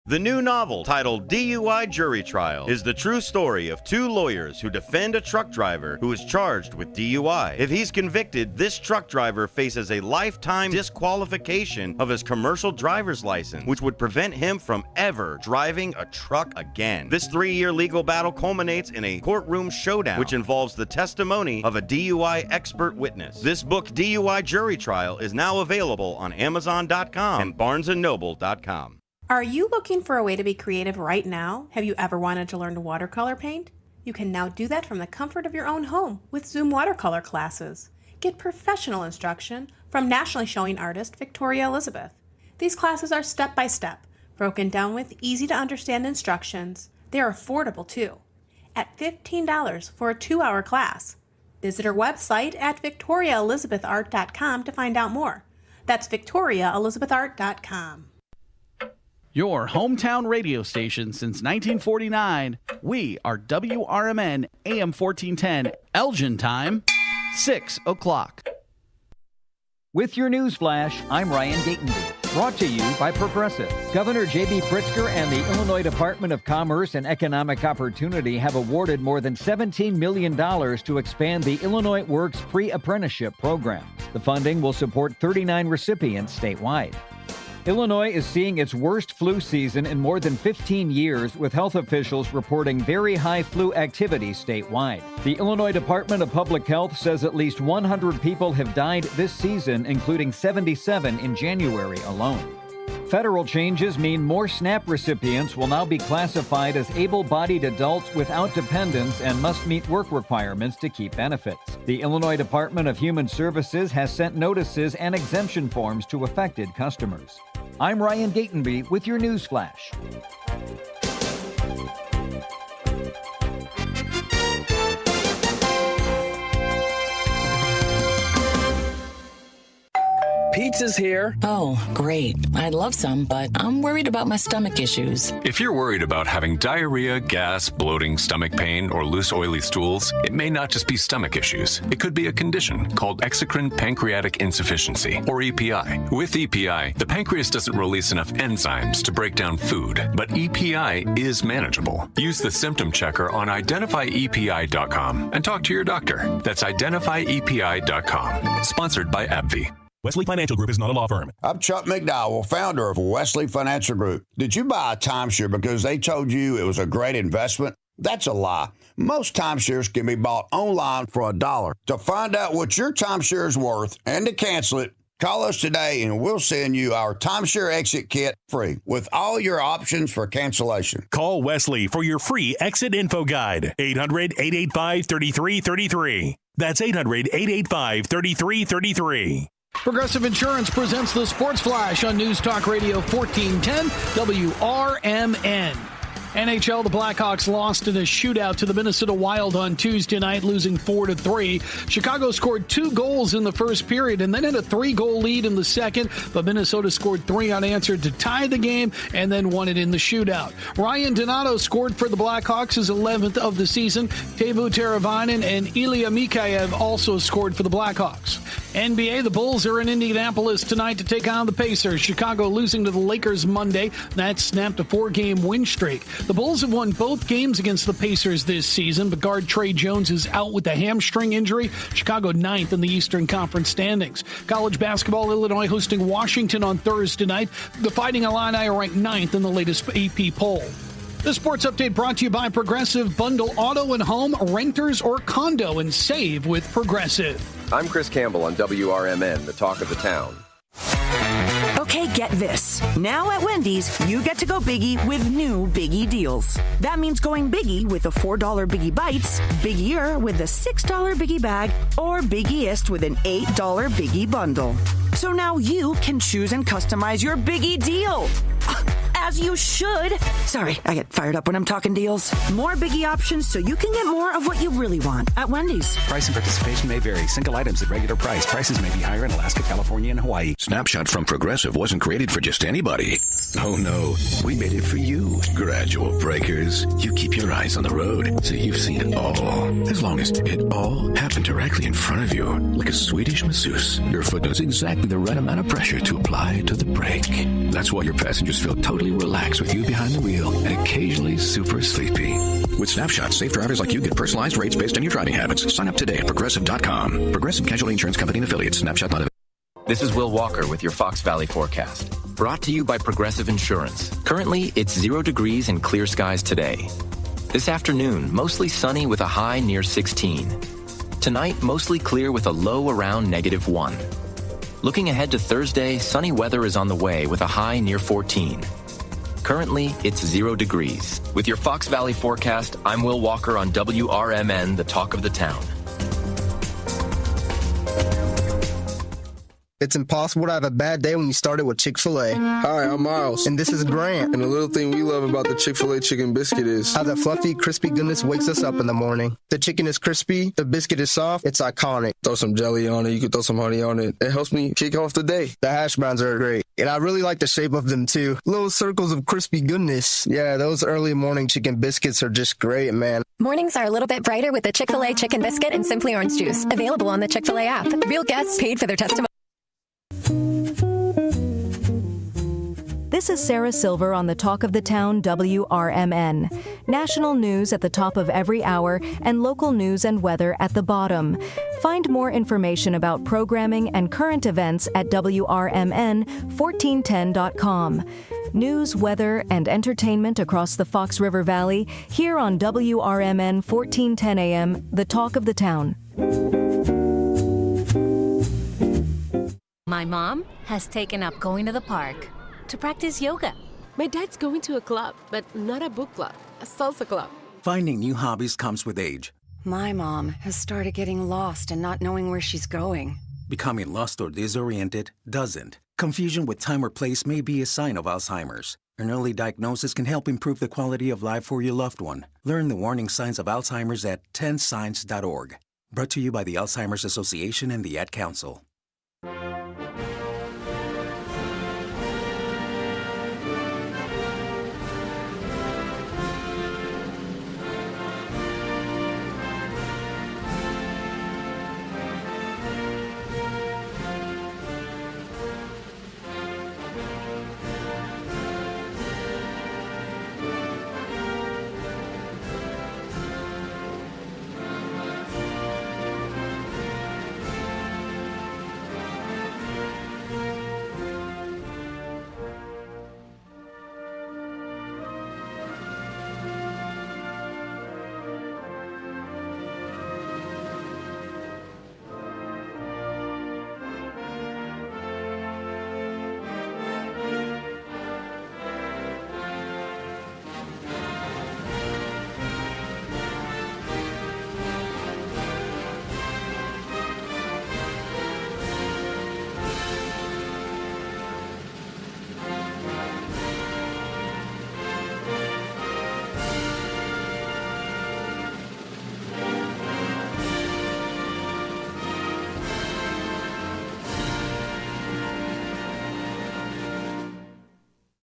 The new novel, titled DUI Jury Trial, is the true story of two lawyers who defend a truck driver who is charged with DUI. If he's convicted, this truck driver faces a lifetime disqualification of his commercial driver's license, which would prevent him from ever driving a truck again. This 3-year legal battle culminates in a courtroom showdown, which involves the testimony of a DUI expert witness. This book, DUI Jury Trial, is now available on Amazon.com and BarnesandNoble.com. Are you looking for a way to be creative right now? Have you ever wanted to learn to watercolor paint? You can now do that from the comfort of your own home with Zoom watercolor classes. Get professional instruction from nationally showing artist Victoria Elizabeth. These classes are step-by-step, broken down with easy-to-understand instructions. They are affordable too, at $15 for a 2-hour class. Visit her website at victoriaelizabethart.com to find out more. That's victoriaelizabethart.com. Your hometown radio station since 1949. We are WRMN AM 1410, Elgin time, 6 o'clock. With your news flash, I'm Ryan Gatenby. Brought to you by Progressive. Governor J.B. Pritzker and the Illinois Department of Commerce and Economic Opportunity have awarded more than $17 million to expand the Illinois Works pre-apprenticeship program. The funding will support 39 recipients statewide. Illinois is seeing its worst flu season in more than 15 years, with health officials reporting very high flu activity statewide. The Illinois Department of Public Health says at least 100 people have died this season, including 77 in January alone. Federal changes mean more SNAP recipients will now be classified as able-bodied adults without dependents and must meet work requirements to keep benefits. The Illinois Department of Human Services has sent notices and exemption forms to affected customers. I'm Ryan Gatenby with your news flash. Pizza's here. Oh, great. I'd love some, but I'm worried about my stomach issues. If you're worried about having diarrhea, gas, bloating, stomach pain, or loose oily stools, it may not just be stomach issues. It could be a condition called exocrine pancreatic insufficiency, or EPI. With EPI, the pancreas doesn't release enough enzymes to break down food, but EPI is manageable. Use the symptom checker on identifyepi.com and talk to your doctor. That's identifyepi.com. Sponsored by AbbVie. Wesley Financial Group is not a law firm. I'm Chuck McDowell, founder of Wesley Financial Group. Did you buy a timeshare because they told you it was a great investment? That's a lie. Most timeshares can be bought online for $1. To find out what your timeshare is worth and to cancel it, call us today and we'll send you our timeshare exit kit free with all your options for cancellation. Call Wesley for your free exit info guide. 800-885-3333. That's 800-885-3333. Progressive Insurance presents the Sports Flash on News Talk Radio 1410 WRMN. NHL, the Blackhawks lost in a shootout to the Minnesota Wild on Tuesday night, losing 4-3. Chicago scored 2 goals in the first period and then had a 3-goal lead in the second, but Minnesota scored 3 unanswered to tie the game and then won it in the shootout. Ryan Donato scored for the Blackhawks, his 11th of the season. Teuvo Teravainen and Ilya Mikheyev also scored for the Blackhawks. NBA, the Bulls are in Indianapolis tonight to take on the Pacers. Chicago losing to the Lakers Monday. That snapped a 4-game win streak. The Bulls have won both games against the Pacers this season, but guard Trey Jones is out with a hamstring injury. Chicago 9th in the Eastern Conference standings. College basketball, Illinois hosting Washington on Thursday night. The Fighting Illini are ranked 9th in the latest AP poll. The sports update brought to you by Progressive. Bundle auto and home, renters or condo, and save with Progressive. I'm Chris Campbell on WRMN, the talk of the town. Okay, get this. Now at Wendy's, you get to go biggie with new Biggie deals. That means going biggie with the $4 Biggie Bites, biggier with the $6 Biggie Bag, or biggiest with an $8 Biggie Bundle. So now you can choose and customize your Biggie deal. As you should. Sorry, I get fired up when I'm talking deals. More Biggie options so you can get more of what you really want at Wendy's. Price and participation may vary. Single items at regular price. Prices may be higher in Alaska, California, and Hawaii. Snapshot from Progressive wasn't created for just anybody. Oh no, we made it for you. Gradual breakers. You keep your eyes on the road, so you've seen it all. As long as it all happened directly in front of you, like a Swedish masseuse, your foot knows exactly the right amount of pressure to apply to the brake. That's why your passengers feel totally relax with you behind the wheel and occasionally super sleepy. With Snapshots, safe drivers like you get personalized rates based on your driving habits. Sign up today at Progressive.com. Progressive Casualty Insurance Company and Affiliates. Snapshot not available. This is Will Walker with your Fox Valley forecast. Brought to you by Progressive Insurance. Currently, it's 0 degrees and clear skies today. This afternoon, mostly sunny with a high near 16. Tonight, mostly clear with a low around -1. Looking ahead to Thursday, sunny weather is on the way with a high near 14. Currently, it's 0 degrees. With your Fox Valley forecast, I'm Will Walker on WRMN, the talk of the town. It's impossible to have a bad day when you started with Chick-fil-A. Hi, I'm Miles. And this is Grant. And the little thing we love about the Chick-fil-A chicken biscuit is how the fluffy, crispy goodness wakes us up in the morning. The chicken is crispy, the biscuit is soft, it's iconic. Throw some jelly on it, you can throw some honey on it. It helps me kick off the day. The hash browns are great. And I really like the shape of them too. Little circles of crispy goodness. Yeah, those early morning chicken biscuits are just great, man. Mornings are a little bit brighter with the Chick-fil-A chicken biscuit and Simply Orange Juice. Available on the Chick-fil-A app. Real guests paid for their testimony. This is Sarah Silver on the Talk of the Town WRMN. National news at the top of every hour and local news and weather at the bottom. Find more information about programming and current events at WRMN1410.com. News, weather, and entertainment across the Fox River Valley here on WRMN 1410 AM, the Talk of the Town. My mom has taken up going to the park to practice yoga. My dad's going to a club, but not a book club, a salsa club. Finding new hobbies comes with age. My mom has started getting lost and not knowing where she's going. Becoming lost or disoriented doesn't. Confusion with time or place may be a sign of Alzheimer's. An early diagnosis can help improve the quality of life for your loved one. Learn the warning signs of Alzheimer's at 10signs.org. Brought to you by the Alzheimer's Association and the Ad Council.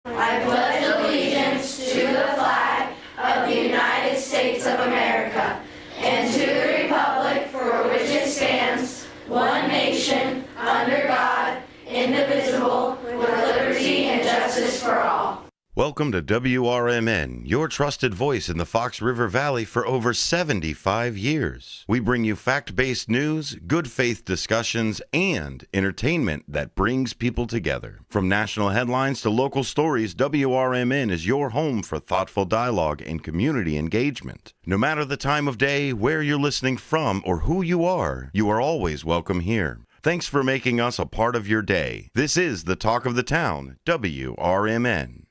I pledge allegiance to the flag of the United States of America and to the republic for which it stands, one nation, under God, indivisible, with liberty and justice for all. Welcome to WRMN, your trusted voice in the Fox River Valley for over 75 years. We bring you fact-based news, good faith discussions, and entertainment that brings people together. From national headlines to local stories, WRMN is your home for thoughtful dialogue and community engagement. No matter the time of day, where you're listening from, or who you are always welcome here. Thanks for making us a part of your day. This is the Talk of the Town, WRMN.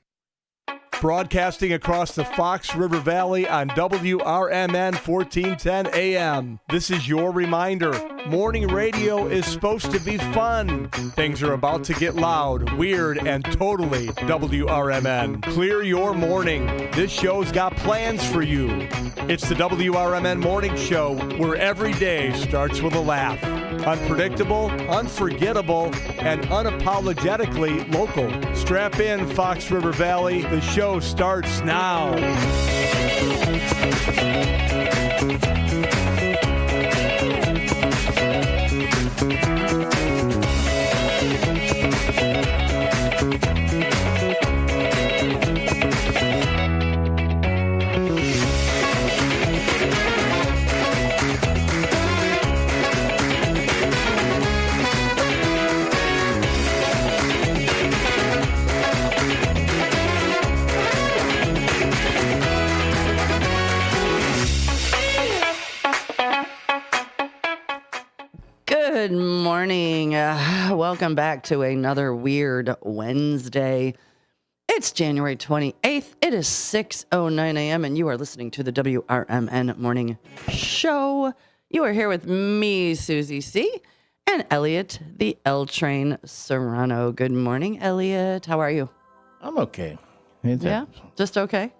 Broadcasting across the Fox River Valley on WRMN 1410 AM. This is your reminder. Morning radio is supposed to be fun. Things are about to get loud, weird, and totally WRMN. Clear your morning. This show's got plans for you. It's the WRMN Morning Show, where every day starts with a laugh. Unpredictable, unforgettable, and unapologetically local. Strap in, Fox River Valley. The show starts now. welcome back to another Weird Wednesday. It's January 28th. It is 6:09 a.m., and you are listening to the WRMN Morning Show. You are here with me, Susie C., and Elliot, the L-Train Serrano. Good morning, Elliot. How are you? I'm okay. Just okay?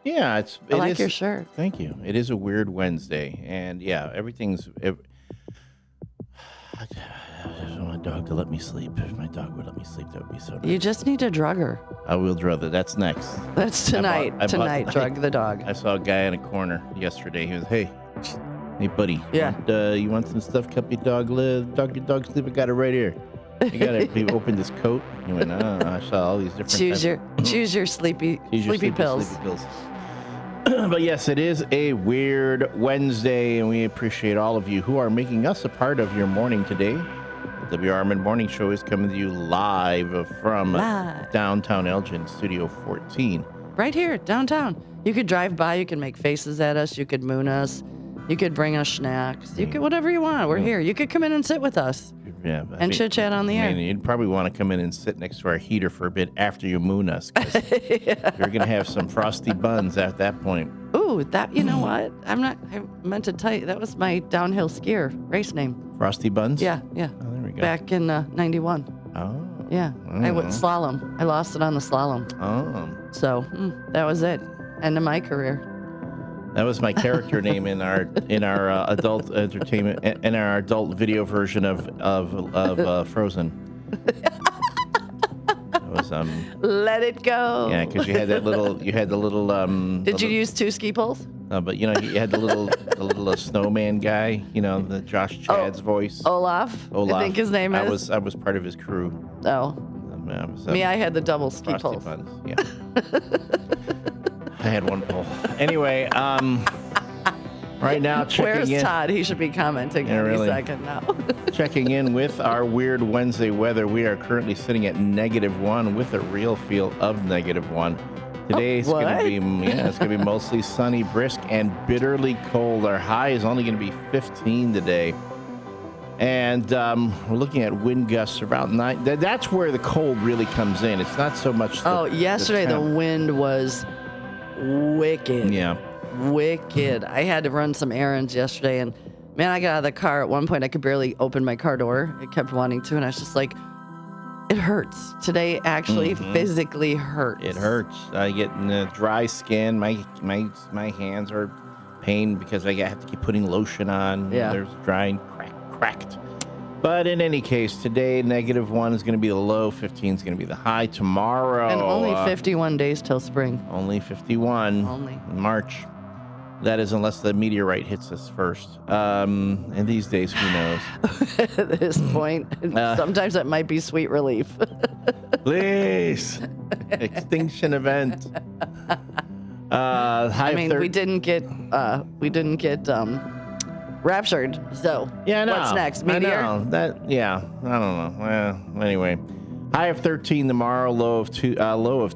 Yeah, I like your shirt. Thank you. It is a weird Wednesday, and yeah, everything's... I just want my dog to let me sleep. If my dog would let me sleep, that would be so nice. You just need to drug her. I will drug her. That's next. That's tonight. Drug the dog. I saw a guy in a corner yesterday. He was, hey buddy. Yeah. You want some stuff? Help your dog live? Your dog sleep? I got it right here. You got it. He opened his coat. He went, I saw all these different choose your sleepy pills. Sleepy pills. But yes, it is a weird Wednesday, and we appreciate all of you who are making us a part of your morning today. The WRMN Morning Show is coming to you live from downtown Elgin, Studio 14. Right here, downtown. You could drive by, you can make faces at us, you could moon us, you could bring us snacks, you could whatever you want. We're here. You could come in and sit with us. Yeah, chit-chat on the air. You'd probably want to come in and sit next to our heater for a bit after you moon us. You're going to have some frosty buns at that point. Ooh, you know what? I meant to tell you, that was my downhill skier race name. Frosty Buns? Yeah. Oh, there we go. Back in 91. Oh. Yeah. I went slalom. I lost it on the slalom. Oh. So that was it. End of my career. That was my character name in our adult entertainment, in our adult video version of Frozen. It was Let it go. Yeah, because you had the little. Did you use two ski poles? No, but you had the little snowman guy. The Josh Chad's voice. Olaf. I think his name is. I was part of his crew. Oh. I had the double ski poles. Buns. Yeah. I had one pole. Anyway, right now checking in. Where's Todd? He should be commenting any second now. Checking in with our weird Wednesday weather. We are currently sitting at -1 with a real feel of -1. Today it's going to be mostly sunny, brisk, and bitterly cold. Our high is only going to be 15 today. And we're looking at wind gusts around 9. That's where the cold really comes in. It's not so much yesterday the wind was wicked. Yeah. Wicked. I had to run some errands yesterday, and man, I got out of the car. At one point, I could barely open my car door. It kept wanting to, and I was just like, it hurts. Today actually physically hurts. It hurts. I get dry skin. My hands are pain because I have to keep putting lotion on. Yeah. There's dry and cracked. But in any case, today, -1 is going to be the low, 15 is going to be the high. Tomorrow. And only 51 days till spring. Only 51. Only. In March. That is unless the meteorite hits us first. And these days, who knows? At this point, sometimes it might be sweet relief. Please. Extinction event. We didn't get raptured. So yeah, no. What's next? Meteor? I know. I don't know. Well, anyway, high of 13 tomorrow, low of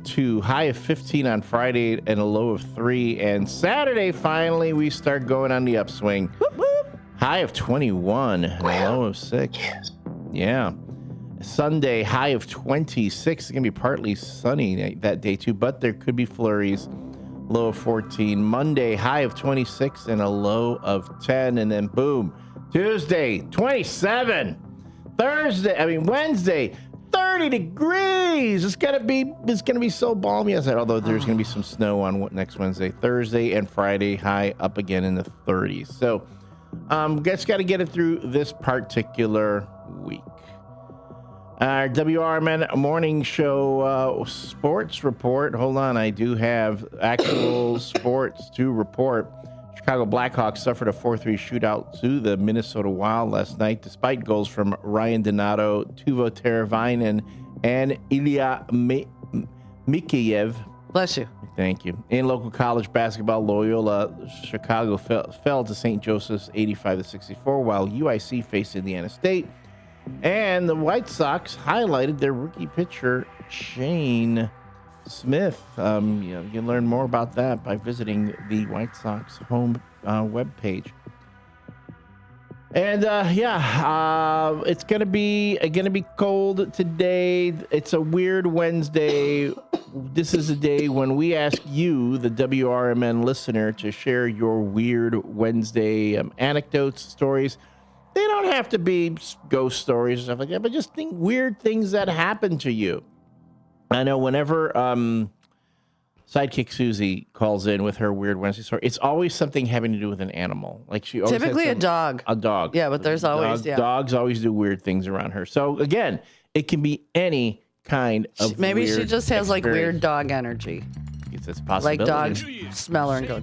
2, high of 15 on Friday, and a low of 3. And Saturday, finally, we start going on the upswing. Whoop, whoop. High of 21 and a low of 6. Yeah. Sunday, high of 26. It's gonna be partly sunny that day too, but there could be flurries. Low of 14. Monday, high of 26 and a low of 10. And then boom, Tuesday, 27. Wednesday, 30 degrees. It's gonna be so balmy outside. Although there's gonna be some snow on next Wednesday. Thursday and Friday, high up again in the 30s. So just got to get it through this particular week. Our WRMN Morning Show sports report. Hold on, I do have actual sports to report. Chicago Blackhawks suffered a 4-3 shootout to the Minnesota Wild last night, despite goals from Ryan Donato, Teuvo Teravainen, and Ilya Mikheyev. Bless you. Thank you. In local college basketball, Loyola Chicago fell to St. Joseph's 85-64, while UIC faced Indiana State. And the White Sox highlighted their rookie pitcher, Shane Smith. You can learn more about that by visiting the White Sox home webpage. And it's gonna be cold today. It's a weird Wednesday. This is a day when we ask you, the WRMN listener, to share your weird Wednesday anecdotes, stories. They don't have to be ghost stories or stuff like that, but just weird things that happen to you. I know whenever Sidekick Susie calls in with her weird Wednesday story, it's always something having to do with an animal. Like she always typically a dog. A dog. Yeah, but there's always dogs always do weird things around her. So again, it can be any kind of maybe weird she just has like experience. weird dog energy. It's a possibility. Like dogs smell her and go,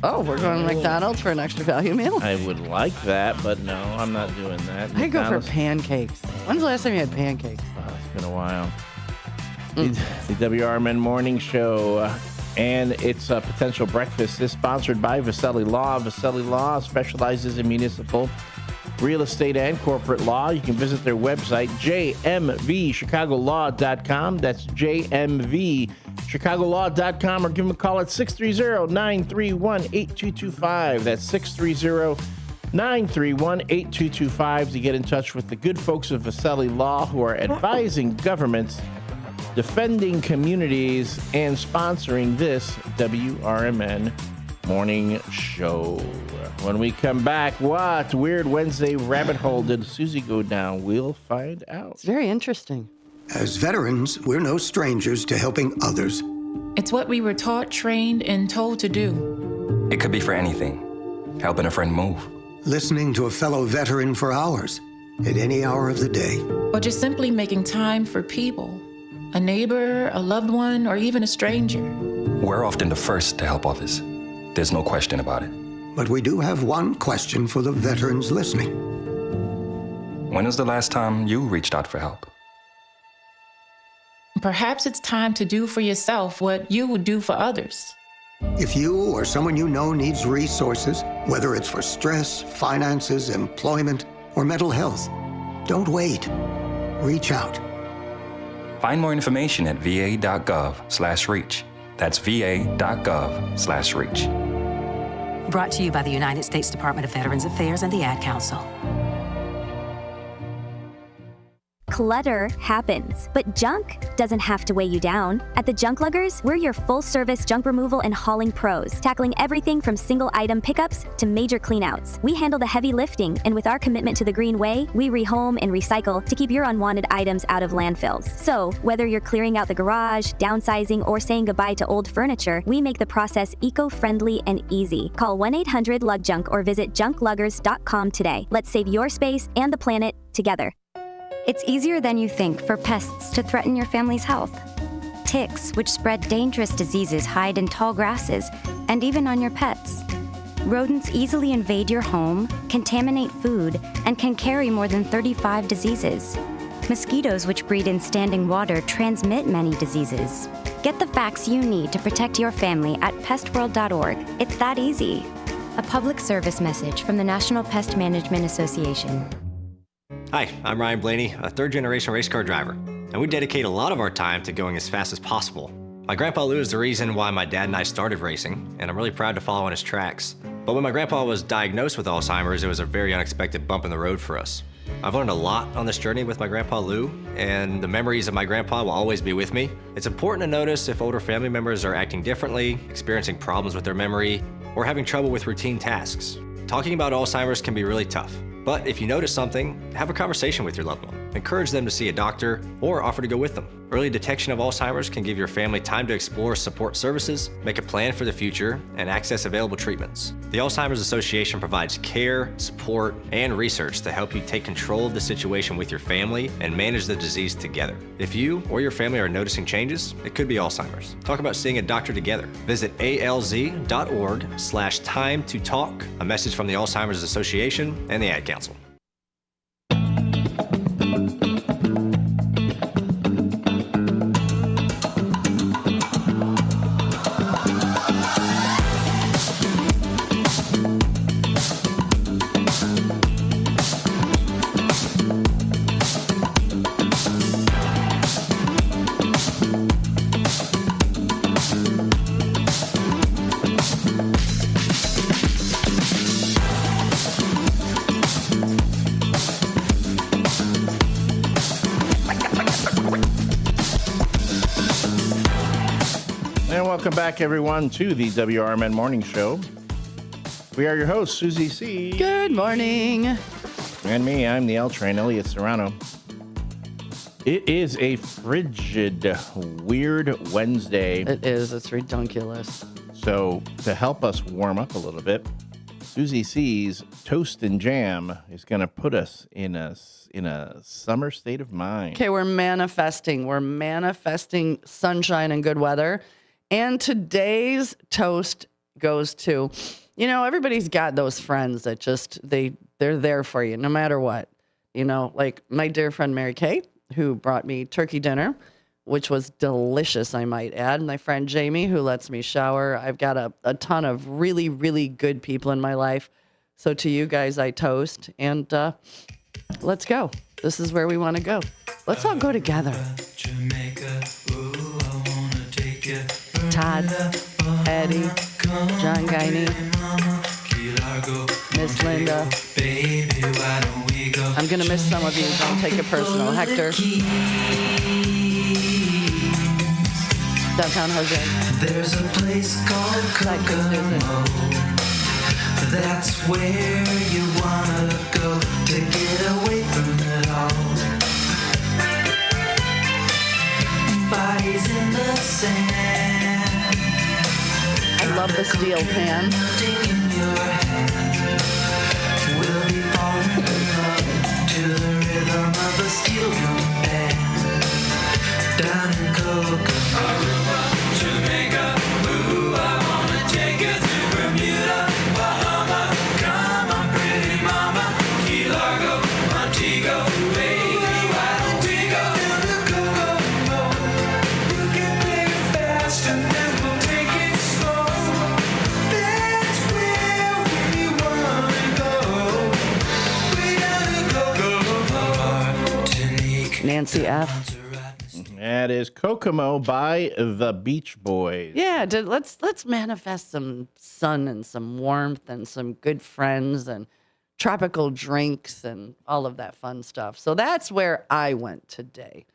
oh, we're going to McDonald's for an extra value meal? I would like that, but no, I'm not doing that. I go for pancakes. When's the last time you had pancakes? Oh, it's been a while. The WRMN Morning Show, and it's a potential breakfast is sponsored by Vasselli Law. Vasselli Law specializes in municipal, real estate, and corporate law. You can visit their website, jmvchicagolaw.com. That's jmvchicagolaw.com, or give them a call at 630-931-8225. That's 630-931-8225 to get in touch with the good folks of Vasselli Law, who are advising governments, defending communities, and sponsoring this WRMN Morning Show. When we come back, what weird Wednesday rabbit hole did Susie go down? We'll find out. It's very interesting. As veterans, we're no strangers to helping others. It's what we were taught, trained, and told to do. It could be for anything. Helping a friend move. Listening to a fellow veteran for hours, at any hour of the day. Or just simply making time for people. A neighbor, a loved one, or even a stranger. We're often the first to help others. There's no question about it. But we do have one question for the veterans listening. When was the last time you reached out for help? Perhaps it's time to do for yourself what you would do for others. If you or someone you know needs resources, whether it's for stress, finances, employment, or mental health, don't wait. Reach out. Find more information at va.gov/reach. That's va.gov/reach. Brought to you by the United States Department of Veterans Affairs and the Ad Council. Clutter happens, but junk doesn't have to weigh you down. At the Junk Luggers, we're your full-service junk removal and hauling pros, tackling everything from single-item pickups to major cleanouts. We handle the heavy lifting, and with our commitment to the green way, we rehome and recycle to keep your unwanted items out of landfills. So, whether you're clearing out the garage, downsizing, or saying goodbye to old furniture, we make the process eco-friendly and easy. Call 1-800-LUG-JUNK or visit junkluggers.com today. Let's save your space and the planet together. It's easier than you think for pests to threaten your family's health. Ticks, which spread dangerous diseases, hide in tall grasses and even on your pets. Rodents easily invade your home, contaminate food, and can carry more than 35 diseases. Mosquitoes, which breed in standing water, transmit many diseases. Get the facts you need to protect your family at pestworld.org. It's that easy. A public service message from the National Pest Management Association. Hi, I'm Ryan Blaney, a third-generation race car driver, and we dedicate a lot of our time to going as fast as possible. My grandpa Lou is the reason why my dad and I started racing, and I'm really proud to follow in his tracks. But when my grandpa was diagnosed with Alzheimer's, it was a very unexpected bump in the road for us. I've learned a lot on this journey with my grandpa Lou, and the memories of my grandpa will always be with me. It's important to notice if older family members are acting differently, experiencing problems with their memory, or having trouble with routine tasks. Talking about Alzheimer's can be really tough. But if you notice something, have a conversation with your loved one. Encourage them to see a doctor or offer to go with them. Early detection of Alzheimer's can give your family time to explore support services, make a plan for the future, and access available treatments. The Alzheimer's Association provides care, support, and research to help you take control of the situation with your family and manage the disease together. If you or your family are noticing changes, it could be Alzheimer's. Talk about seeing a doctor together. Visit alz.org/time to talk. A message from the Alzheimer's Association and the Ad Council. And welcome back, everyone, to the WRMN Morning Show. We are your hosts, Susie C. Good morning. And me, I'm the L Train, Elliot Serrano. It is a frigid, weird Wednesday. It is. It's redunculous. So to help us warm up a little bit, Susie C's Toast and Jam is going to put us in a summer state of mind. Okay, we're manifesting. We're manifesting sunshine and good weather. And today's toast goes to, everybody's got those friends that just, they're there for you no matter what. Like my dear friend Mary Kate, who brought me turkey dinner, which was delicious, I might add. My friend Jamie, who lets me shower. I've got a ton of really, really good people in my life. So to you guys, I toast. And let's go. This is where we want to go. Let's all go together. Todd, Eddie, John Guiney, Miss Linda. I'm going to miss some of you. Don't take it personal. Hector. Downtown Jose. There's a place called Kokomo. That's where you wanna go to get away from it all. Bodies in the sand. I love the steel pan. We'll be falling in love to the rhythm of a steel drum band. Down in Kokomo, Jamaica, ooh, I wanna take you to Bermuda, Bahama, come on, pretty mama, Key Largo, Montego, baby, why don't we go to Kokomo? We'll get there fast and then we'll take it slow. That's where we wanna go. We gotta go, Martinique. Nancy F. That is Kokomo by the Beach Boys. Yeah, let's manifest some sun and some warmth and some good friends and tropical drinks and all of that fun stuff. So that's where I went today,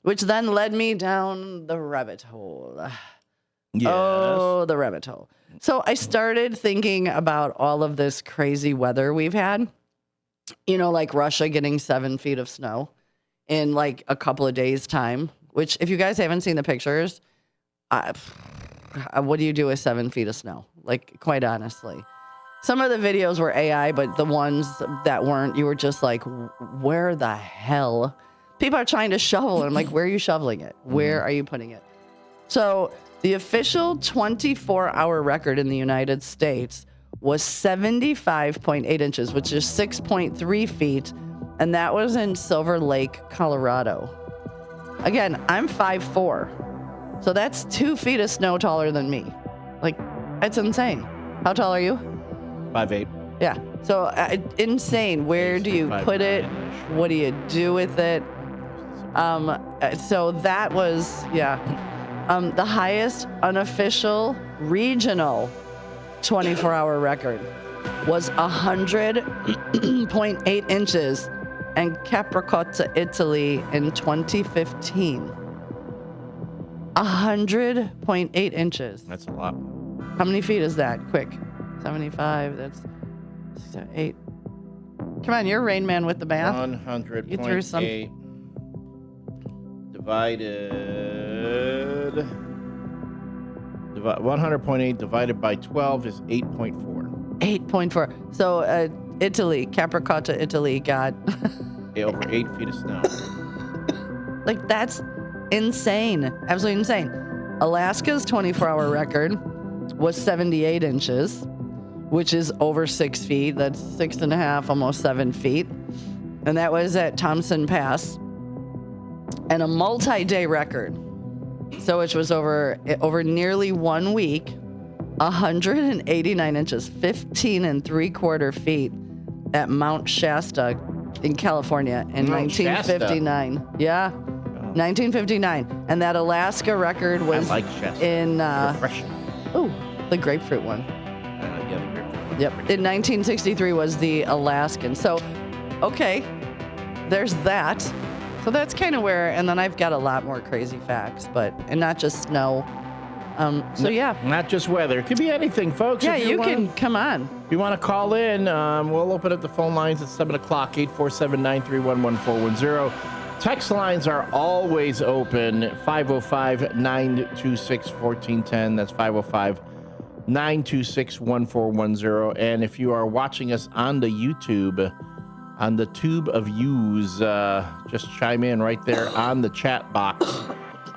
which then led me down the rabbit hole. Yes. Oh, the rabbit hole. So I started thinking about all of this crazy weather we've had. Like Russia getting 7 feet of snow in like a couple of days' time. Which, if you guys haven't seen the pictures, what do you do with 7 feet of snow? Like, quite honestly. Some of the videos were AI, but the ones that weren't, you were just like, where the hell? People are trying to shovel, and I'm like, where are you shoveling it? Where are you putting it? So, the official 24-hour record in the United States was 75.8 inches, which is 6.3 feet, and that was in Silver Lake, Colorado. Again, I'm 5'4", so that's 2 feet of snow taller than me. Like, that's insane. How tall are you? 5'8". Yeah. So insane. Where do you put it? What do you do with it? So that was the highest unofficial regional 24-hour record was 100.8 inches. And Capricotta, Italy in 2015. 100.8 inches. That's a lot. How many feet is that? Quick. 75, that's 8. Come on, you're Rain Man with the math. 100.8 You threw some. divided 100.8 divided by 12 is 8.4. 8.4. So Italy, Capricotta, Italy got over 8 feet of snow. Like, that's insane. Absolutely insane. Alaska's 24-hour record was 78 inches, which is over 6 feet. That's 6.5, almost 7 feet. And that was at Thompson Pass. And a multi-day record, so which was over nearly 1 week, 189 inches, 15 3/4 feet at Mount Shasta in California in Mount 1959. Shasta. Yeah, 1959. And that Alaska record was in the grapefruit one. Yeah, the grapefruit one. Yep. In 1963 was the Alaskan. So, okay, there's that. So that's kind of where, and then I've got a lot more crazy facts, and not just snow. Yeah. Not just weather. It could be anything, folks. Yeah, If you can come on. If you want to call in, we'll open up the phone lines at 7 o'clock, 847-931-1410. Text lines are always open, 505-926-1410. That's 505-926-1410. And if you are watching us on the YouTube, on the tube of yous, just chime in right there on the chat box.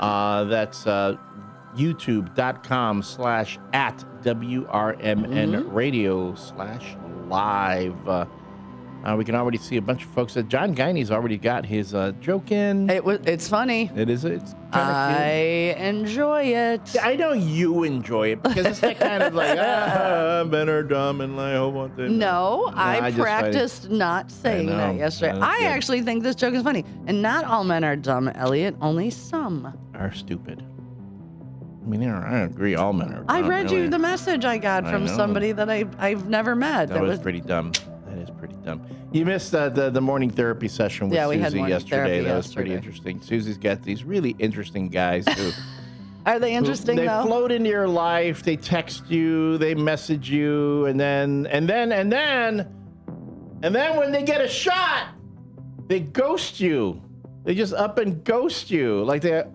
That's youtube.com/@WRMN radio/live. We can already see a bunch of folks that John Guiney's already got his joke in. It's funny. It's I enjoy it. Yeah, I know you enjoy it because it's that kind of like, men are dumb and I hope one thing. No, I practiced not saying that yesterday. I actually think this joke is funny. And not all men are dumb, Elliot. Only some are stupid. I mean, I agree. All men are dumb. I read you the message I got from somebody that I've never met. That was pretty dumb. That is pretty dumb. You missed the morning therapy session with Susie yesterday. That was pretty interesting. Susie's got these really interesting guys who are they interesting they though? Float into your life. They text you. They message you, and then when they get a shot, they ghost you. They just up and ghost you. Like I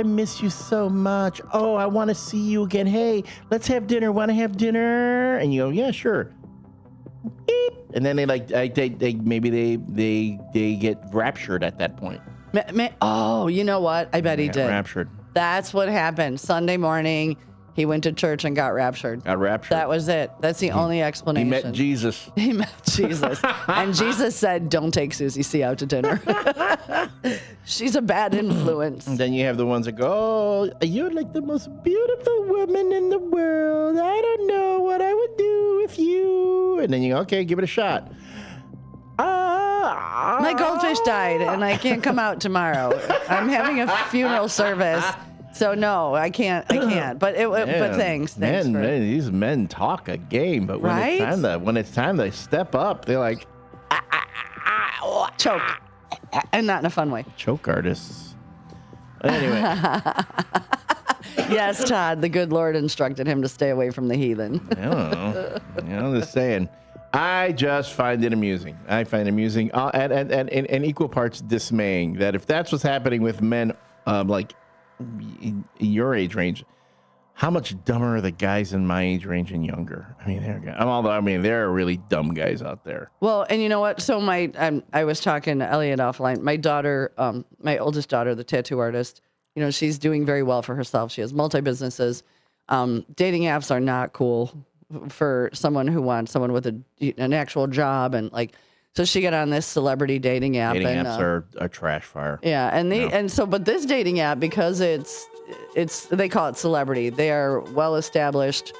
miss you so much. Oh, I want to see you again. Hey, let's have dinner. Want to have dinner? And you go, yeah, sure. Beep. And then they get raptured at that point. Oh, you know what? I bet he did. Raptured. That's what happened. Sunday morning, he went to church and got raptured. That was it. That's the only explanation. He met Jesus. And Jesus said, don't take Susie C out to dinner. She's a bad influence. And then you have the ones that go, oh, you're like the most beautiful woman in the world. I don't know what I would do with you. And then you go, okay, give it a shot. My goldfish died and I can't come out tomorrow. I'm having a funeral service. So no, I can't. But thanks. These men talk a game, but when it's time to step up, they're like choke, and not in a fun way. Choke artists. Anyway. Yes, Todd. The good Lord instructed him to stay away from the heathen. I don't know. I'm just saying. I just find it amusing. I find it amusing, and equal parts dismaying that if that's what's happening with men, like in your age range, how much dumber are the guys in my age range and younger? I mean, there are really dumb guys out there. Well, and you know what? So I was talking to Elliot offline. My daughter, my oldest daughter, the tattoo artist, she's doing very well for herself. She has multi-businesses. Dating apps are not cool for someone who wants someone with an actual job so she got on this celebrity dating app. Dating apps are trash fire. Yeah, but this dating app, because it's they call it celebrity. They are well-established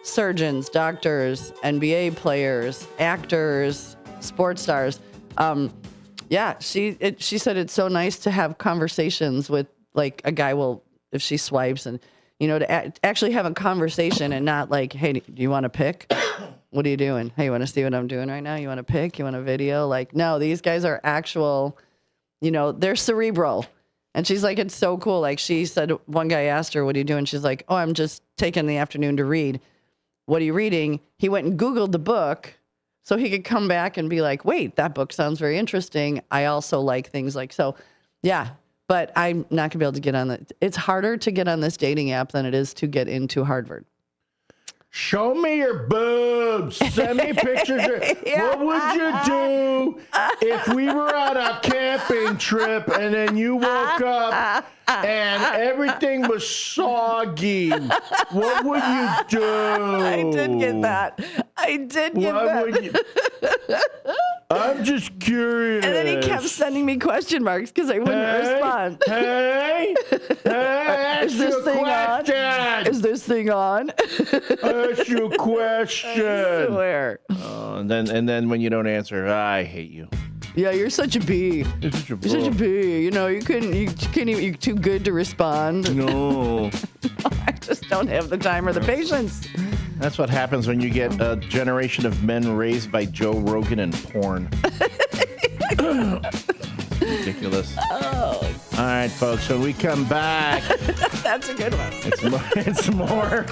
surgeons, doctors, NBA players, actors, sports stars. She said it's so nice to have conversations with like a guy if she swipes and to actually have a conversation and not like, hey, do you want to pick? What are you doing? Hey, you want to see what I'm doing right now? You want to pick? You want a video? Like, no, these guys are actual, they're cerebral. And she's like, it's so cool. Like she said, one guy asked her, what are you doing? She's like, oh, I'm just taking the afternoon to read. What are you reading? He went and Googled the book so he could come back and be like, wait, that book sounds very interesting. I also like things like, so yeah. But I'm not going to be able to get on that. It's harder to get on this dating app than it is to get into Harvard. Show me your boobs. Send me pictures. What would you do if we were on a camping trip and then you woke up and everything was soggy? What would you do? I did get that. I'm just curious. And then he kept sending me question marks because I wouldn't respond. Hey, is this thing on? Is this thing on? Ask you a question. I swear. And then when you don't answer, I hate you. Yeah, you're such a bee. You're such a bee. You couldn't even, you're too good to respond. No. I just don't have the time or the patience. That's what happens when you get a generation of men raised by Joe Rogan and porn. Ridiculous. Oh. All right, folks. When we come back, That's a good one. it's more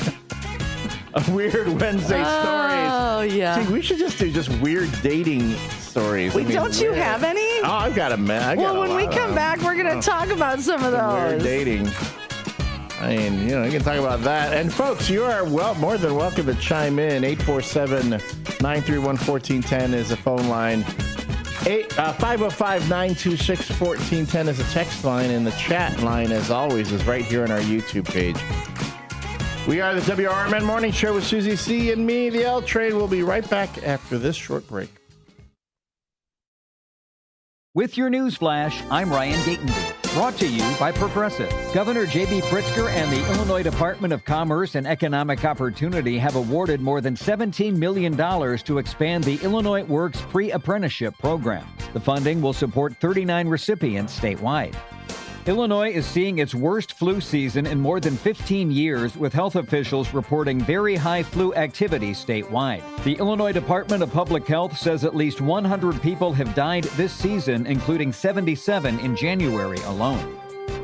weird Wednesday stories. Oh, yeah. See, we should just do weird dating stories. Don't you have any? Oh, I've got a man. Well, when we come back, we're going to talk about some of Weird those. dating. I mean, you can talk about that. And folks, you are more than welcome to chime in. 847-931-1410 is the phone line. 505-926-1410 is a text line, and the chat line, as always, is right here on our YouTube page. We are the WRMN Morning Show with Susie C. and me, the L Train. We'll be right back after this short break. With your news flash, I'm Ryan Gatenby, brought to you by Progressive. Governor J.B. Pritzker and the Illinois Department of Commerce and Economic Opportunity have awarded more than $17 million to expand the Illinois Works pre-apprenticeship program. The funding will support 39 recipients statewide. Illinois is seeing its worst flu season in more than 15 years, with health officials reporting very high flu activity statewide. The Illinois Department of Public Health says at least 100 people have died this season, including 77 in January alone.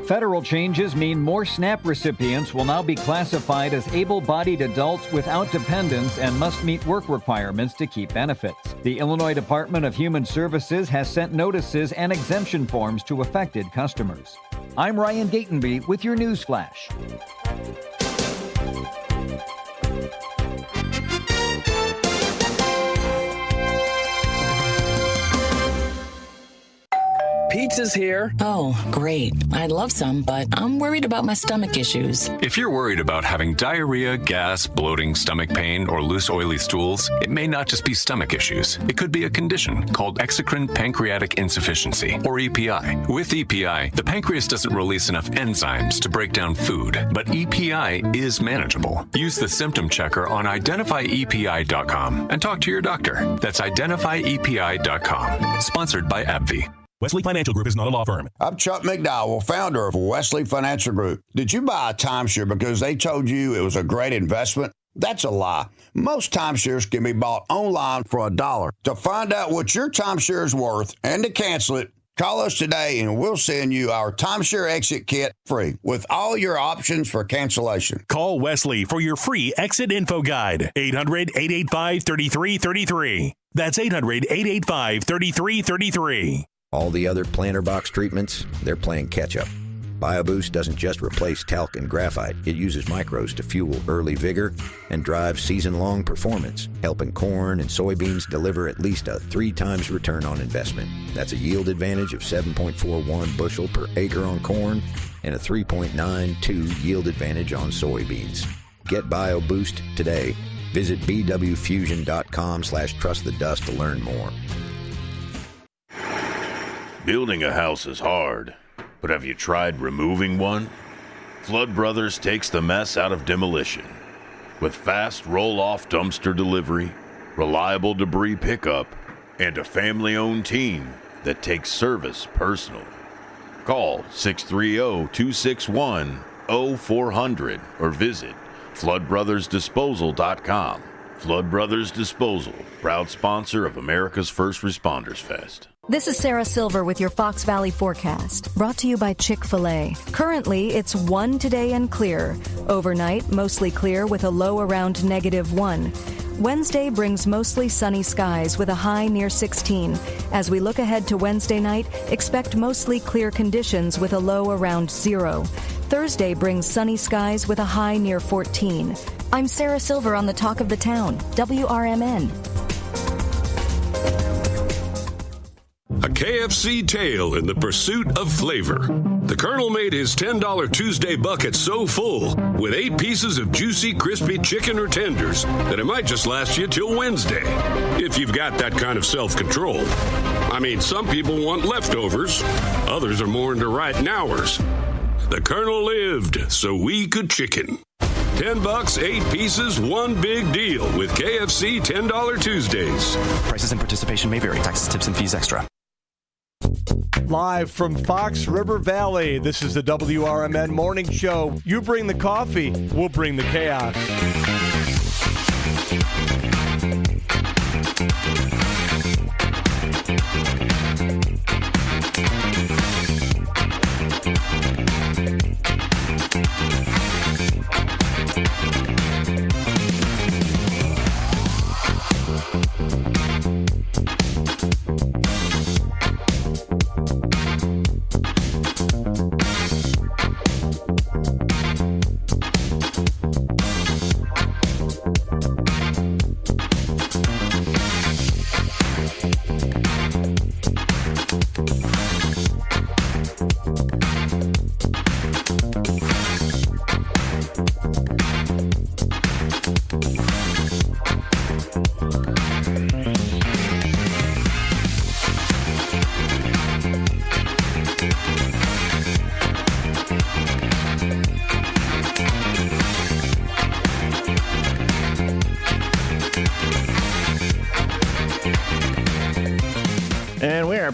Federal changes mean more SNAP recipients will now be classified as able-bodied adults without dependents and must meet work requirements to keep benefits. The Illinois Department of Human Services has sent notices and exemption forms to affected customers. I'm Ryan Gatenby with your news flash. Pizza's here. Oh, great. I'd love some, but I'm worried about my stomach issues. If you're worried about having diarrhea, gas, bloating, stomach pain, or loose, oily stools, it may not just be stomach issues. It could be a condition called exocrine pancreatic insufficiency, or EPI. With EPI, the pancreas doesn't release enough enzymes to break down food, but EPI is manageable. Use the symptom checker on identifyepi.com and talk to your doctor. That's identifyepi.com. Sponsored by AbbVie. Wesley Financial Group is not a law firm. I'm Chuck McDowell, founder of Wesley Financial Group. Did you buy a timeshare because they told you it was a great investment? That's a lie. Most timeshares can be bought online for $1. To find out what your timeshare is worth and to cancel it, call us today and we'll send you our timeshare exit kit free with all your options for cancellation. Call Wesley for your free exit info guide. 800-885-3333. That's 800-885-3333. All the other planter box treatments, they're playing catch-up. BioBoost doesn't just replace talc and graphite. It uses micros to fuel early vigor and drive season-long performance, helping corn and soybeans deliver at least a 3 times return on investment. That's a yield advantage of 7.41 bushel per acre on corn and a 3.92 yield advantage on soybeans. Get BioBoost today. Visit bwfusion.com/trustthedust to learn more. Building a house is hard, but have you tried removing one? Flood Brothers takes the mess out of demolition. With fast roll-off dumpster delivery, reliable debris pickup, and a family-owned team that takes service personally. Call 630-261-0400 or visit floodbrothersdisposal.com. Flood Brothers Disposal, proud sponsor of America's First Responders Fest. This is Sarah Silver with your Fox Valley forecast, brought to you by Chick-fil-A. Currently, it's 1 today and clear. Overnight, mostly clear with a low around -1. Wednesday brings mostly sunny skies with a high near 16. As we look ahead to Wednesday night, expect mostly clear conditions with a low around 0. Thursday brings sunny skies with a high near 14. I'm Sarah Silver on the Talk of the Town, WRMN. A KFC tale in the pursuit of flavor. The Colonel made his $10 Tuesday bucket so full with 8 pieces of juicy, crispy chicken or tenders that it might just last you till Wednesday, if you've got that kind of self-control. I mean, some people want leftovers. Others are more into right nowers. The Colonel lived so we could chicken. $10, 8 pieces, one big deal with KFC $10 Tuesdays. Prices and participation may vary. Taxes, tips, and fees extra. Live from Fox River Valley, this is the WRMN Morning Show. You bring the coffee, we'll bring the chaos.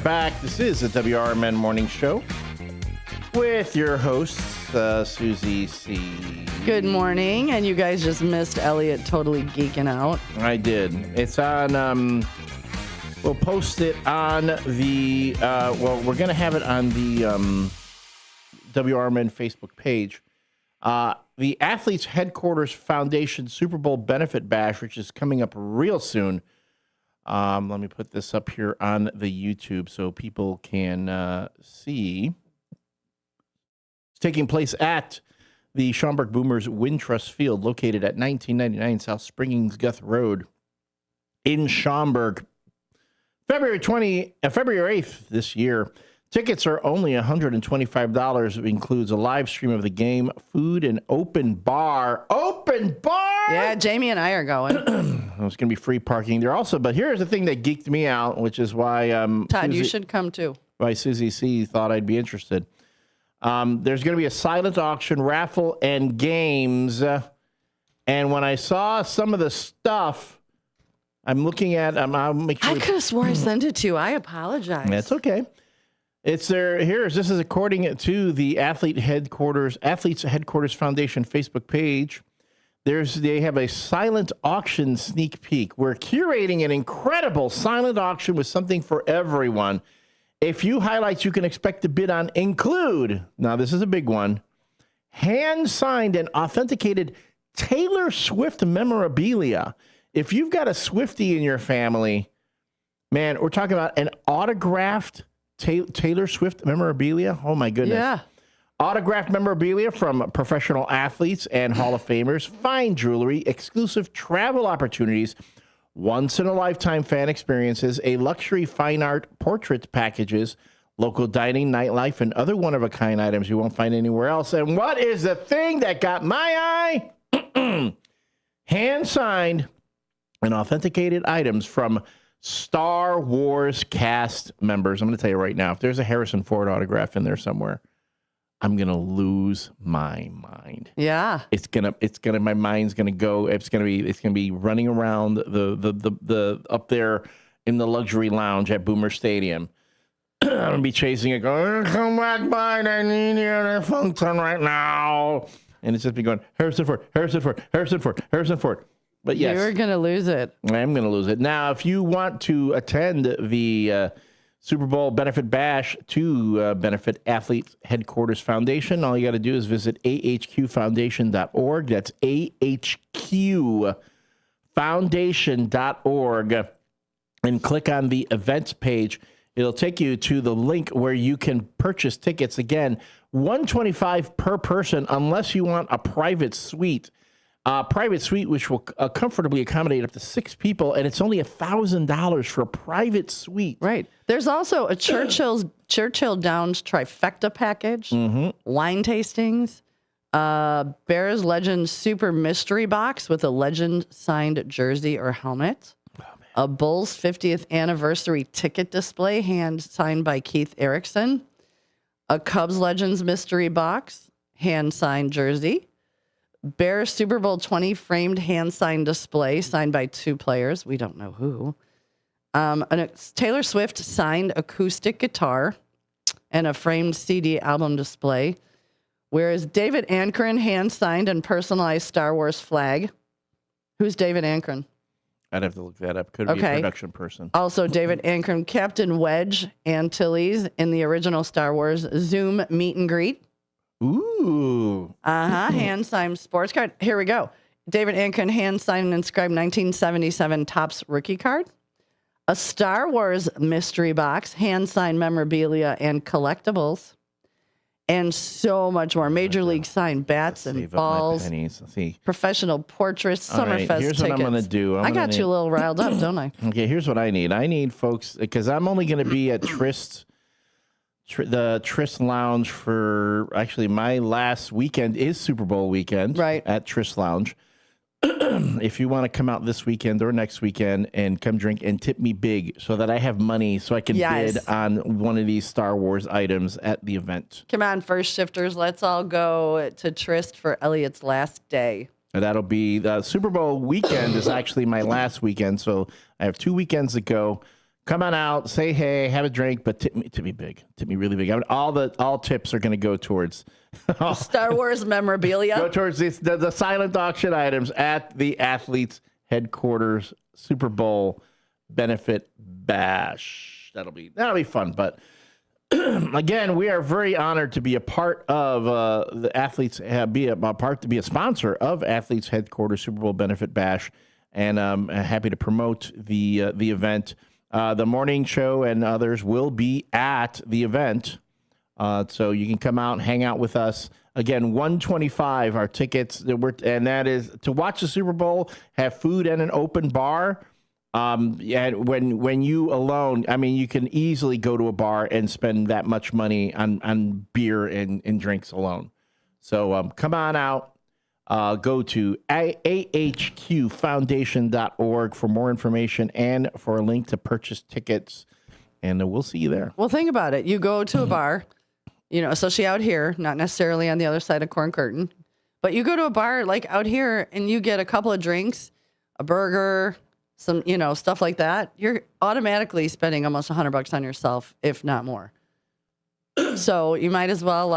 back. This is the WRMN Morning Show with your hosts, Susie C. Good morning. And you guys just missed Elliot totally geeking out. I did. It's on, we'll post it on the, we're going to have it on the WRMN Facebook page. The Athletes Headquarters Foundation Super Bowl Benefit Bash, which is coming up real soon. Let me put this up here on the YouTube so people can see. It's taking place at the Schaumburg Boomers Wintrust Field, located at 1999 South Springings Guth Road in Schaumburg. February 8th this year. Tickets are only $125. It includes a live stream of the game, food, and open bar. Open bar? Yeah, Jamie and I are going. It's going to be free parking there also. But here's the thing that geeked me out, which is why Todd, you should come too. Why Susie C. thought I'd be interested. There's going to be a silent auction, raffle, and games. And when I saw some of the stuff, I'm looking at. I'll make sure. I could have swore I sent it to you. I apologize. That's okay. It's there. This is according to the Athletes Headquarters Foundation Facebook page. They have a silent auction sneak peek. We're curating an incredible silent auction with something for everyone. A few highlights you can expect to bid on include, now this is a big one, hand-signed and authenticated Taylor Swift memorabilia. If you've got a Swiftie in your family, man, we're talking about an autographed Taylor Swift memorabilia. Oh, my goodness. Yeah. Autographed memorabilia from professional athletes and Hall of Famers, fine jewelry, exclusive travel opportunities, once-in-a-lifetime fan experiences, a luxury fine art portrait packages, local dining, nightlife, and other one-of-a-kind items you won't find anywhere else. And what is the thing that got my eye? Hand-signed and authenticated items from Star Wars cast members. I'm going to tell you right now, if there's a Harrison Ford autograph in there somewhere, I'm going to lose my mind. Yeah. My mind's going to go, it's going to be running around the up there in the luxury lounge at Boomer Stadium. I'm going to be chasing it, going, come back by, I need you to function right now. And it's just be going, Harrison Ford, Harrison Ford, Harrison Ford, Harrison Ford. But yes. You're going to lose it. I am going to lose it. Now, if you want to attend the Super Bowl Benefit Bash to benefit Athletes Headquarters Foundation, all you got to do is visit ahqfoundation.org. That's ahqfoundation.org. And click on the events page. It'll take you to the link where you can purchase tickets. Again, $125 per person unless you want a private suite. Private suite, which will comfortably accommodate up to 6 people, and it's only $1,000 for a private suite. Right. There's also a Churchill Downs trifecta package, wine tastings, Bears Legend Super Mystery Box with a legend signed jersey or helmet, a Bulls 50th anniversary ticket display hand signed by Keith Erickson, a Cubs Legends Mystery Box hand signed jersey, Bears Super Bowl 20 framed hand-signed display signed by 2 players. We don't know who. A Taylor Swift signed acoustic guitar and a framed CD album display. Whereas David Ankren hand-signed and personalized Star Wars flag. Who's David Ankren? I'd have to look that up. Could be a production person. Also, David Ankren, Captain Wedge Antilles in the original Star Wars Zoom meet and greet. Ooh. Hand-signed sports card. Here we go. David Ankren hand-signed and inscribed 1977 Topps rookie card. A Star Wars mystery box, hand-signed memorabilia and collectibles. And so much more. Major League signed bats and balls. Professional portraits, Summerfest tickets. Here's what I'm going to do. I got you a little riled up, don't I? Okay, here's what I need. I need folks, because I'm only going to be at the Tryst Lounge for, actually, my last weekend is Super Bowl weekend. Right. At Tryst Lounge. If you want to come out this weekend or next weekend and come drink and tip me big so that I have money so I can bid on one of these Star Wars items at the event. Come on, first shifters. Let's all go to Tryst for Elliot's last day. And that'll be the Super Bowl weekend is actually my last weekend. So I have 2 weekends to go. Come on out, say hey, have a drink, but tip me big. Tip me really big. I mean, all tips are going to go towards Star Wars memorabilia. Go towards the silent auction items at the Athletes Headquarters Super Bowl benefit bash. That'll be fun. But again, we are very honored to be a part of the Athletes, be a sponsor of Athletes Headquarters Super Bowl benefit bash, and I'm happy to promote the event. The morning show and others will be at the event, so you can come out and hang out with us. Again, $125 our tickets, and that is to watch the Super Bowl, have food and an open bar. And when you alone, I mean, you can easily go to a bar and spend that much money on beer and drinks alone. So come on out. Go to ahqfoundation.org for more information and for a link to purchase tickets, and we'll see you there. Well, think about it. You go to a bar, especially out here, not necessarily on the other side of Corn Curtain, but you go to a bar like out here and you get a couple of drinks, a burger, some, stuff like that. You're automatically spending almost $100 on yourself, if not more. So you might as well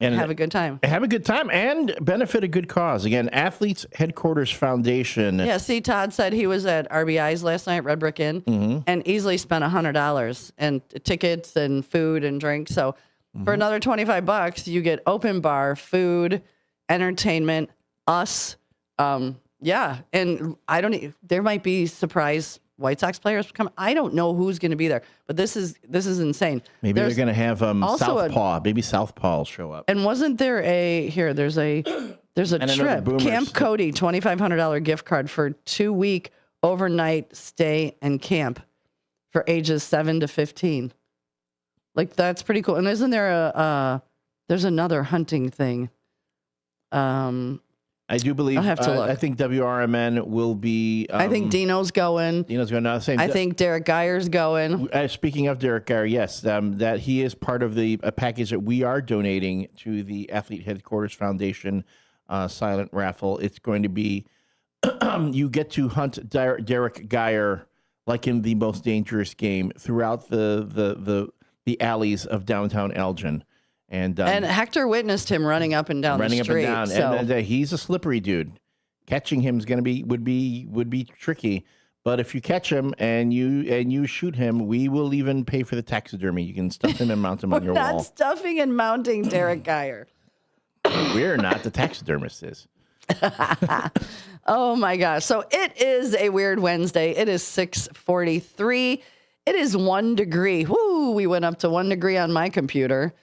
and have a good time. Have a good time and benefit a good cause. Again, Athletes Headquarters Foundation. Yeah, see, Todd said he was at RBI's last night, Red Brick Inn, and easily spent $100 and tickets and food and drinks. So for another $25, you get open bar, food, entertainment, us. Yeah, and there might be surprise White Sox players come. I don't know who's going to be there, but this is insane. Maybe they're going to have Southpaw. Maybe Southpaw will show up. And wasn't there there's a trip, Camp Cody, $2,500 gift card for 2-week overnight stay and camp for ages 7 to 15. Like, that's pretty cool. And isn't there there's another hunting thing? I do believe. I'll have to look. I think WRMN will be. I think Dino's going. Dino's going. No, I think Derek Geyer's going. Speaking of Derek Geyer, yes, that he is part of the package that we are donating to the Athlete Headquarters Foundation silent raffle. It's going to be you get to hunt Derek Geyer like in the most dangerous game throughout the alleys of downtown Elgin. And Hector witnessed him running up and down the street. And he's a slippery dude. Catching him is going to would be tricky. But if you catch him and you shoot him, we will even pay for the taxidermy. You can stuff him and mount him on your wall. We're not stuffing and mounting Derek Geyer. We're not. The taxidermist is. Oh my gosh! So it is a weird Wednesday. It is 6:43. It is 1 degree. Woo! We went up to 1 degree on my computer.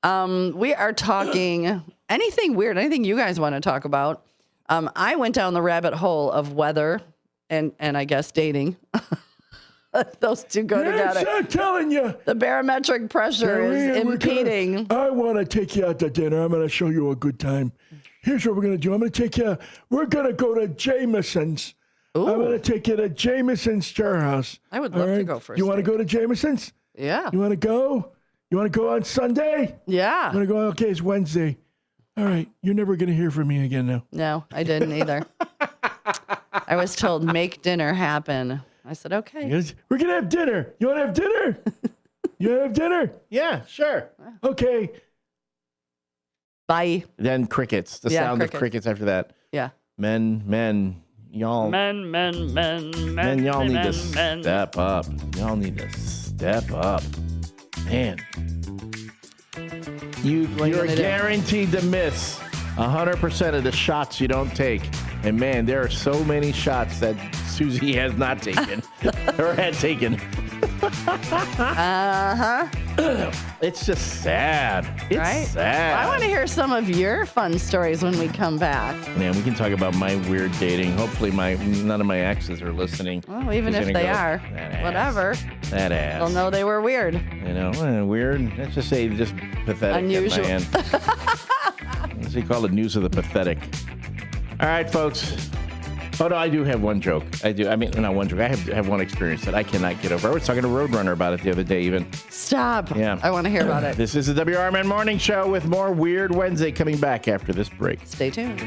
We are talking anything weird, anything you guys want to talk about. I went down the rabbit hole of weather and I guess dating. Those two go together. I'm telling you. The barometric pressure is impeding. I want to take you out to dinner. I'm going to show you a good time. Here's what we're going to do. I'm going to take you. We're going to go to Jameson's. Ooh. I'm going to take you to Jameson's Star House. I would love to go for a You want to go to Jameson's? Yeah. You want to go? You want to go on Sunday? Yeah. You want to go? Okay, it's Wednesday. All right. You're never going to hear from me again now. No, I didn't either. I was told, make dinner happen. I said, okay. We're going to have dinner. You want to have dinner? You want to have dinner? Yeah, sure. Okay. Bye. Then crickets. The sound of crickets after that. Yeah. Men. Y'all. Men, y'all need to step up. Y'all need to step up. Man. You're guaranteed to miss 100% of the shots you don't take. And man, there are so many shots that Susie has not taken or had taken. It's just sad. It's right? sad. Well, I want to hear some of your fun stories when we come back. Man, we can talk about my weird dating. Hopefully none of my exes are listening. Well, even if they are, whatever. That ass. They'll know they were weird. Weird. Let's just say just pathetic. Unusual. What's he call it? News of the pathetic. All right, folks. Oh, no, I do have one joke. I do. I mean, not one joke. I have one experience that I cannot get over. I was talking to Roadrunner about it the other day, even. Stop. Yeah. I want to hear about it. This is the WRMN Morning Show with more Weird Wednesday coming back after this break. Stay tuned.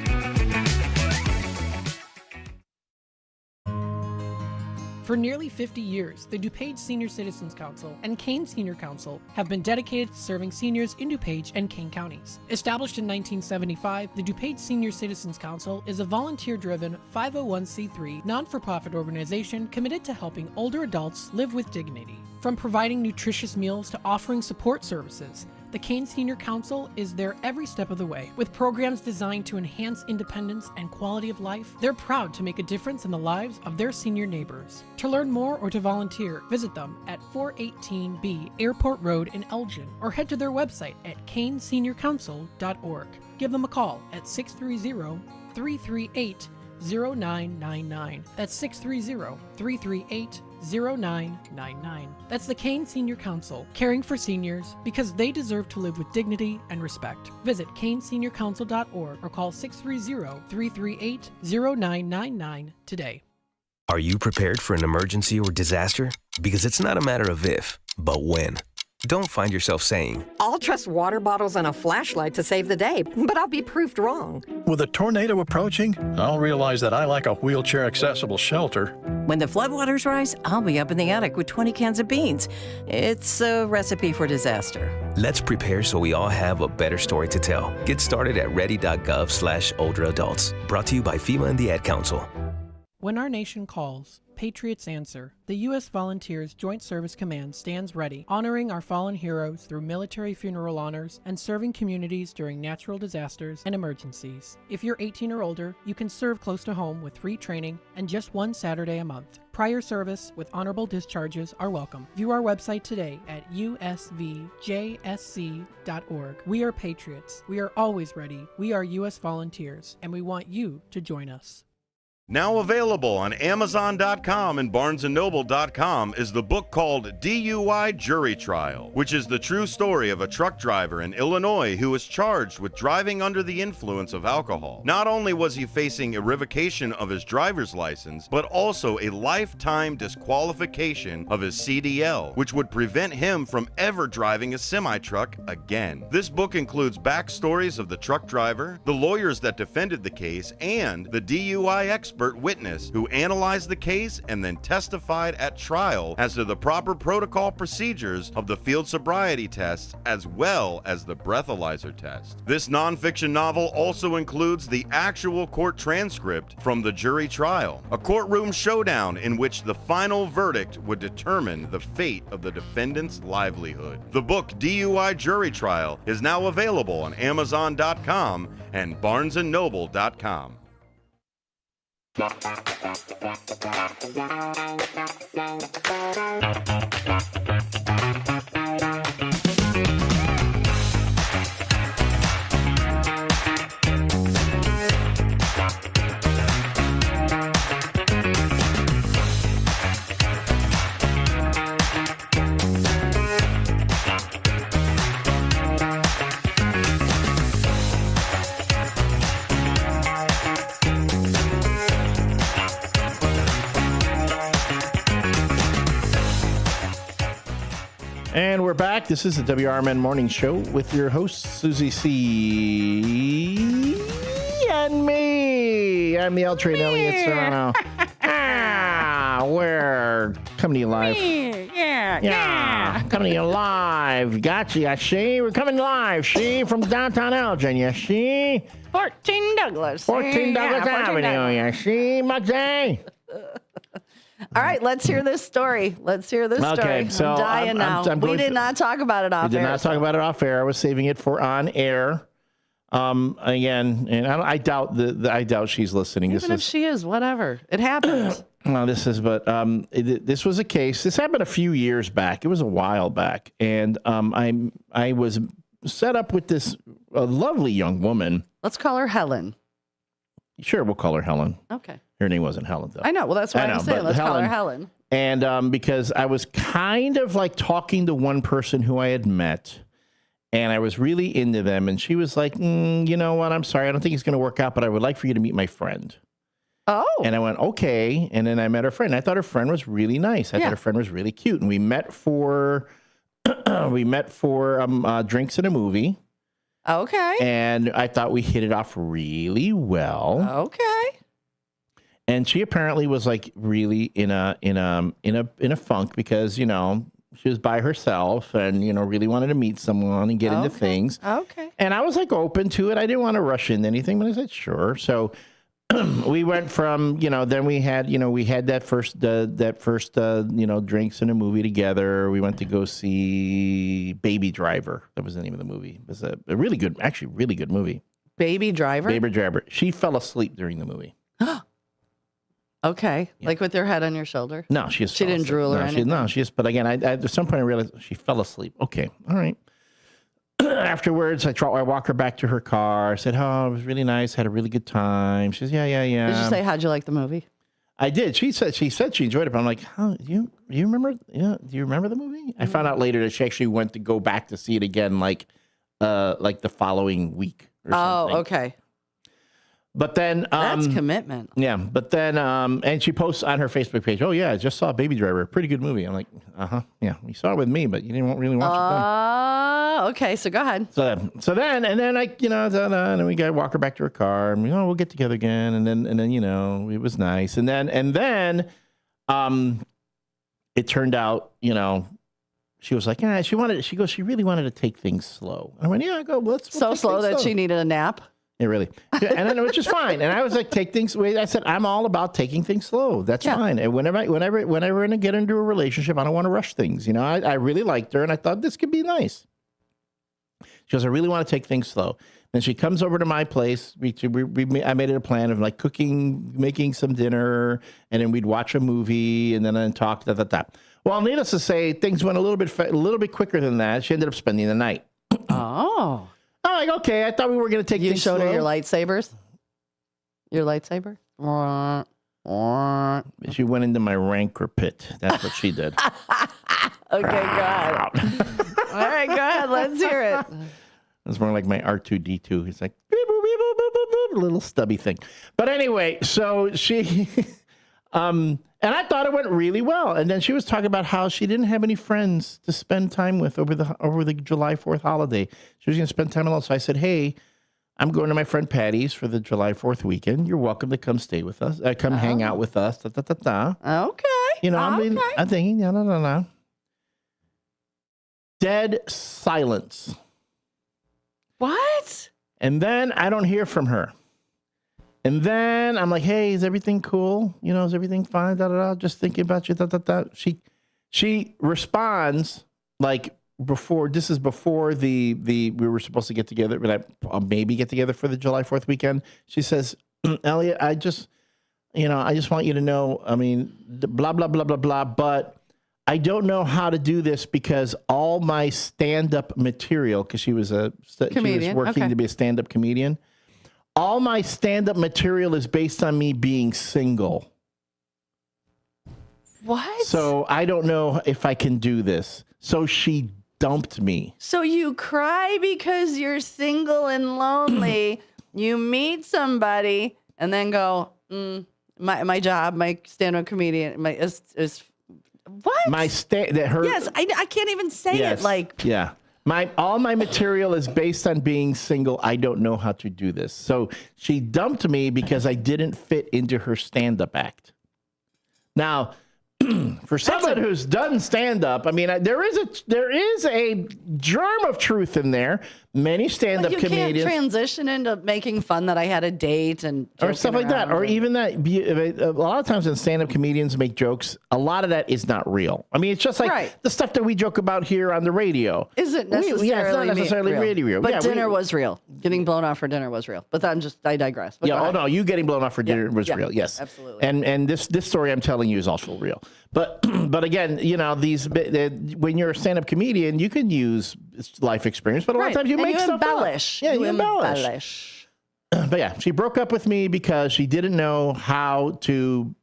For nearly 50 years, the DuPage Senior Citizens Council and Kane Senior Council have been dedicated to serving seniors in DuPage and Kane counties. Established in 1975, the DuPage Senior Citizens Council is a volunteer-driven 501c3 non-for-profit organization committed to helping older adults live with dignity. From providing nutritious meals to offering support services, the Kane Senior Council is there every step of the way. With programs designed to enhance independence and quality of life, they're proud to make a difference in the lives of their senior neighbors. To learn more or to volunteer, visit them at 418B Airport Road in Elgin or head to their website at caneseniorcouncil.org. Give them a call at 630-338-0999. That's 630-338-0999. That's the Kane Senior Council, caring for seniors because they deserve to live with dignity and respect. Visit caneseniorcouncil.org or call 630-338-0999 today. Are you prepared for an emergency or disaster? Because it's not a matter of if, but when. Don't find yourself saying, I'll trust water bottles and a flashlight to save the day, but I'll be proved wrong. With a tornado approaching, I'll realize that I like a wheelchair-accessible shelter. When the floodwaters rise, I'll be up in the attic with 20 cans of beans. It's a recipe for disaster. let's prepare so we all have a better story to tell. Get started at ready.gov/older adults. Brought to you by FEMA and the Ad Council. When our nation calls, patriots answer. The U.S. Volunteers Joint Service Command stands ready, honoring our fallen heroes through military funeral honors and serving communities during natural disasters and emergencies. If you're 18 or older, you can serve close to home with free training and just one Saturday a month. Prior service with honorable discharges are welcome. View our website today at usvjsc.org. We are patriots. We are always ready. We are U.S. Volunteers, and we want you to join us. Now available on Amazon.com and BarnesandNoble.com is the book called DUI Jury Trial, which is the true story of a truck driver in Illinois who was charged with driving under the influence of alcohol. Not only was he facing a revocation of his driver's license, but also a lifetime disqualification of his CDL, which would prevent him from ever driving a semi-truck again. This book includes backstories of the truck driver, the lawyers that defended the case, and the DUI expert witness who analyzed the case and then testified at trial as to the proper protocol procedures of the field sobriety tests as well as the breathalyzer test. This nonfiction novel also includes the actual court transcript from the jury trial, a courtroom showdown in which the final verdict would determine the fate of the defendant's livelihood. The book DUI Jury Trial is now available on Amazon.com and BarnesandNoble.com. And we're back. This is the WRMN Morning Show with your hosts, Susie C. and me. I'm the L Train Elliott Serrano. We're coming to you live. Yeah. Coming to you live. Gotcha, she. We're coming live, she, from downtown Elgin, you see? 14 Douglas. 14 Douglas Avenue, you see, Muggsy? All right, let's hear this story. Okay, so I'm dying now. We did not talk about it off air. We did not talk about it off air. I was saving it for on air. Again, and I doubt I doubt she's listening. Even if she is, whatever. It happens. This was a case. This happened a few years back. It was a while back, and I was set up with this lovely young woman. Let's call her Helen. Sure, we'll call her Helen. Okay. Her name wasn't Helen, though. I know. Well, that's why I'm saying let's call her Helen. And because I was kind of like talking to one person who I had met, and I was really into them, and she was like, you know what? I'm sorry. I don't think it's going to work out, but I would like for you to meet my friend. Oh. And I went, okay. And then I met her friend. I thought her friend was really nice. I thought her friend was really cute. And we met for drinks and a movie. Okay. And I thought we hit it off really well. Okay. And she apparently was like really in a funk because, you know, she was by herself and, you know, really wanted to meet someone and get into things. Okay. And I was like open to it. I didn't want to rush into anything, but I said, sure. So we went from, you know, then we had that first, you know, drinks and a movie together. We went to go see Baby Driver. That was the name of the movie. It was a really good movie. Baby Driver? Baby Driver. She fell asleep during the movie. Okay. Yeah. Like with her head on your shoulder? No, she didn't drool or anything? She just, but again, at some point I realized she fell asleep. Okay. All right. Afterwards, I walk her back to her car. I said, oh, it was really nice. Had a really good time. She says, yeah. Did you say, how'd you like the movie? I did. She said she enjoyed it, but I'm like, how do you remember? Yeah. Do you remember the movie? I found out later that she actually went to go back to see it again, like the following week or something. Oh, okay. But then that's commitment. Yeah. But then and she posts on her Facebook page, oh yeah, I just saw Baby Driver. Pretty good movie. I'm like, yeah. You saw it with me, but you didn't really watch it. Okay, so go ahead. So then I, you know, and we got walk her back to her car and we'll get together again. And then, you know, it was nice. And then it turned out, you know, she was like, yeah, she really wanted to take things slow. And I went, yeah, let's so slow that she needed a nap. Yeah, really. And then, which is fine. And I was like, take things away. I said, I'm all about taking things slow. That's fine. And whenever we're going to get into a relationship, I don't want to rush things. You know, I really liked her and I thought this could be nice. She goes, I really want to take things slow. Then she comes over to my place. I made it a plan of like cooking, making some dinner, and then we'd watch a movie and then talk, Well, needless to say, things went a little bit quicker than that. She ended up spending the night. Oh. I'm like, okay, I thought we were going to take things slow. You showed her your lightsabers? Your lightsaber? She went into my rancor pit. That's what she did. Okay, go ahead. All right, go ahead. Let's hear it. It's more like my R2-D2. It's like, beep, boop, beep, boop, boop, boop, boop, little stubby thing. But anyway, so she... and I thought it went really well. And then she was talking about how she didn't have any friends to spend time with over the July 4th holiday. She was going to spend time alone. So I said, hey, I'm going to my friend Patty's for the July 4th weekend. You're welcome to come stay with us. Come hang out with us. Okay. You know, I'm thinking, no. Dead silence. What? And then I don't hear from her. And then I'm like, hey, is everything cool? You know, is everything fine? Just thinking about you. She responds like before. This is before the we were supposed to get together, but maybe get together for the July 4th weekend. She says, Elliot, I just want you to know, I mean, blah, blah, blah, blah, blah, but I don't know how to do this because all my stand-up material, because she was working to be a stand-up comedian. All my stand-up material is based on me being single. What? So I don't know if I can do this. So she dumped me. So you cry because you're single and lonely. You meet somebody and then go, my job, my stand-up comedian, is what? Yes, I can't even say it like. Yeah. All my material is based on being single. I don't know how to do this. So she dumped me because I didn't fit into her stand-up act. Now, for someone who's done stand-up, I mean, there is a germ of truth in there. Many stand-up comedians can't transition into making fun that I had a date or stuff like that, or even that. A lot of times when stand-up comedians make jokes, a lot of that is not real. I mean, it's just like the stuff that we joke about here on the radio. Isn't necessarily it's not necessarily real. But dinner was real. Getting blown off for dinner was real. But I digress. But no, you getting blown off for dinner was real. Yes, absolutely. And this story I'm telling you is also real. But again, you know, when you're a stand-up comedian, you can use life experience, but a lot of times you make stuff embellish. Up. Yeah, you embellish. But yeah, she broke up with me because she didn't know how to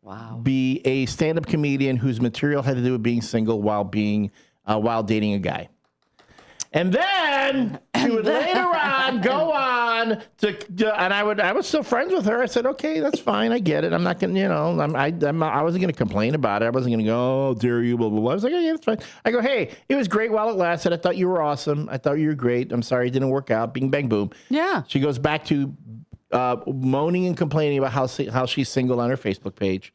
be a stand-up comedian whose material had to do with being single while dating a guy. And then she would later on go on and I was still friends with her. I said, okay, that's fine. I get it. I'm not going to, I wasn't going to complain about it. I wasn't going to go, oh, dare you, blah, blah, blah. I was like, oh, yeah, that's fine. I go, hey, it was great while it lasted. I thought you were awesome. I thought you were great. I'm sorry it didn't work out. Bing, bang, boom. Yeah. She goes back to moaning and complaining about how she's single on her Facebook page.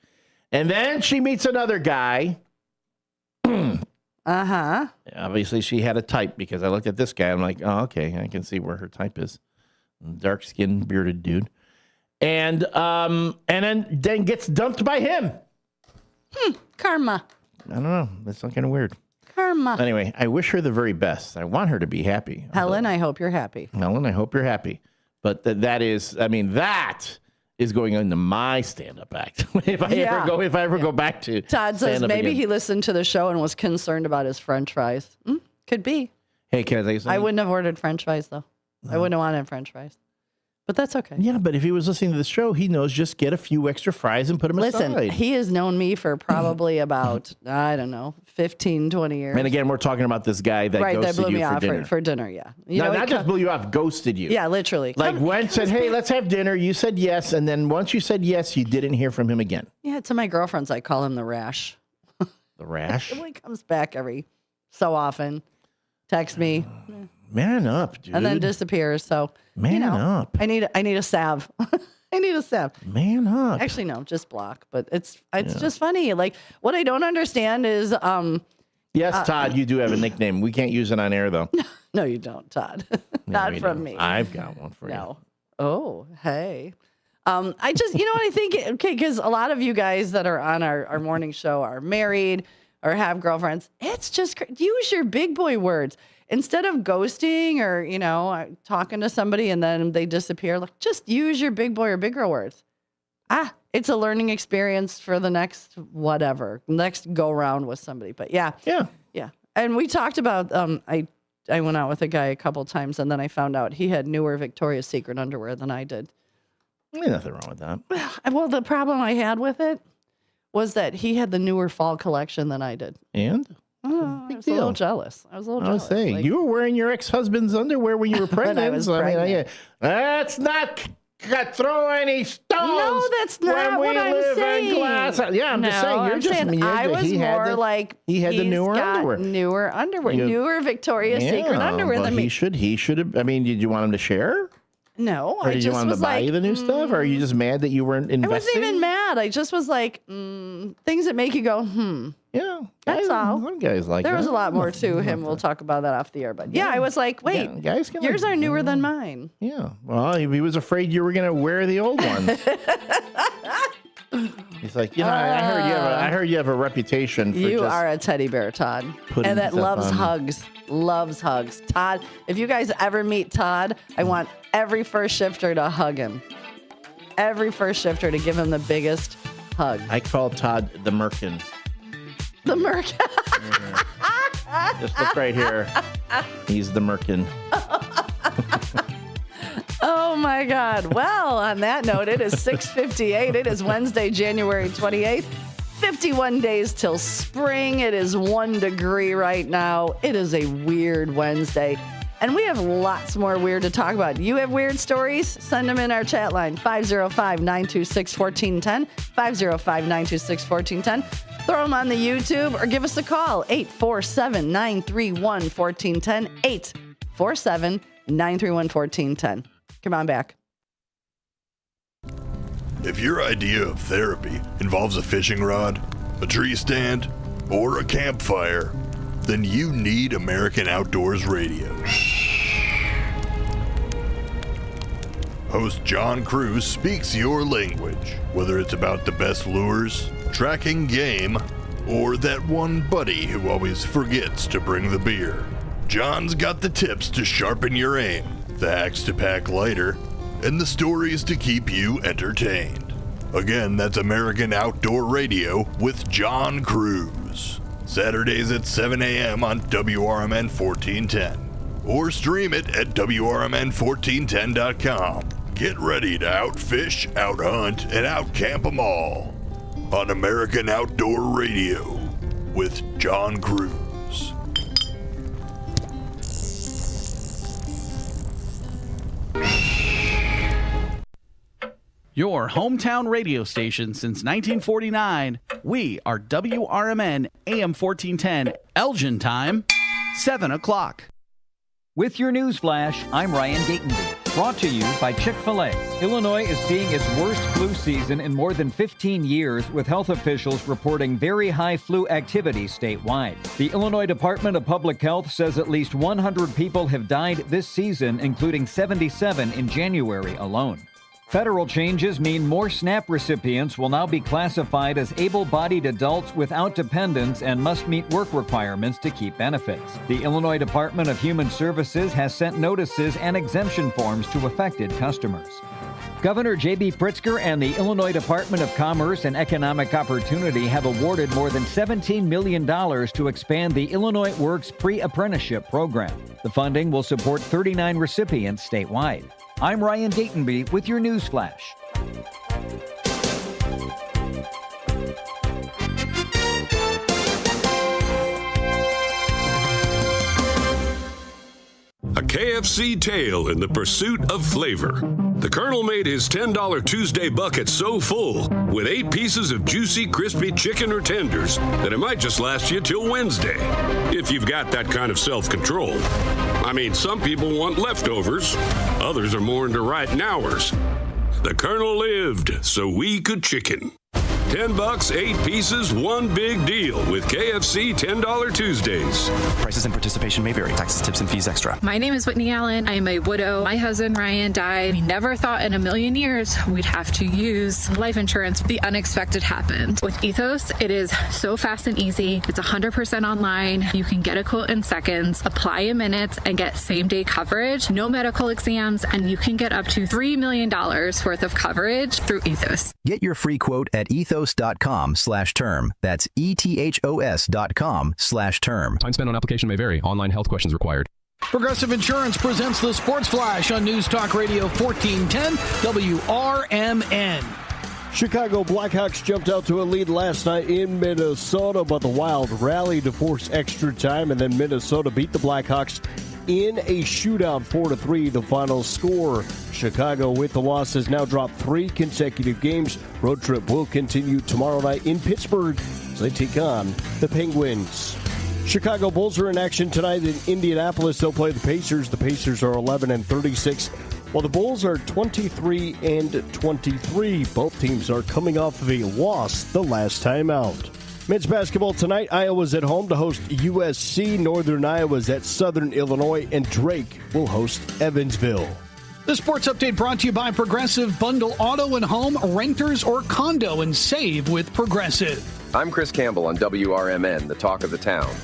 And then she meets another guy. Uh-huh. Obviously, she had a type because I looked at this guy. I'm like, oh, okay, I can see where her type is. Dark-skinned, bearded dude. And then gets dumped by him. Karma. I don't know. That's not kind of weird. Karma. Anyway, I wish her the very best. I want her to be happy. Helen, I hope you're happy. Helen, I hope you're happy. But that is going into my stand-up act. if I ever go back to Todd says maybe again. he listened to the show and was concerned about his French fries. Could be. Hey, can I say something? I wouldn't have ordered French fries though. I wouldn't have wanted French fries. But that's okay. Yeah, but if he was listening to the show, he knows just get a few extra fries and put them aside. Listen, he has known me for probably about, I don't know, 15, 20 years. And again, we're talking about this guy that ghosted blew me you off for dinner. Yeah. Not just blew you off, ghosted you. Yeah, literally. Like went, said, hey, let's have dinner. You said yes. And then once you said yes, you didn't hear from him again. Yeah, to my girlfriends, I call him the Rash. The Rash? He comes back every so often. Text me. Man up, dude. And then disappears. So, man up. I need a salve. I need a salve. Man up. Actually, no, just block. But it's just funny. Like, what I don't understand is... yes, Todd, you do have a nickname. We can't use it on air, though. No, you don't, Todd. Not from me. I've got one for you. Oh, hey. I just, you know what I think? Okay, because a lot of you guys that are on our morning show are married or have girlfriends. It's just, use your big boy words. Instead of ghosting or, talking to somebody and then they disappear, like just use your big boy or big girl words. It's a learning experience for the next go round with somebody. But yeah. And we talked about, I went out with a guy a couple times and then I found out he had newer Victoria's Secret underwear than I did. There's nothing wrong with that. Well, the problem I had with it was that he had the newer fall collection than I did. And? I was a little jealous. I was saying, you were wearing your ex-husband's underwear when you were pregnant. I was pregnant. Let's not throw any stones. No, that's not what I'm saying. Yeah, I'm just saying. I was more like he had the newer underwear. Newer underwear, newer Victoria's Secret underwear than me. He should have. I mean, did you want him to share? No, or did you want him to buy you the new stuff? Or are you just mad that you weren't investing? I wasn't even mad. I just was like, things that make you go, Yeah, that's all. Some guys like there that. was a lot more to him. We'll talk about that off the air. But yeah, I was like, wait, guys yours are newer than mine. Yeah. Well, he was afraid you were going to wear the old ones. He's like, I heard you have a reputation for you are a teddy bear, Todd, and that loves hugs. Loves hugs. Todd, if you guys ever meet Todd, I want every first shifter to hug him. Every first shifter to give him the biggest hug. I call Todd the Merkin. The Merkin. Just look right here. He's the Merkin. Oh my God. Well, on that note, it is 6:58. It is Wednesday, January 28th. 51 days till spring. It is 1 degree right now. It is a weird Wednesday. And we have lots more weird to talk about. You have weird stories? Send them in our chat line, 505-926-1410, 505-926-1410. Throw them on the YouTube or give us a call, 847-931-1410, 847-931-1410. Come on back. If your idea of therapy involves a fishing rod, a tree stand, or a campfire, then you need American Outdoors Radio. Host John Cruz speaks your language, whether it's about the best lures, tracking game, or that one buddy who always forgets to bring the beer. John's got the tips to sharpen your aim, the hacks to pack lighter, and the stories to keep you entertained. Again, that's American Outdoor Radio with John Cruz. Saturdays at 7 a.m. on WRMN 1410. Or stream it at WRMN1410.com. Get ready to outfish, outhunt, and outcamp them all on American Outdoor Radio with John Cruz. Your hometown radio station since 1949. We are WRMN AM 1410, Elgin time, 7 o'clock. With your news flash, I'm Ryan Gatenby. Brought to you by Chick-fil-A. Illinois is seeing its worst flu season in more than 15 years, with health officials reporting very high flu activity statewide. The Illinois Department of Public Health says at least 100 people have died this season, including 77 in January alone. Federal changes mean more SNAP recipients will now be classified as able-bodied adults without dependents and must meet work requirements to keep benefits. The Illinois Department of Human Services has sent notices and exemption forms to affected customers. Governor J.B. Pritzker and the Illinois Department of Commerce and Economic Opportunity have awarded more than $17 million to expand the Illinois Works pre-apprenticeship program. The funding will support 39 recipients statewide. I'm Ryan Gatenby with your news flash. A KFC tale in the pursuit of flavor. The Colonel made his $10 Tuesday bucket so full with 8 pieces of juicy, crispy chicken or tenders that it might just last you till Wednesday, if you've got that kind of self-control. I mean, some people want leftovers. Others are more into right hours. The Colonel lived so we could chicken. $10, 8 pieces, one big deal with KFC $10 Tuesdays. Prices and participation may vary. Taxes, tips, and fees extra. My name is Whitney Allen. I am a widow. My husband Ryan died. We never thought in a million years we'd have to use life insurance. The unexpected happened. With Ethos, it is so fast and easy. It's 100% online. You can get a quote in seconds, apply in minutes, and get same-day coverage. No medical exams, and you can get up to $3 million worth of coverage through Ethos. Get your free quote at ethos.com/term. That's ethos.com/term. Time spent on application may vary. Online health questions required. Progressive Insurance presents the Sports Flash on News Talk Radio 1410 WRMN. Chicago Blackhawks jumped out to a lead last night in Minnesota, but the Wild rallied to force extra time, and then Minnesota beat the Blackhawks in a shootout 4-3, the final score. Chicago, with the loss, has now dropped 3 consecutive games. Road trip will continue tomorrow night in Pittsburgh as they take on the Penguins. Chicago Bulls are in action tonight in Indianapolis. They'll play the Pacers. The Pacers are 11-36, while the Bulls are 23-23. Both teams are coming off of a loss the last time out. Men's basketball tonight, Iowa's at home to host USC. Northern Iowa's at Southern Illinois, and Drake will host Evansville. The sports update brought to you by Progressive. Bundle auto and home, renters, or condo and save with Progressive. I'm Chris Campbell on WRMN, the talk of the town.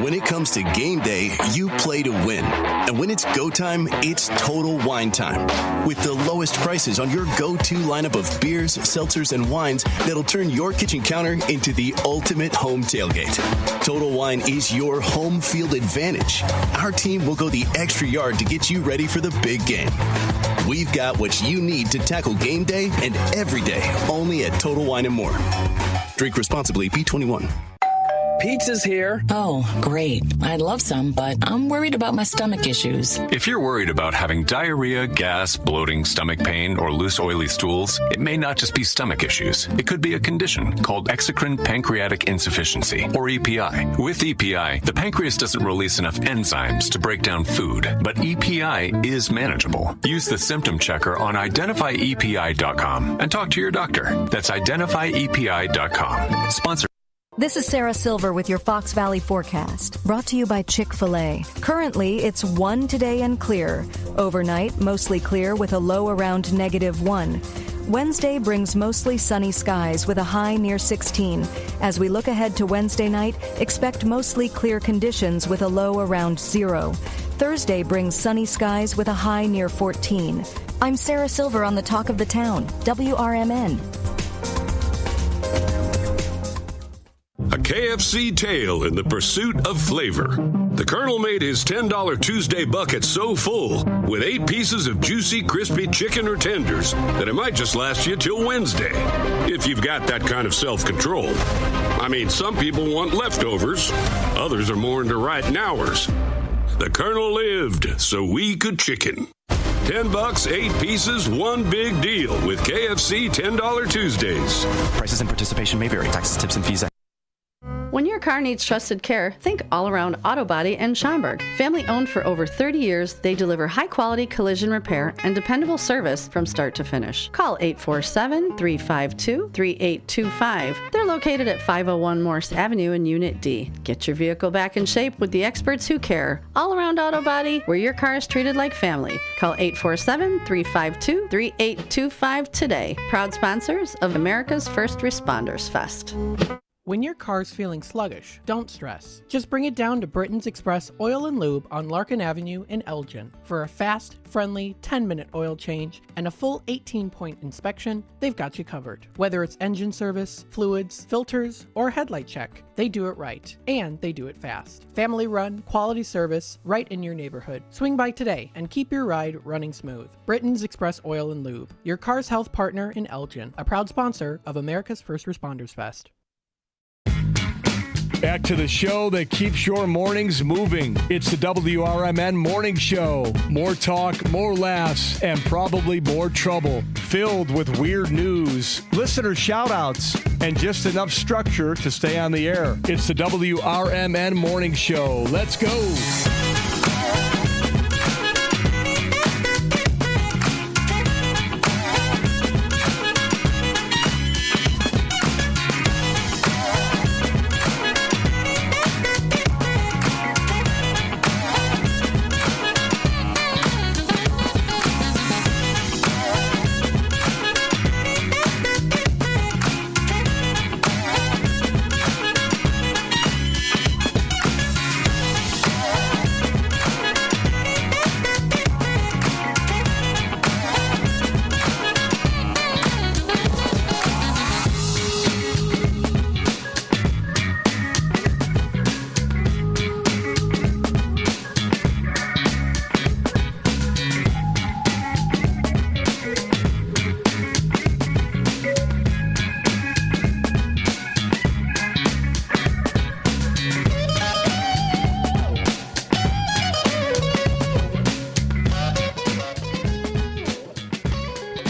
When it comes to game day, you play to win. And when it's go time, it's Total Wine time. With the lowest prices on your go-to lineup of beers, seltzers, and wines that'll turn your kitchen counter into the ultimate home tailgate. Total Wine is your home field advantage. Our team will go the extra yard to get you ready for the big game. We've got what you need to tackle game day and every day, only at Total Wine & More. Drink responsibly, B21. Pizza's here. Oh, great. I'd love some, but I'm worried about my stomach issues. If you're worried about having diarrhea, gas, bloating, stomach pain, or loose, oily stools, it may not just be stomach issues. It could be a condition called exocrine pancreatic insufficiency, or EPI. With EPI, the pancreas doesn't release enough enzymes to break down food, but EPI is manageable. Use the symptom checker on identifyepi.com and talk to your doctor. That's identifyepi.com. Sponsor. This is Sarah Silver with your Fox Valley forecast, brought to you by Chick-fil-A. Currently, it's 1 today and clear. Overnight, mostly clear with a low around -1. Wednesday brings mostly sunny skies with a high near 16. As we look ahead to Wednesday night, expect mostly clear conditions with a low around 0. Thursday brings sunny skies with a high near 14. I'm Sarah Silver on the Talk of the Town, WRMN. A KFC tale in the pursuit of flavor. The Colonel made his $10 Tuesday bucket so full with 8 pieces of juicy, crispy chicken or tenders that it might just last you till Wednesday, if you've got that kind of self-control. I mean, some people want leftovers. Others are more into right hours. The Colonel lived so we could chicken. $10, 8 pieces, one big deal with KFC $10 Tuesdays. Prices and participation may vary. Taxes, tips, and fees. When your car needs trusted care, think All Around Auto Body in Schaumburg. Family owned for over 30 years, they deliver high-quality collision repair and dependable service from start to finish. Call 847-352-3825. They're located at 501 Morse Avenue in Unit D. Get your vehicle back in shape with the experts who care. All Around Auto Body, where your car is treated like family. Call 847-352-3825 today. Proud sponsors of America's First Responders Fest. When your car's feeling sluggish, don't stress. Just bring it down to Britain's Express Oil and Lube on Larkin Avenue in Elgin. For a fast, friendly 10-minute oil change and a full 18-point inspection, they've got you covered. Whether it's engine service, fluids, filters, or headlight check, they do it right. And they do it fast. Family run, quality service, right in your neighborhood. Swing by today and keep your ride running smooth. Britain's Express Oil and Lube, your car's health partner in Elgin, a proud sponsor of America's First Responders Fest. Back to the show that keeps your mornings moving. It's the WRMN Morning Show. More talk, more laughs, and probably more trouble. Filled with weird news, listener shout-outs, and just enough structure to stay on the air. It's the WRMN Morning Show. Let's go.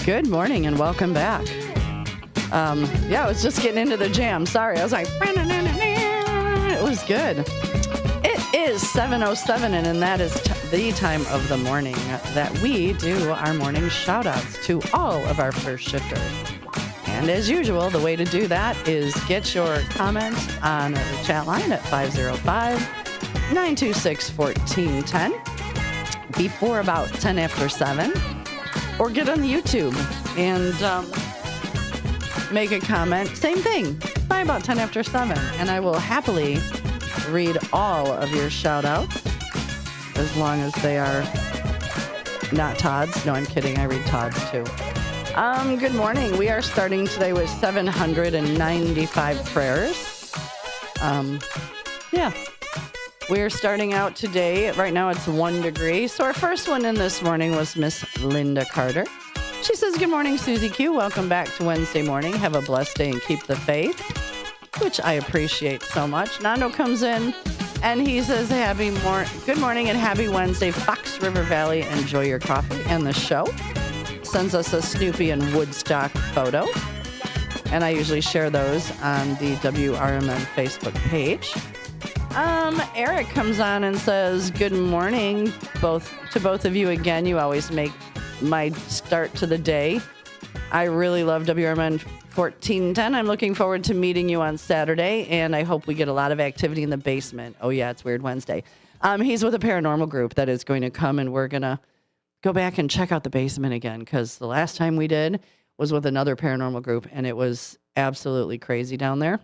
Good morning and welcome back. I was just getting into the jam. Sorry, I was like, it was good. It is 7:07, and that is the time of the morning that we do our morning shout-outs to all of our first shifters. And as usual, the way to do that is get your comments on the chat line at 505-926-1410 before about 10 after 7. Or get on YouTube and make a comment. Same thing, by about 10 after 7. And I will happily read all of your shout-outs as long as they are not Todd's. No, I'm kidding. I read Todd's too. Good morning. We are starting today with 795 prayers. We're starting out today. Right now it's 1 degree. So our first one in this morning was Miss Linda Carter. She says, good morning, Susie Q. Welcome back to Wednesday morning. Have a blessed day and keep the faith, which I appreciate so much. Nando comes in and he says, good morning and happy Wednesday, Fox River Valley. Enjoy your coffee and the show. Sends us a Snoopy and Woodstock photo. And I usually share those on the WRMN Facebook page. Eric comes on and says, good morning to both of you again. You always make my start to the day. I really love WRMN 1410. I'm looking forward to meeting you on Saturday, and I hope we get a lot of activity in the basement. Oh, yeah, it's Weird Wednesday. He's with a paranormal group that is going to come, and we're going to go back and check out the basement again, because the last time we did was with another paranormal group, and it was absolutely crazy down there.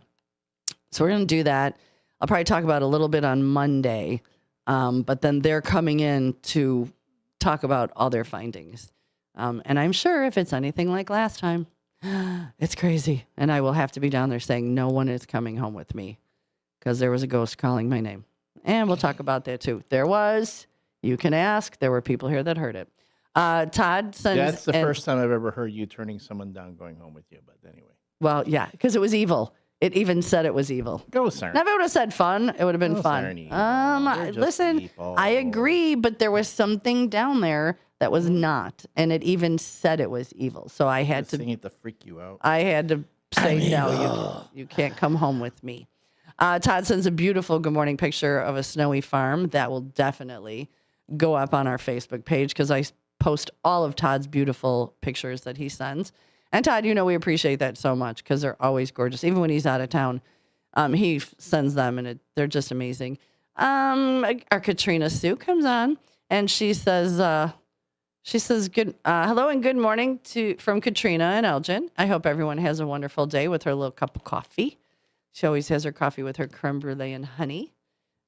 So we're going to do that. I'll probably talk about it a little bit on Monday, but then they're coming in to talk about all their findings. And I'm sure if it's anything like last time, it's crazy. And I will have to be down there saying no one is coming home with me because there was a ghost calling my name. And we'll talk about that too. There was. You can ask. There were people here that heard it. Todd sends... That's the first time I've ever heard you turning someone down going home with you, but anyway. Well, yeah, because it was evil. It even said it was evil. Ghosts aren't. Now, if it would have said fun, it would have been fun. Listen, people. I agree, but there was something down there that was not, and it even said it was evil. So I had to... Saying it to freak you out. I had to say, no, you can't come home with me. Todd sends a beautiful good morning picture of a snowy farm. That will definitely go up on our Facebook page because I post all of Todd's beautiful pictures that he sends. And Todd, we appreciate that so much because they're always gorgeous. Even when he's out of town, he sends them and they're just amazing. Our Katrina Sue comes on and she says, good, hello and good morning from Katrina and Elgin. I hope everyone has a wonderful day with her little cup of coffee. She always has her coffee with her creme brulee and honey.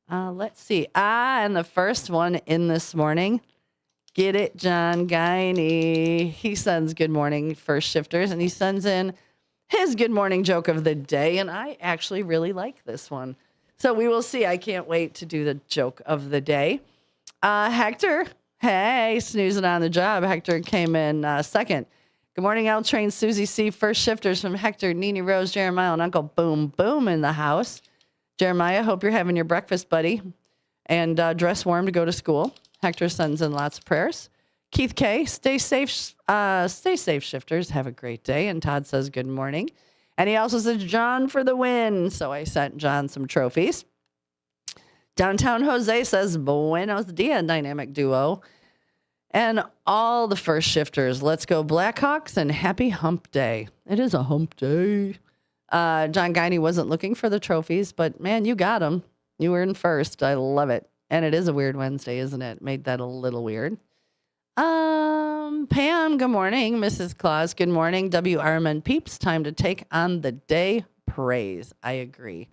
Let's see. And the first one in this morning, get it, John Guiney. He sends good morning first shifters, and he sends in his good morning joke of the day, and I actually really like this one. So we will see. I can't wait to do the joke of the day. Hector, hey, snoozing on the job. Hector came in second. Good morning, L Train, Susie C. First shifters from Hector, Nene Rose, Jeremiah, and Uncle Boom Boom in the house. Jeremiah, hope you're having your breakfast, buddy, and dress warm to go to school. Hector sends in lots of prayers. Keith K, stay safe, shifters. Have a great day. And Todd says good morning. And he also says John for the win. So I sent John some trophies. Downtown Jose says buenos dias, dynamic duo. And all the first shifters, let's go Blackhawks and happy hump day. It is a hump day. John Guiney wasn't looking for the trophies, but man, you got them. You were in first. I love it. And it is a weird Wednesday, isn't it? Made that a little weird. Pam, good morning. Mrs. Claus, good morning. WRMN peeps, time to take on the day. Praise. I agree.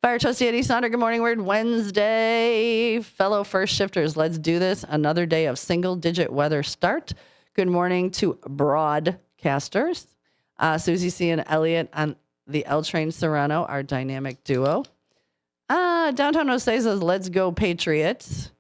Fire Trustee Eddie Sonder, good morning. Weird Wednesday. Fellow first shifters, let's do this. Another day of single-digit weather start. Good morning to broadcasters. Susie C. and Elliot on the L Train Serrano, our dynamic duo. Downtown Jose says, let's go Patriots.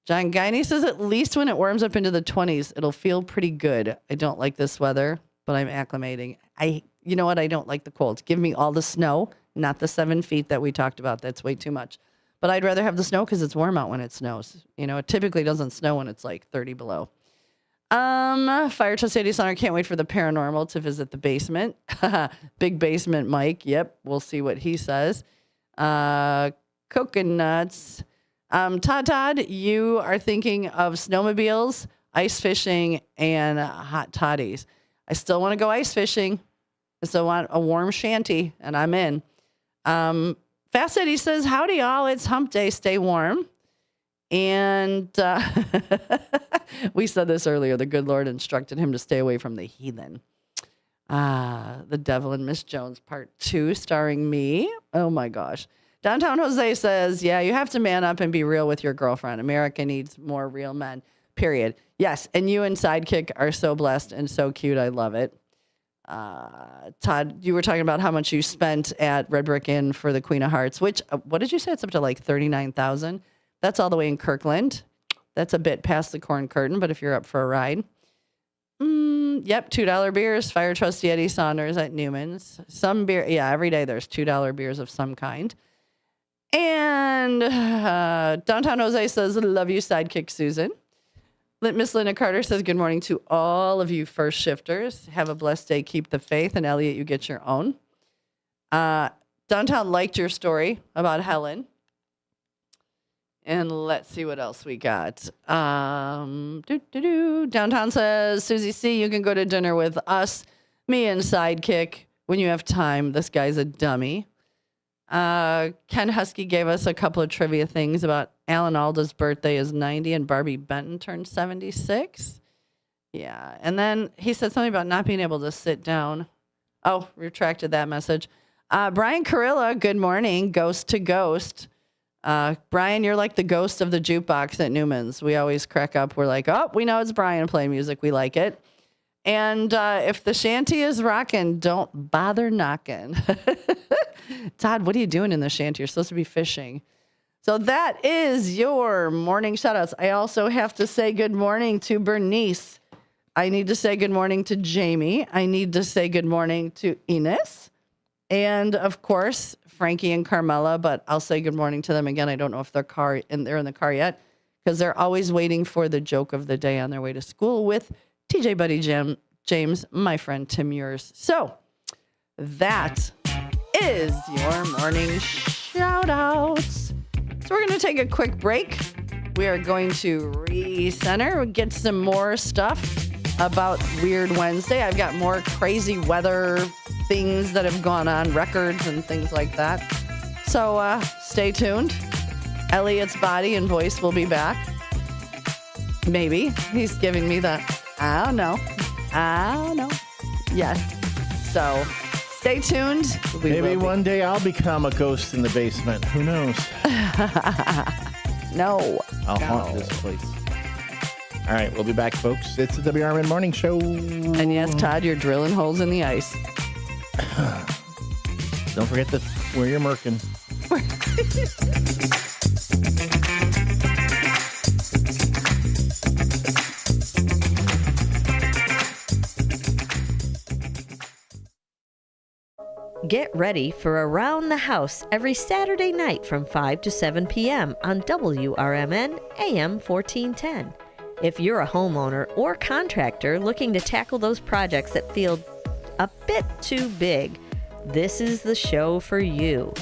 John Guiney says, at least when it warms up into the 20s, it'll feel pretty good. I don't like this weather, but I'm acclimating. You know what? I don't like the cold. Give me all the snow, not the 7 feet that we talked about. That's way too much. But I'd rather have the snow because it's warm out when it snows. It typically doesn't snow when it's like 30 below. Fire Trustee Center, can't wait for the paranormal to visit the basement. Big basement Mike. Yep, we'll see what he says. Coconuts. Todd, you are thinking of snowmobiles, ice fishing, and hot toddies. I still want to go ice fishing. I still want a warm shanty, and I'm in. Fast Eddie says, howdy, y'all. It's hump day. Stay warm. And we said this earlier. The good Lord instructed him to stay away from the heathen. The Devil and Miss Jones Part 2, starring me. Oh, my gosh. Downtown Jose says, yeah, you have to man up and be real with your girlfriend. America needs more real men, period. Yes, and you and Sidekick are so blessed and so cute. I love it. Todd, you were talking about how much you spent at Red Brick Inn for the Queen of Hearts, which, what did you say? It's up to like $39,000. That's all the way in Kirkland. That's a bit past the corn curtain, but if you're up for a ride. Yep, $2 beers. Fire Trustee Eddie Saunders at Newman's. Some beer. Yeah, every day there's $2 beers of some kind. And Downtown Jose says, love you, Sidekick Susan. Miss Linda Carter says, good morning to all of you first shifters. Have a blessed day. Keep the faith. And Elliot, you get your own. Downtown liked your story about Helen. And let's see what else we got. Downtown says, Susie C., you can go to dinner with us, me and Sidekick, when you have time. This guy's a dummy. Ken Husky gave us a couple of trivia things about Alan Alda's birthday is 90 and Barbie Benton turned 76. Yeah. And then he said something about not being able to sit down. Oh, retracted that message. Brian Carilla, good morning. Ghost to Ghost. Brian, you're like the ghost of the jukebox at Newman's. We always crack up. We're like, oh, we know it's Brian playing music. We like it. And if the shanty is rocking, don't bother knocking. Todd, what are you doing in the shanty? You're supposed to be fishing. So that is your morning shoutouts. I also have to say good morning to Bernice. I need to say good morning to Jamie. I need to say good morning to Ines. And, of course, Frankie and Carmela. But I'll say good morning to them again. I don't know if they're in the car yet because they're always waiting for the joke of the day on their way to school with TJ Buddy James, my friend Tim Yours. So that is your morning shout-outs. So we're going to take a quick break. We are going to recenter, get some more stuff about Weird Wednesday. I've got more crazy weather things that have gone on, records and things like that. So stay tuned. Elliot's body and voice will be back. Maybe. He's giving me the, I don't know. Yes. So stay tuned. Maybe one day I'll become a ghost in the basement. Who knows? No. I'll haunt this place. All right, we'll be back, folks. It's the WRMN Morning Show. And yes, Todd, you're drilling holes in the ice. Don't forget to wear your merkin. Get ready for Around the House every Saturday night from 5 to 7 p.m. on WRMN AM 1410. If you're a homeowner or contractor looking to tackle those projects that feel a bit too big, this is the show for you.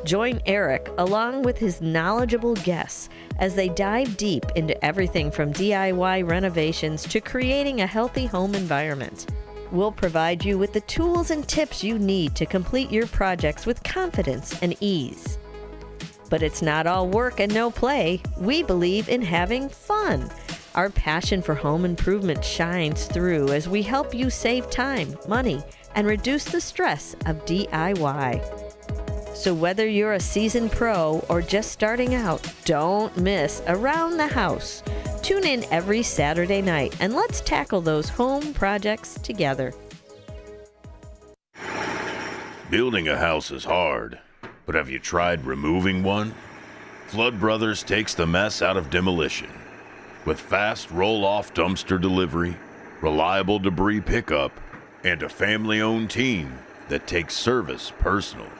Join Eric along with his knowledgeable guests as they dive deep into everything from DIY renovations to creating a healthy home environment. We'll provide you with the tools and tips you need to complete your projects with confidence and ease. But it's not all work and no play. We believe in having fun. Our passion for home improvement shines through as we help you save time, money, and reduce the stress of DIY. So whether you're a seasoned pro or just starting out, don't miss Around the House. Tune in every Saturday night and let's tackle those home projects together. Building a house is hard, but have you tried removing one? Flood Brothers takes the mess out of demolition. With fast roll-off dumpster delivery, reliable debris pickup, and a family-owned team that takes service personally.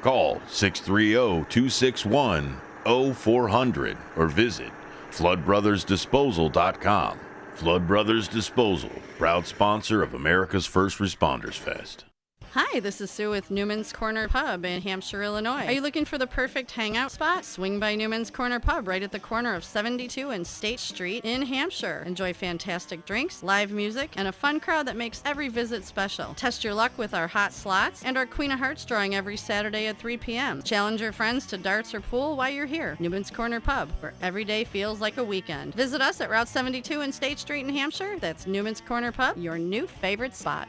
Call 630-261-0400 or visit floodbrothersdisposal.com. Flood Brothers Disposal, proud sponsor of America's First Responders Fest. Hi, this is Sue with Newman's Corner Pub in Hampshire, Illinois. Are you looking for the perfect hangout spot? Swing by Newman's Corner Pub right at the corner of 72 and State Street in Hampshire. Enjoy fantastic drinks, live music, and a fun crowd that makes every visit special. Test your luck with our hot slots and our Queen of Hearts drawing every Saturday at 3 p.m. Challenge your friends to darts or pool while you're here. Newman's Corner Pub, where every day feels like a weekend. Visit us at Route 72 and State Street in Hampshire. That's Newman's Corner Pub, your new favorite spot.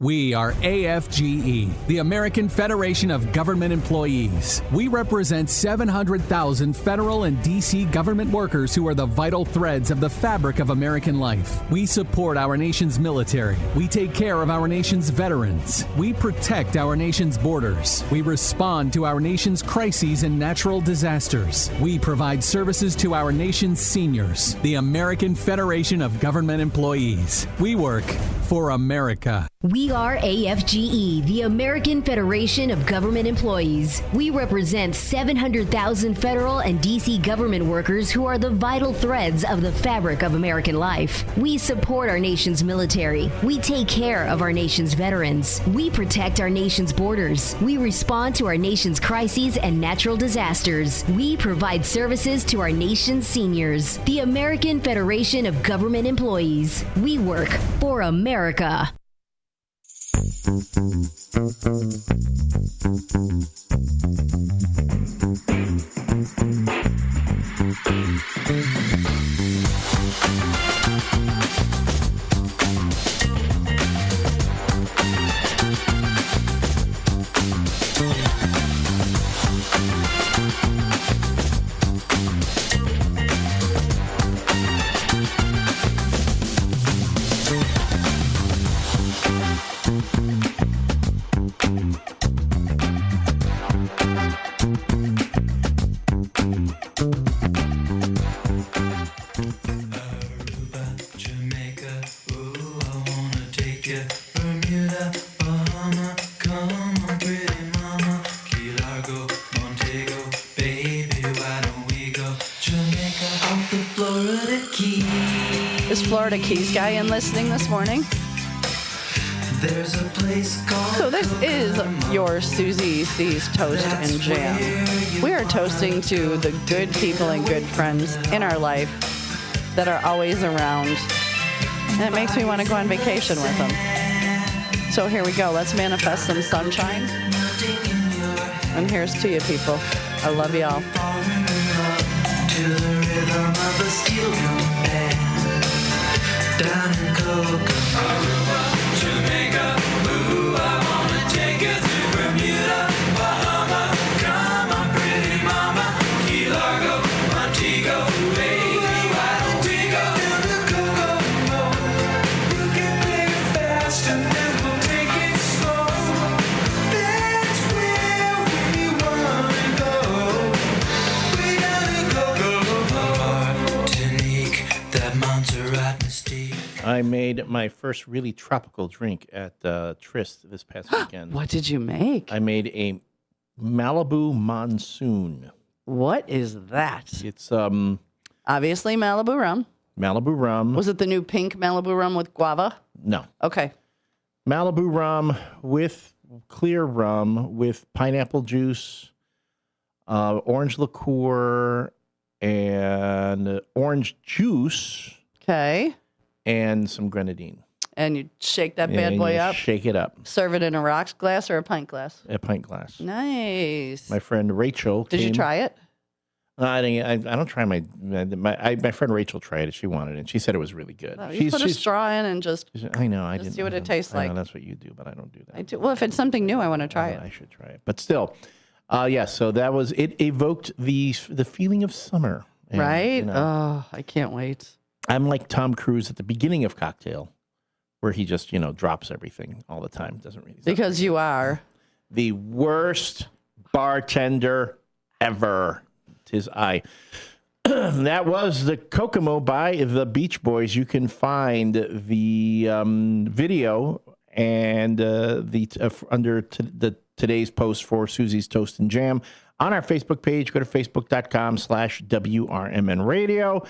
We are AFGE, the American Federation of Government Employees. We represent 700,000 federal and D.C. government workers who are the vital threads of the fabric of American life. We support our nation's military. We take care of our nation's veterans. We protect our nation's borders. We respond to our nation's crises and natural disasters. We provide services to our nation's seniors. The American Federation of Government Employees. We work for America. We are AFGE, the American Federation of Government Employees. We represent 700,000 federal and D.C. government workers who are the vital threads of the fabric of American life. We support our nation's military. We take care of our nation's veterans. We protect our nation's borders. We respond to our nation's crises and natural disasters. We provide services to our nation's seniors. The American Federation of Government Employees. We work for America. Is Florida Keys guy in listening this morning? So this is your Susie C's Toast and Jam. We are toasting to the good people and good friends in our life that are always around. And it makes me want to go on vacation with them. So here we go. Let's manifest some sunshine. And here's to you, people. I love y'all. To the rhythm of a steel drum band down in Kokomo, Aruba, Jamaica, ooh, I wanna take you to Bermuda, Bahama, come on, pretty mama, Key Largo, Montego, baby, why don't we go to the Kokomo? You can play it fast and then we'll take it slow. That's where we wanna go. We gotta go. I made my first really tropical drink at Tryst this past weekend. What did you make? I made a Malibu Monsoon. What is that? It's obviously Malibu rum. Malibu rum. Was it the new pink Malibu rum with guava? No. Okay. Malibu rum with clear rum with pineapple juice, orange liqueur, and orange juice. Okay. And some grenadine. And you shake that bad boy up? Shake it up. Serve it in a rocks glass or a pint glass? A pint glass. Nice. My friend Rachel Did you try it? I don't try my friend Rachel tried it. She wanted it. She said it was really good. Oh, you put a straw in and just I know. I didn't see what it tastes I know, like. that's what you do, but I don't do that. I do. Well, if it's something new, I want to try it. I should try it. But still, so that was it. Evoked the feeling of summer. And, right? Oh, I can't wait. I'm like Tom Cruise at the beginning of Cocktail, where he just drops everything all the time. Doesn't really. Because you are the worst bartender ever. 'Tis I. That was the Kokomo by the Beach Boys. You can find the video and under today's post for Susie's Toast and Jam on our Facebook page. Go to facebook.com/WRMN Radio.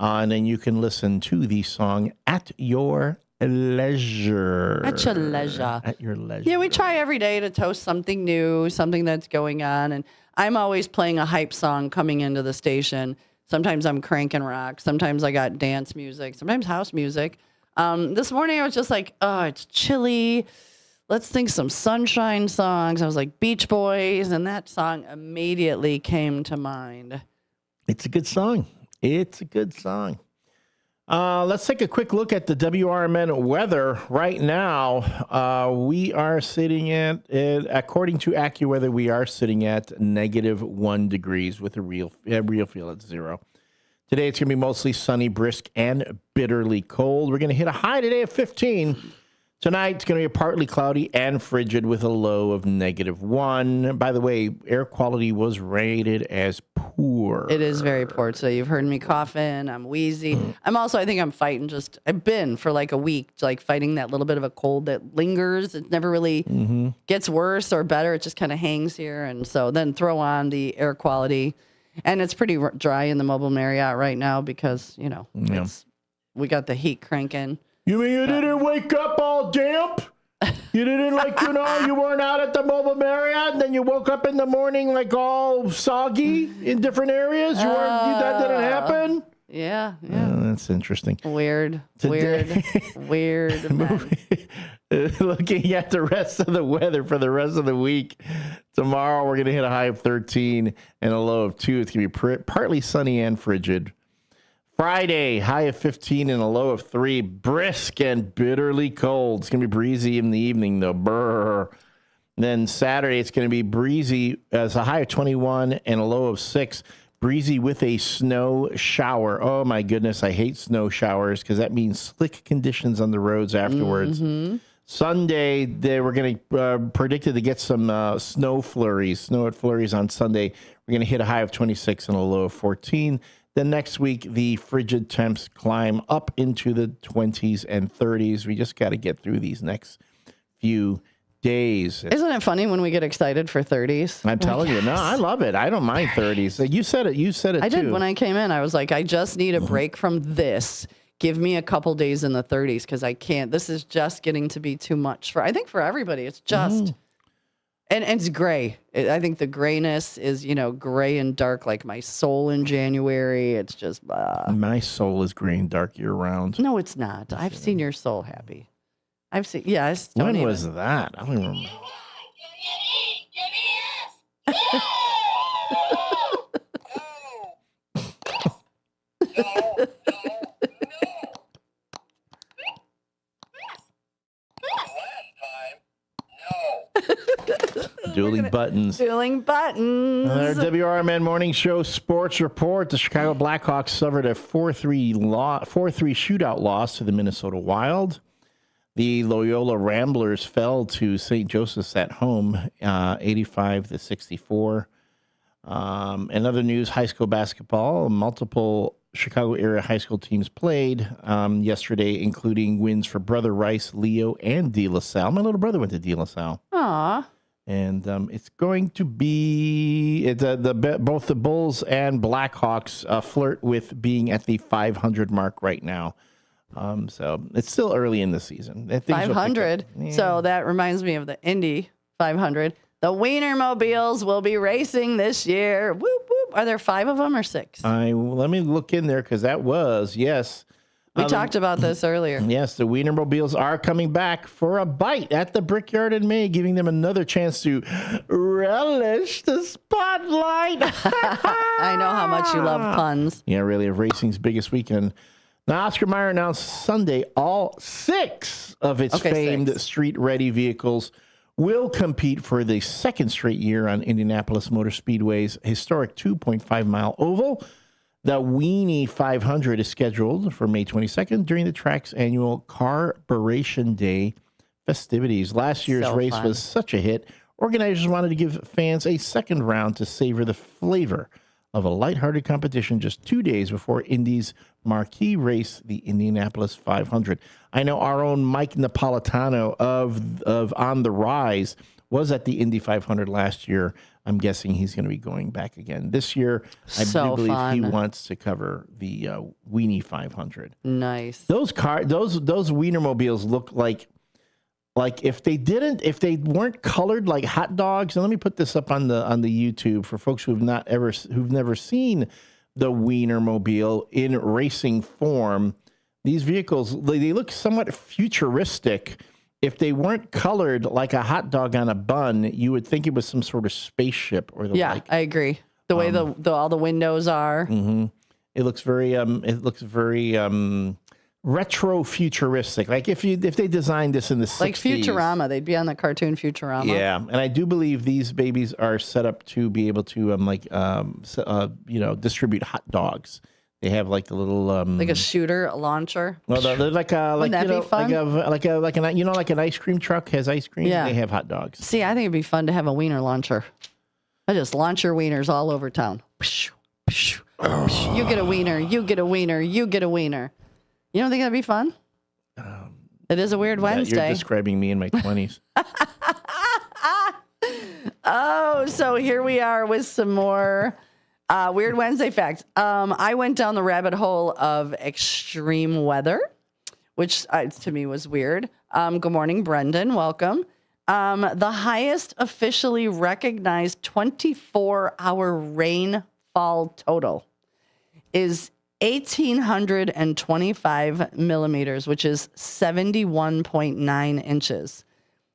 And then you can listen to the song at your leisure. At your leisure. At your leisure. Yeah, we try every day to toast something new, something that's going on. And I'm always playing a hype song coming into the station. Sometimes I'm cranking rock. Sometimes I got dance music. Sometimes house music. This morning I was just like, oh, it's chilly. Let's think some sunshine songs. I was like, Beach Boys. And that song immediately came to mind. It's a good song. It's a good song. Let's take a quick look at the WRMN weather right now. We are sitting at, according to AccuWeather, we are sitting at -1 degrees with a real feel at 0. Today it's going to be mostly sunny, brisk, and bitterly cold. We're going to hit a high today of 15. Tonight, it's going to be partly cloudy and frigid with a low of -1. By the way, air quality was rated as poor. It is very poor. So you've heard me coughing. I'm wheezy. I think I'm fighting I've been for like a week, like fighting that little bit of a cold that lingers. It never really gets worse or better. It just kind of hangs here. And so then throw on the air quality. And it's pretty dry in the Mobile Marriott right now because, we got the heat cranking. You mean you didn't wake up all damp? You didn't you weren't out at the Mobile Marriott and then you woke up in the morning like all soggy in different areas? That didn't happen? Yeah. That's interesting. Weird. Man. Looking at the rest of the weather for the rest of the week. Tomorrow we're going to hit a high of 13 and a low of 2. It's going to be partly sunny and frigid. Friday, high of 15 and a low of 3. Brisk and bitterly cold. It's going to be breezy in the evening, though. Brr. Then Saturday, it's going to be breezy as a high of 21 and a low of 6. Breezy with a snow shower. Oh, my goodness. I hate snow showers because that means slick conditions on the roads afterwards. Sunday, they were going to predicted to get some snow flurries on Sunday. We're going to hit a high of 26 and a low of 14. Then next week, the frigid temps climb up into the 20s and 30s. We just got to get through these next few days. Isn't it funny when we get excited for 30s? I'm telling you. No, I love it. I don't mind 30s. You said it. I did. When I came in, I was like, I just need a break from this. give me a couple days in the 30s because I can't. This is just getting to be too much I think for everybody. It's just, and it's gray. I think the grayness is, gray and dark like my soul in January. It's just, My soul is gray and dark year round. No, it's not. I've seen your soul happy. I've seen, yes. When was that? I don't even remember. Dueling buttons. Dueling buttons. Our WRMN Morning Show Sports Report. The Chicago Blackhawks suffered a 4-3 shootout loss to the Minnesota Wild. The Loyola Ramblers fell to St. Joseph's at home, 85-64. In other news, high school basketball, multiple Chicago area high school teams played yesterday, including wins for Brother Rice, Leo, and De La Salle. My little brother went to De La Salle. Aw. And it's going to be both the Bulls and Blackhawks flirt with being at the 500 mark right now. So it's still early in the season. 500. Yeah. So that reminds me of the Indy 500. The Wienermobiles will be racing this year. Whoop, whoop. Are there 5 of them or 6? Let me look in there because that was, yes. We talked about this earlier. Yes, the Wienermobiles are coming back for a bite at the Brickyard in May, giving them another chance to relish the spotlight. I know how much you love puns. Yeah, really, of racing's biggest weekend. Now, Oscar Mayer announced Sunday all 6 of its famed street-ready vehicles will compete for the second straight year on Indianapolis Motor Speedway's historic 2.5-mile oval. The Weenie 500 is scheduled for May 22nd during the track's annual Carburation Day festivities. Last year's race was such a hit, organizers wanted to give fans a second round to savor the flavor of a lighthearted competition just 2 days before Indy's marquee race, the Indianapolis 500. I know our own Mike Napolitano of On the Rise was at the Indy 500 last year. I'm guessing he's going to be going back again this year. I do believe he wants to cover the Weenie 500. Nice. Those Wienermobiles look like if they weren't colored like hot dogs. And let me put this up on the YouTube for folks who've never seen the Wienermobile in racing form. These vehicles, they look somewhat futuristic. If they weren't colored like a hot dog on a bun, you would think it was some sort of spaceship or the like. I agree. The way all the windows are. Mm-hmm. It looks very retro futuristic. Like if they designed this in the 60s. Like Futurama, they'd be on the cartoon Futurama. Yeah, and I do believe these babies are set up to be able to distribute hot dogs. They have like the little like a shooter, a launcher. Well, they're like an ice cream truck has ice cream. Yeah. They have hot dogs. See, I think it'd be fun to have a wiener launcher. I just launch your wieners all over town. You get a wiener. You get a wiener. You get a wiener. You don't think that'd be fun? It is a weird Wednesday. You're describing me in my 20s. Oh, so here we are with some more Weird Wednesday facts. I went down the rabbit hole of extreme weather, which to me was weird. Good morning, Brendan. Welcome. The highest officially recognized 24-hour rainfall total is 1,825 millimeters, which is 71.9 inches.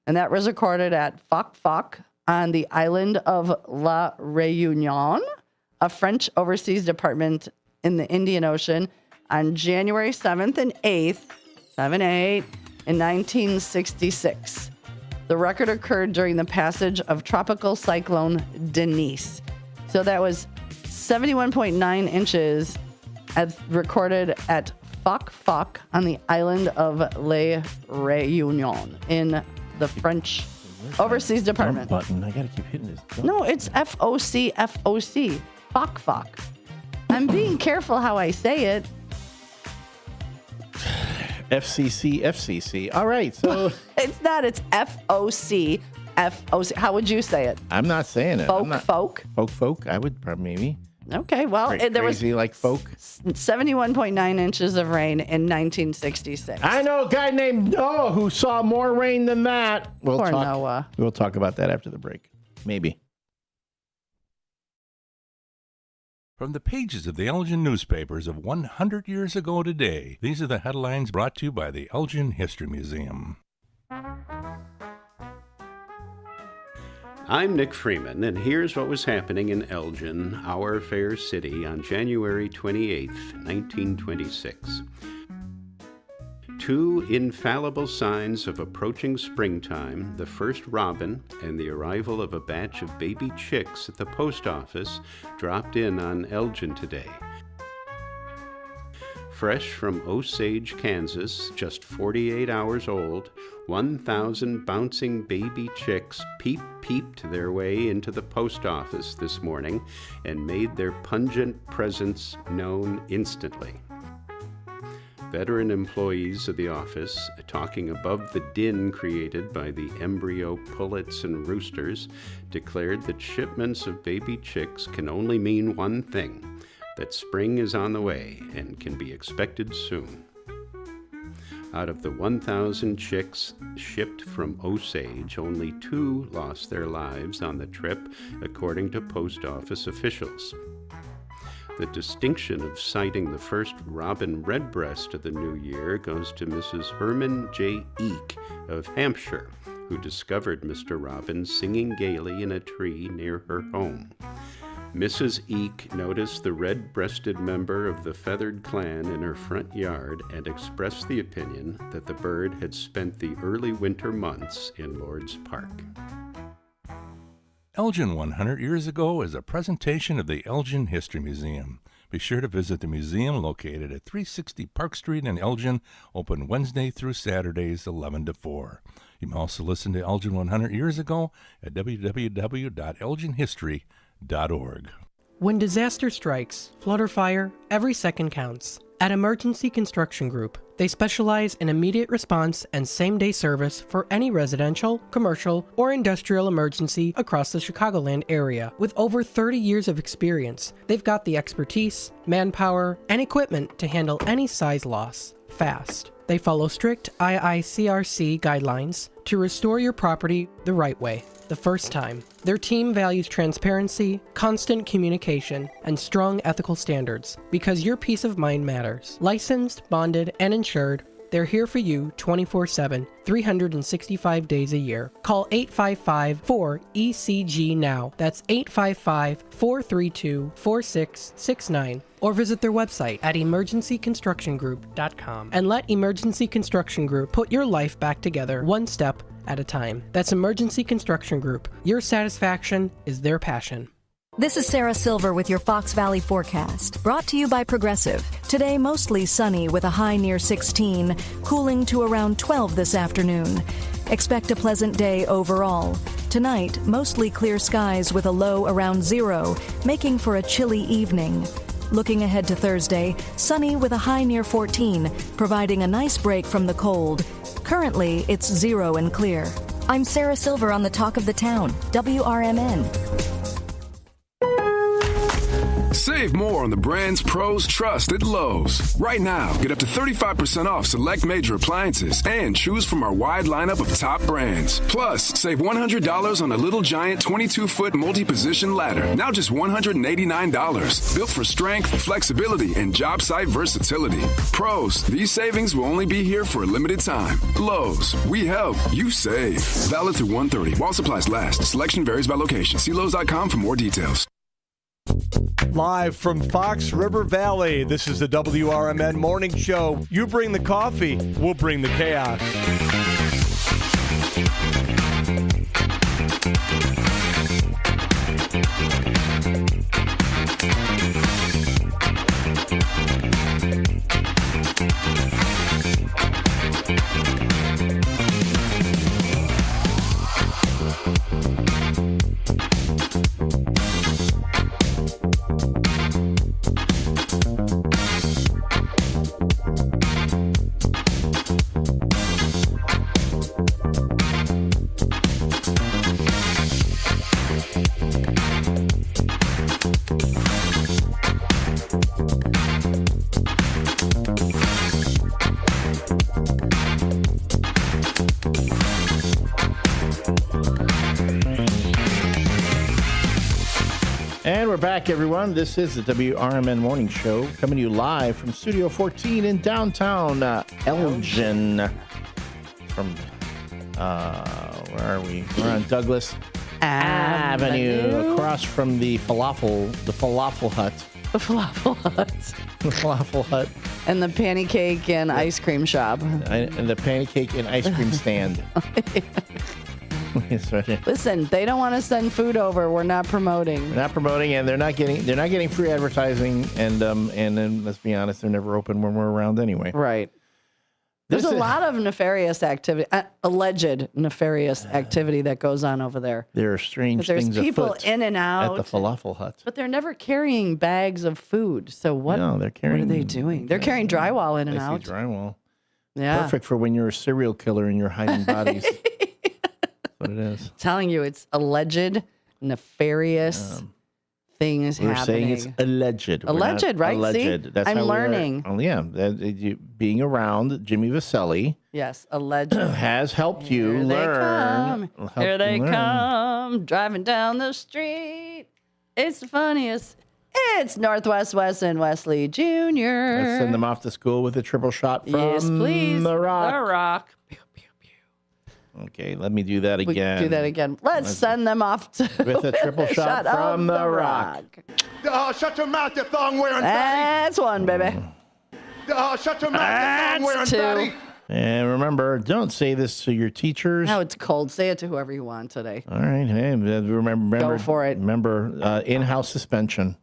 And that was recorded at Foc on the island of La Réunion, a French overseas department in the Indian Ocean, on January 7th and 8th, 7/8, in 1966. The record occurred during the passage of Tropical Cyclone Denise. So that was 71.9 inches recorded at Foc on the island of La Réunion in the French overseas department. Button. I gotta keep hitting this. No, it's FOC. Foc. I'm being careful how I say it. FCC. All right, so it's not. It's FOC. How would you say it? I'm not saying it. Folk. Folk. I would probably maybe. Okay, well, Right, there was crazy like folk. 71.9 inches of rain in 1966. I know a guy named Noah who saw more rain than that. Poor Noah. We'll talk about that after the break. Maybe. From the pages of the Elgin newspapers of 100 years ago today, these are the headlines brought to you by the Elgin History Museum. I'm Nick Freeman, and here's what was happening in Elgin, our fair city, on January 28, 1926. Two infallible signs of approaching springtime, the first robin and the arrival of a batch of baby chicks at the post office, dropped in on Elgin today. Fresh from Osage, Kansas, just 48 hours old, 1,000 bouncing baby chicks peeped their way into the post office this morning and made their pungent presence known instantly. Veteran employees of the office, talking above the din created by the embryo pullets and roosters, declared that shipments of baby chicks can only mean one thing, that spring is on the way and can be expected soon. Out of the 1,000 chicks shipped from Osage, only 2 lost their lives on the trip, according to post office officials. The distinction of citing the first robin redbreast of the new year goes to Mrs. Herman J. Eek of Hampshire, who discovered Mr. Robin singing gaily in a tree near her home. Mrs. Eek noticed the red-breasted member of the feathered clan in her front yard and expressed the opinion that the bird had spent the early winter months in Lord's Park. Elgin 100 years ago is a presentation of the Elgin History Museum. Be sure to visit the museum located at 360 Park Street in Elgin, open Wednesday through Saturdays 11 to 4. You can also listen to Elgin 100 years ago at www.elginhistory.org. When disaster strikes, flood or fire, every second counts. At Emergency Construction Group, they specialize in immediate response and same-day service for any residential, commercial, or industrial emergency across the Chicagoland area. With over 30 years of experience, they've got the expertise, manpower, and equipment to handle any size loss fast. They follow strict IICRC guidelines to restore your property the right way, the first time. Their team values transparency, constant communication, and strong ethical standards because your peace of mind matters. Licensed, bonded, and insured, they're here for you 24/7, 365 days a year. Call 855-4ECG now. That's 855-432-4669. Or visit their website at emergencyconstructiongroup.com and let Emergency Construction Group put your life back together one step at a time. That's Emergency Construction Group. Your satisfaction is their passion. This is Sarah Silver with your Fox Valley forecast, brought to you by Progressive. Today, mostly sunny with a high near 16, cooling to around 12 this afternoon. Expect a pleasant day overall. Tonight, mostly clear skies with a low around 0, making for a chilly evening. Looking ahead to Thursday, sunny with a high near 14, providing a nice break from the cold. Currently, it's 0 and clear. I'm Sarah Silver on the Talk of the Town, WRMN. Save more on the brands pros trust at Lowe's. Right now, get up to 35% off select major appliances and choose from our wide lineup of top brands. Plus, save $100 on a Little Giant 22-foot multi-position ladder, now just $189. Built for strength, flexibility, and job site versatility. Pros, these savings will only be here for a limited time. Lowe's, we help, you save. Valid through 1/30 while supplies last. Selection varies by location. See Lowe's.com for more details. Live from Fox River Valley, this is the WRMN Morning Show. You bring the coffee, we'll bring the chaos. back, everyone. This is the WRMN Morning Show, coming to you live from Studio 14 in downtown Elgin. From, where are we? We're on Douglas Avenue, across from the falafel hut. The falafel hut. The falafel hut. And the pancake and ice cream shop. And the pancake and ice cream stand. Listen, they don't want to send food over. We're not promoting. We're not promoting, and they're not getting free advertising. And then let's be honest, they're never open when we're around anyway. Right. There's a lot of nefarious activity, alleged nefarious activity that goes on over there. There are strange There's things people afoot in and out at the falafel hut. But they're never carrying bags of food. So what? No, they're carrying. What are they doing? They're carrying drywall in and out. Drywall. Yeah. Perfect for when you're a serial killer and you're hiding bodies. That's what it is. Telling you, it's alleged nefarious things We're happening. saying it's alleged. Alleged, right? Alleged. See? That's I'm how learning. Being around Jimmy Vaselli. Yes, alleged. Has helped you Here learn. They come. Here they come, driving down the street. It's the funniest. It's Northwest Wes and Wesley Jr. Let's send them off to school with a triple shot from yes, please. The Rock. The Rock. Okay, let me do that We again. do that again. Let's send them off to with a triple shot from The Rock. Shut your mouth, you thong wearing That's one, baby. Shut your mouth, you thong wearing two. fatty. And remember, don't say this to your teachers. Now it's cold. Say it to whoever you want today. All right. Hey, remember. Go for it. Remember, in-house suspension.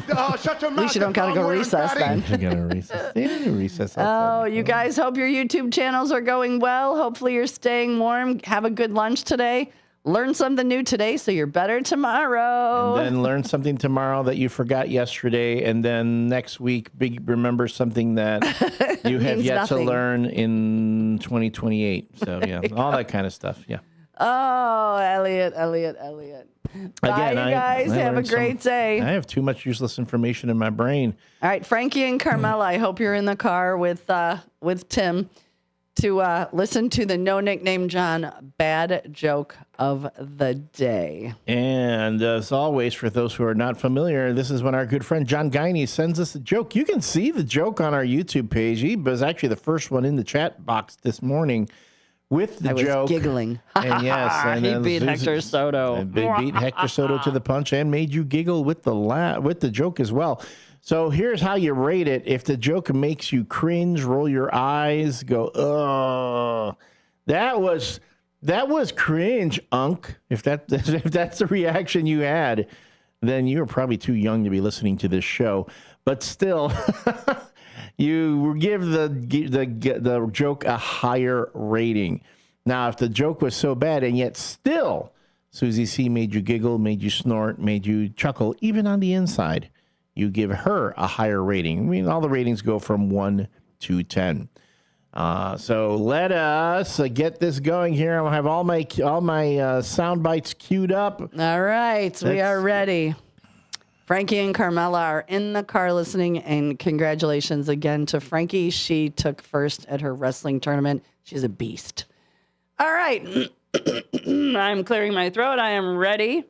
Shut your At mouth. least you don't gotta go recess then. You gotta recess. They didn't recess. Oh, you guys, hope your YouTube channels are going well. Hopefully you're staying warm. Have a good lunch today. Learn something new today so you're better tomorrow. And then learn something tomorrow that you forgot yesterday. And then next week, remember something that you have yet to learn in 2028. So, yeah, all that kind of stuff. Yeah. Oh, Elliot. Bye, Again, you guys. Have a learned great day. I have too much useless information in my brain. All right, Frankie and Carmela, I hope you're in the car with Tim to listen to the No Nickname John bad joke of the day. And as always, for those who are not familiar, this is when our good friend John Guiney sends us a joke. You can see the joke on our YouTube page. He was actually the first one in the chat box this morning with the joke. I was giggling. And yes, and he beat Hector Soto. Beat Hector Soto to the punch and made you giggle with the joke as well. So here's how you rate it. If the joke makes you cringe, roll your eyes, go, oh, that was cringe, Unk. If that's the reaction you had, then you're probably too young to be listening to this show. But still, you give the joke a higher rating. Now, if the joke was so bad and yet still Susie C made you giggle, made you snort, made you chuckle, even on the inside, you give her a higher rating. I mean, all the ratings go from 1 to 10. So let us get this going here. I'll have all my sound bites queued up. All right, we are ready. Frankie and Carmela are in the car listening, and congratulations again to Frankie. She took first at her wrestling tournament. She's a beast. All right, I'm clearing my throat. I am ready.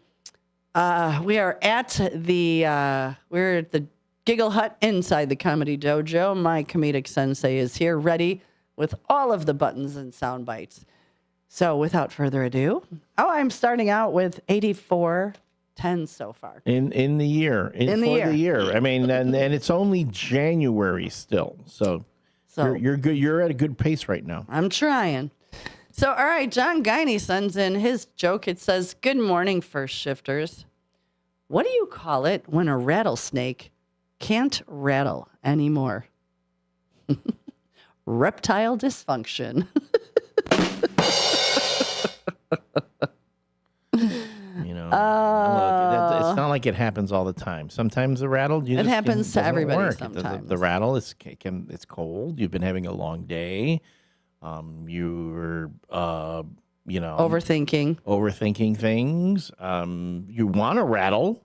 We are at we're at the Giggle Hut inside the Comedy Dojo. My comedic sensei is here, ready with all of the buttons and sound bites. So without further ado, I'm starting out with 84-10 so far. In the year. In the year. I mean, and it's only January still. So you're good. You're at a good pace right now. I'm trying. So, all right, John Guiney sends in his joke. It says, "Good morning, first shifters. What do you call it when a rattlesnake can't rattle anymore?" Reptile dysfunction. Look, it's not like it happens all the time. Sometimes the rattle, it happens to everybody sometimes. The rattle, it's cold. You've been having a long day. You're, overthinking things. You want to rattle,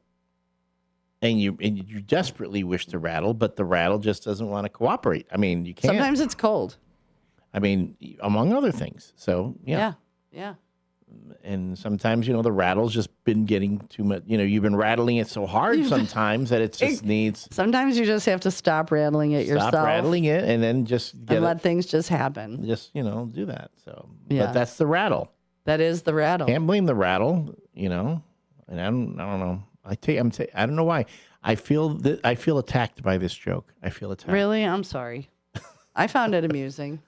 and you desperately wish to rattle, but the rattle just doesn't want to cooperate. I mean, you can't. Sometimes it's cold. I mean, among other things. So Yeah. And sometimes, the rattle's just been getting too much. You've been rattling it so hard sometimes that it just needs. Sometimes you just have to stop rattling it yourself. Stop rattling it and then just let things just happen. Just, do that. So, Yeah. But that's the rattle. That is the rattle. Can't blame the rattle, and I don't know. I don't know why. I feel attacked by this joke. I feel attacked. Really? I'm sorry. I found it amusing.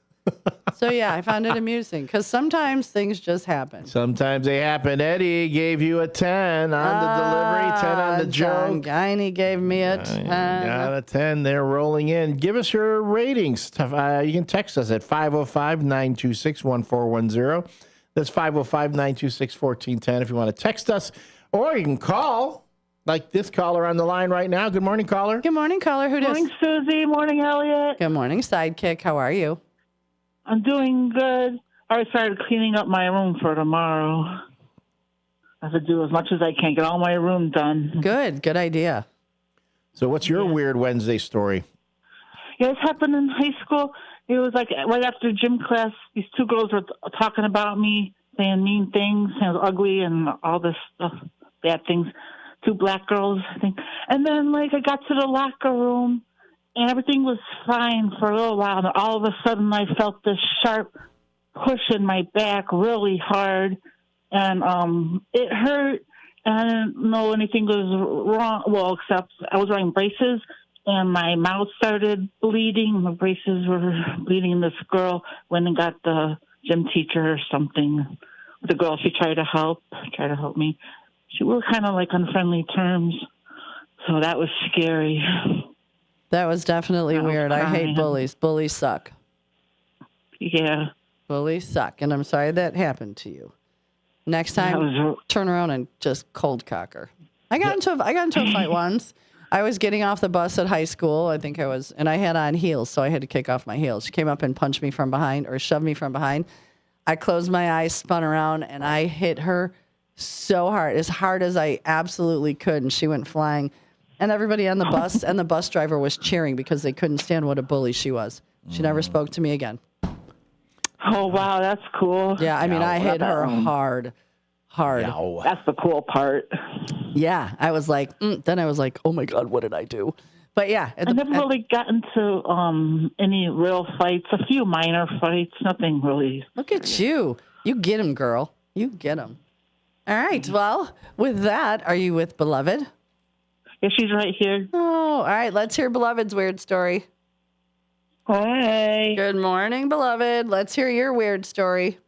So, yeah, I found it amusing because sometimes things just happen. Sometimes they happen. Eddie gave you a 10 on the delivery, 10 on the John joke. Guiney gave me a 10. Got a 10. They're rolling in. Give us your ratings. You can text us at 505-926-1410. That's 505-926-1410 if you want to text us. Or you can call, like this caller on the line right now. Good morning, caller. Good morning, caller. Who does? Morning, Susie. Morning, Elliot. Good morning, Sidekick. How are you? I'm doing good. I already started cleaning up my room for tomorrow. I have to do as much as I can, get all my room done. Good idea. So what's your weird Wednesday story? Yeah, it happened in high school. It was like right after gym class, these two girls were talking about me, saying mean things, and ugly and all this stuff, bad things. Two black girls, I think. And then, I got to the locker room, and everything was fine for a little while. And all of a sudden, I felt this sharp push in my back really hard. And it hurt. And I didn't know anything was wrong. Well, except I was wearing braces, and my mouth started bleeding. My braces were bleeding. And this girl went and got the gym teacher or something. The girl, she tried to help me. We were kind of on friendly terms. So that was scary. That was definitely weird. I hate bullies. Bullies suck. Yeah. Bullies suck. And I'm sorry that happened to you. Next time, turn around and just cold cocker. I got into a fight once. I was getting off the bus at high school. I think I was, and I had on heels, so I had to kick off my heels. She came up and punched me from behind or shoved me from behind. I closed my eyes, spun around, and I hit her so hard as I absolutely could. And she went flying. And everybody on the bus and the bus driver was cheering because they couldn't stand what a bully she was. She never spoke to me again. Oh, wow, that's cool. Yeah, I mean, I hit her hard. Yow. That's the cool part. Yeah, I was like, then I was like, oh my God, what did I do? But yeah. I never really got into any real fights, a few minor fights, nothing really. Look at you. You get him, girl. You get him. All right, well, with that, are you with Beloved? Yeah, she's right here. Oh, all right, let's hear Beloved's weird story. Hi. Good morning, Beloved. Let's hear your weird story.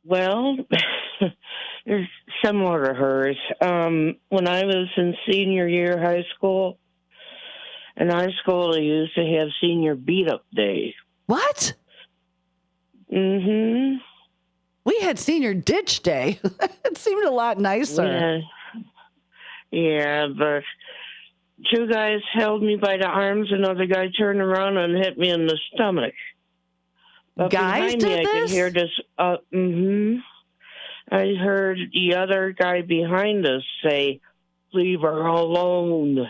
Well, it's similar to hers. When I was in senior year high school, in our school they used to have senior beat-up day. What? Mm-hmm. We had senior ditch day. It seemed a lot nicer. Yeah, but two guys held me by the arms, another guy turned around and hit me in the stomach. But guys behind did me, I this? could hear this. I heard the other guy behind us say, "Leave her alone."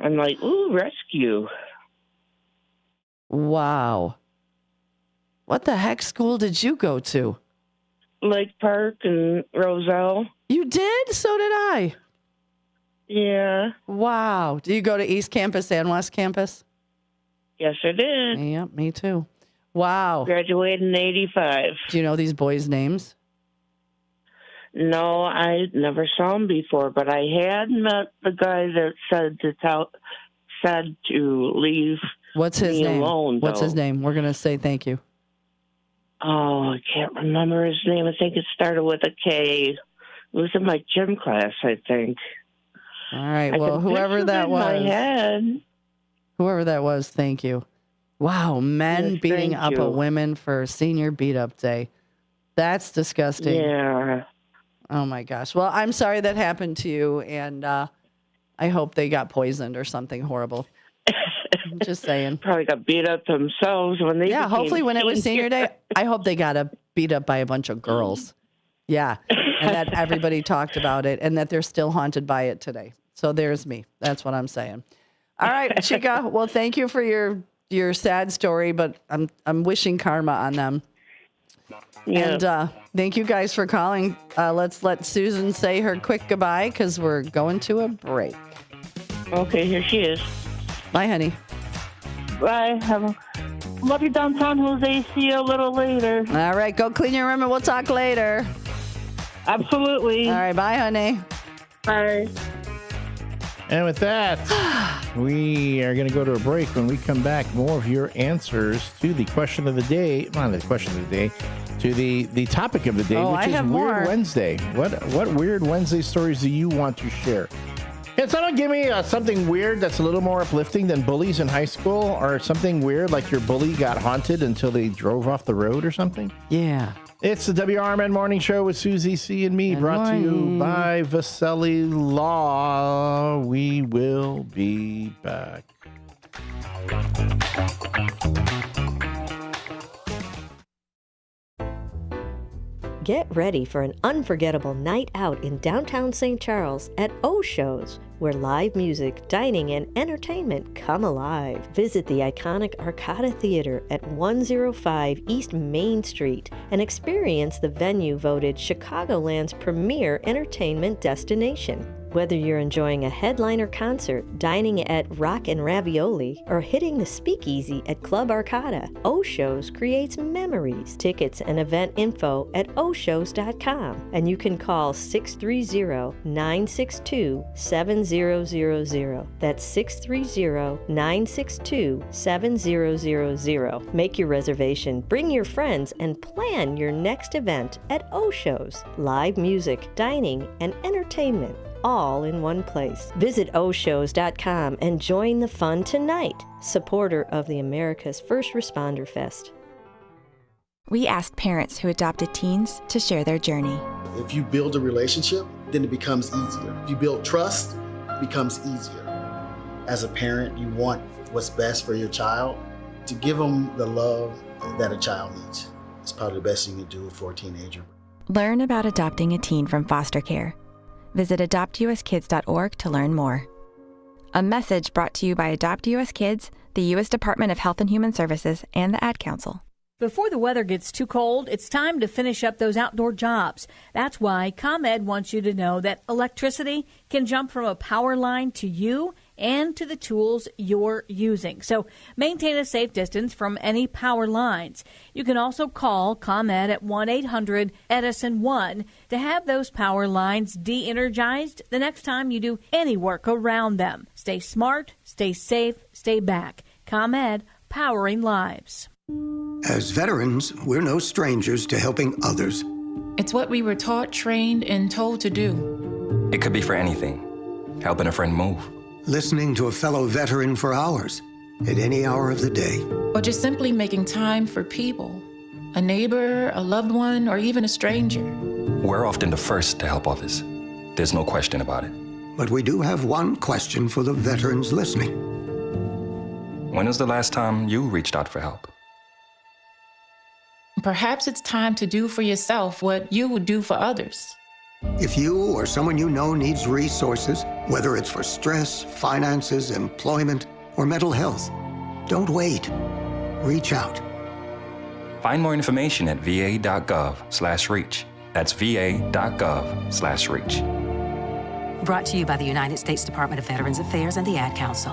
I'm like, "Ooh, rescue!" Wow. What the heck school did you go to? Lake Park and Roselle. You did? So did I. Yeah. Wow. Do you go to East Campus and West Campus? Yes, I did. Yep, me too. Wow. Graduated in 85. Do you know these boys' names? No, I never saw him before, but I had met the guy that said to leave What's his me name? alone. What's his though. name? We're going to say thank you. Oh, I can't remember his name. I think it started with a K. It was in my gym class, I think. All right. I Well, can whoever picture it that in my was. head. Whoever that was, thank you. Wow, men Yes, beating thank up you. a women for senior beat up day. That's disgusting. Yeah. Oh my gosh. Well, I'm sorry that happened to you, and I hope they got poisoned or something horrible. I'm just saying. Probably got beat up themselves when they became hopefully when it was senior day, I hope they got beat up by a bunch of girls. Yeah, and that everybody talked about it, and that they're still haunted by it today. So there's me. That's what I'm saying. All right, Chica. Well, thank you for your sad story, but I'm wishing karma on them. Yeah. And thank you guys for calling. Let's let Susan say her quick goodbye because we're going to a break. Okay, here she is. Bye, honey. Bye. Love you downtown, Jose. See you a little later. All right, go clean your room and we'll talk later. Absolutely. All right, bye, honey. Bye. And with that, we are going to go to a break. When we come back, more of your answers to the question of the day, not the question of the day, to the topic of the day, which is Weird Wednesday. What Weird Wednesday stories do you want to share? Can someone give me something weird that's a little more uplifting than bullies in high school, or something weird like your bully got haunted until they drove off the road or something? Yeah. It's the WRMN Morning Show with Susie C. and me, brought to you by Vasselli Law. We will be back. Get ready for an unforgettable night out in downtown St. Charles at O Shows, where live music, dining, and entertainment come alive. Visit the iconic Arcada Theater at 105 East Main Street and experience the venue voted Chicagoland's premier entertainment destination. Whether you're enjoying a headliner concert, dining at Rock and Ravioli, or hitting the speakeasy at Club Arcada, O Shows creates memories. Tickets and event info at oshows.com, and you can call 630-962-7000. That's 630-962-7000. Make your reservation, bring your friends, and plan your next event at O Shows. Live music, dining, and entertainment, all in one place. Visit oshows.com and join the fun tonight. Supporter of the America's First Responder Fest. We asked parents who adopted teens to share their journey. If you build a relationship, then it becomes easier. If you build trust, it becomes easier. As a parent, you want what's best for your child. To give them the love that a child needs. It's probably the best thing you can do for a teenager. Learn about adopting a teen from foster care. Visit adoptuskids.org to learn more. A message brought to you by Adopt US Kids, the U.S. Department of Health and Human Services, and the Ad Council. Before the weather gets too cold, it's time to finish up those outdoor jobs. That's why ComEd wants you to know that electricity can jump from a power line to you and to the tools you're using. So maintain a safe distance from any power lines. You can also call ComEd at 1-800-EDISON-1 to have those power lines de-energized the next time you do any work around them. Stay smart, stay safe, stay back. ComEd, powering lives. As veterans, we're no strangers to helping others. It's what we were taught, trained, and told to do. It could be for anything. Helping a friend move. Listening to a fellow veteran for hours, at any hour of the day. Or just simply making time for people. A neighbor, a loved one, or even a stranger. We're often the first to help others. There's no question about it. But we do have one question for the veterans listening. When was the last time you reached out for help? Perhaps it's time to do for yourself what you would do for others. If you or someone you know needs resources, whether it's for stress, finances, employment, or mental health, don't wait. Reach out. Find more information at va.gov/reach. That's va.gov/reach. Brought to you by the United States Department of Veterans Affairs and the Ad Council.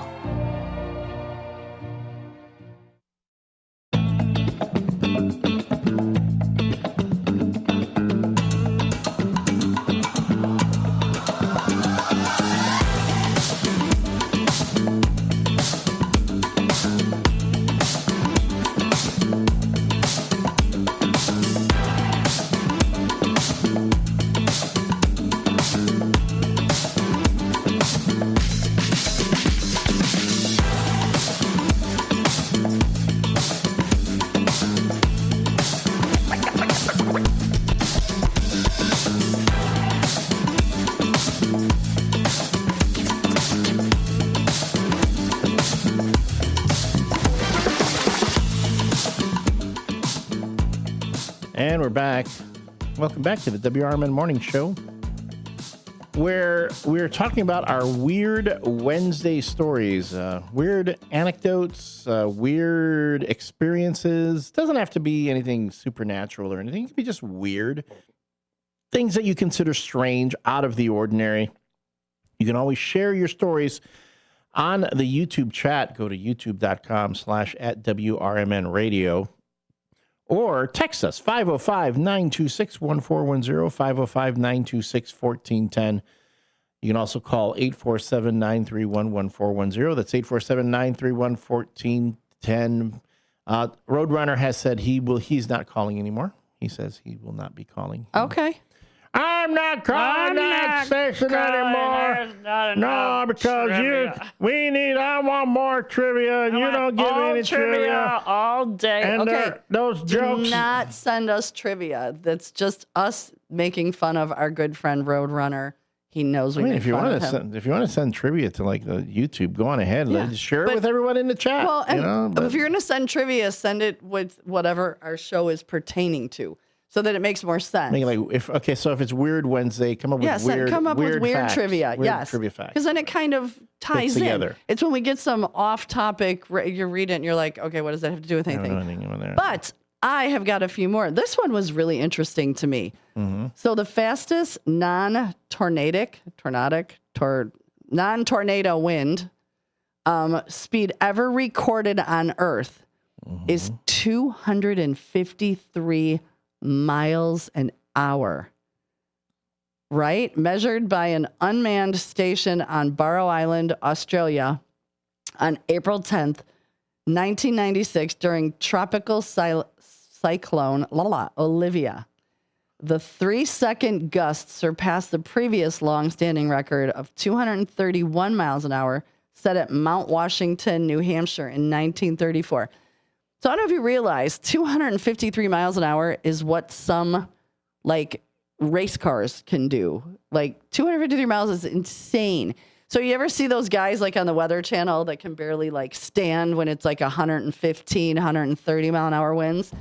And we're back. Welcome back to the WRMN Morning Show. where we're talking about our Weird Wednesday stories, weird anecdotes, weird experiences. Doesn't have to be anything supernatural or anything. It can be just weird things that you consider strange, out of the ordinary. You can always share your stories on the YouTube chat. Go to youtube.com/@WRMN radio. Or text us, 505-926-1410, 505-926-1410. You can also call 847-931-1410. That's 847-931-1410. Roadrunner has said he's not calling anymore. He says he will not be calling. Okay. I'm not calling that station anymore. No, because I want more trivia, and you don't give me any trivia all day. And those jokes. Do not send us trivia. That's just us making fun of our good friend Roadrunner. He knows we make fun of him. If you want to send trivia to like the YouTube, go on ahead. Yeah. Share it with everyone in the chat. Well, and if you're going to send trivia, send it with whatever our show is pertaining to, so that it makes more sense. So if it's Weird Wednesday, come up with weird facts, trivia. Weird trivia facts. Because then it kind of ties in. Together. It's when we get some off-topic, you read it and you're like, okay, what does that have to do with anything? But I have got a few more. This one was really interesting to me. Mm-hmm. So the fastest non-tornado wind speed ever recorded on Earth is 253 miles an hour, right? Measured by an unmanned station on Barrow Island, Australia, on April 10th, 1996, during tropical cyclone Olivia. The 3-second gust surpassed the previous long-standing record of 231 miles an hour set at Mount Washington, New Hampshire in 1934. So I don't know if you realize 253 miles an hour is what some race cars can do. 253 miles is insane. So you ever see those guys on the Weather Channel that can barely stand when it's 115, 130 mile an hour winds?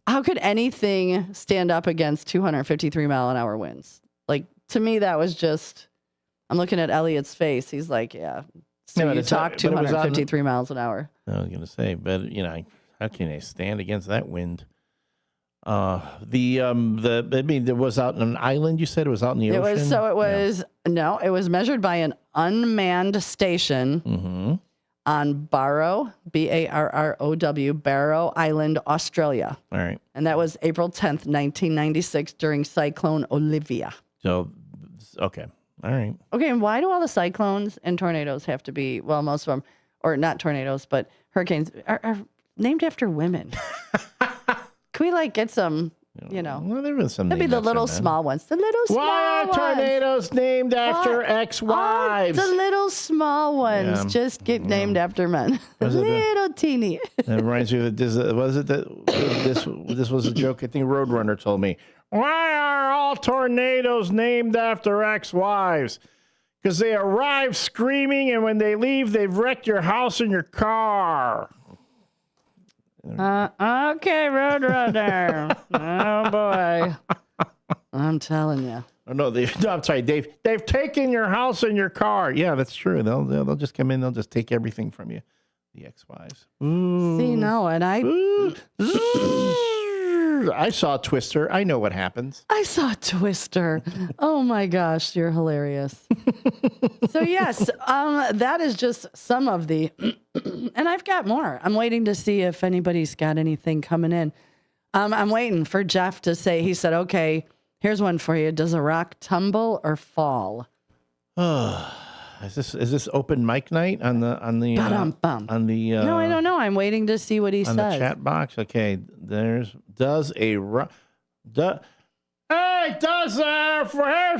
How could anything stand up against 253 mile an hour winds? To me, that was just, I'm looking at Elliot's face. He's like, yeah. So you talk 253 miles an hour. I was going to say, but how can they stand against that wind? It was out on an island. You said it was out in the ocean. It was measured by an unmanned station on Barrow, Barrow, Barrow Island, Australia. All right, and that was April 10th, 1996, during Cyclone Olivia. So, okay. All right. Okay, and why do all the cyclones and tornadoes have to be, well, most of them, or not tornadoes, but hurricanes, are named after women? Can we get some, Well, there was some. That'd be the little small ones. The little small ones. Why are tornadoes named after ex-wives? The little small ones just get named after men. Little teeny. That reminds me of this was a joke I think Roadrunner told me. Why are all tornadoes named after ex-wives? Because they arrive screaming, and when they leave, they've wrecked your house and your car. Okay, Roadrunner. Oh, boy. I'm telling you. Oh, no, I'm sorry, Dave. They've taken your house and your car. Yeah, that's true. They'll just come in. They'll just take everything from you. The ex-wives. See, no, and I saw Twister. I know what happens. I saw Twister. Oh my gosh, you're hilarious. So yes, that is just some of the, and I've got more. I'm waiting to see if anybody's got anything coming in. I'm waiting for Jeff to say. He said, "Okay, here's one for you. Does a rock tumble or fall?" Is this open mic night on the No, I don't know. I'm waiting to see what he says. On the chat box. Okay, here's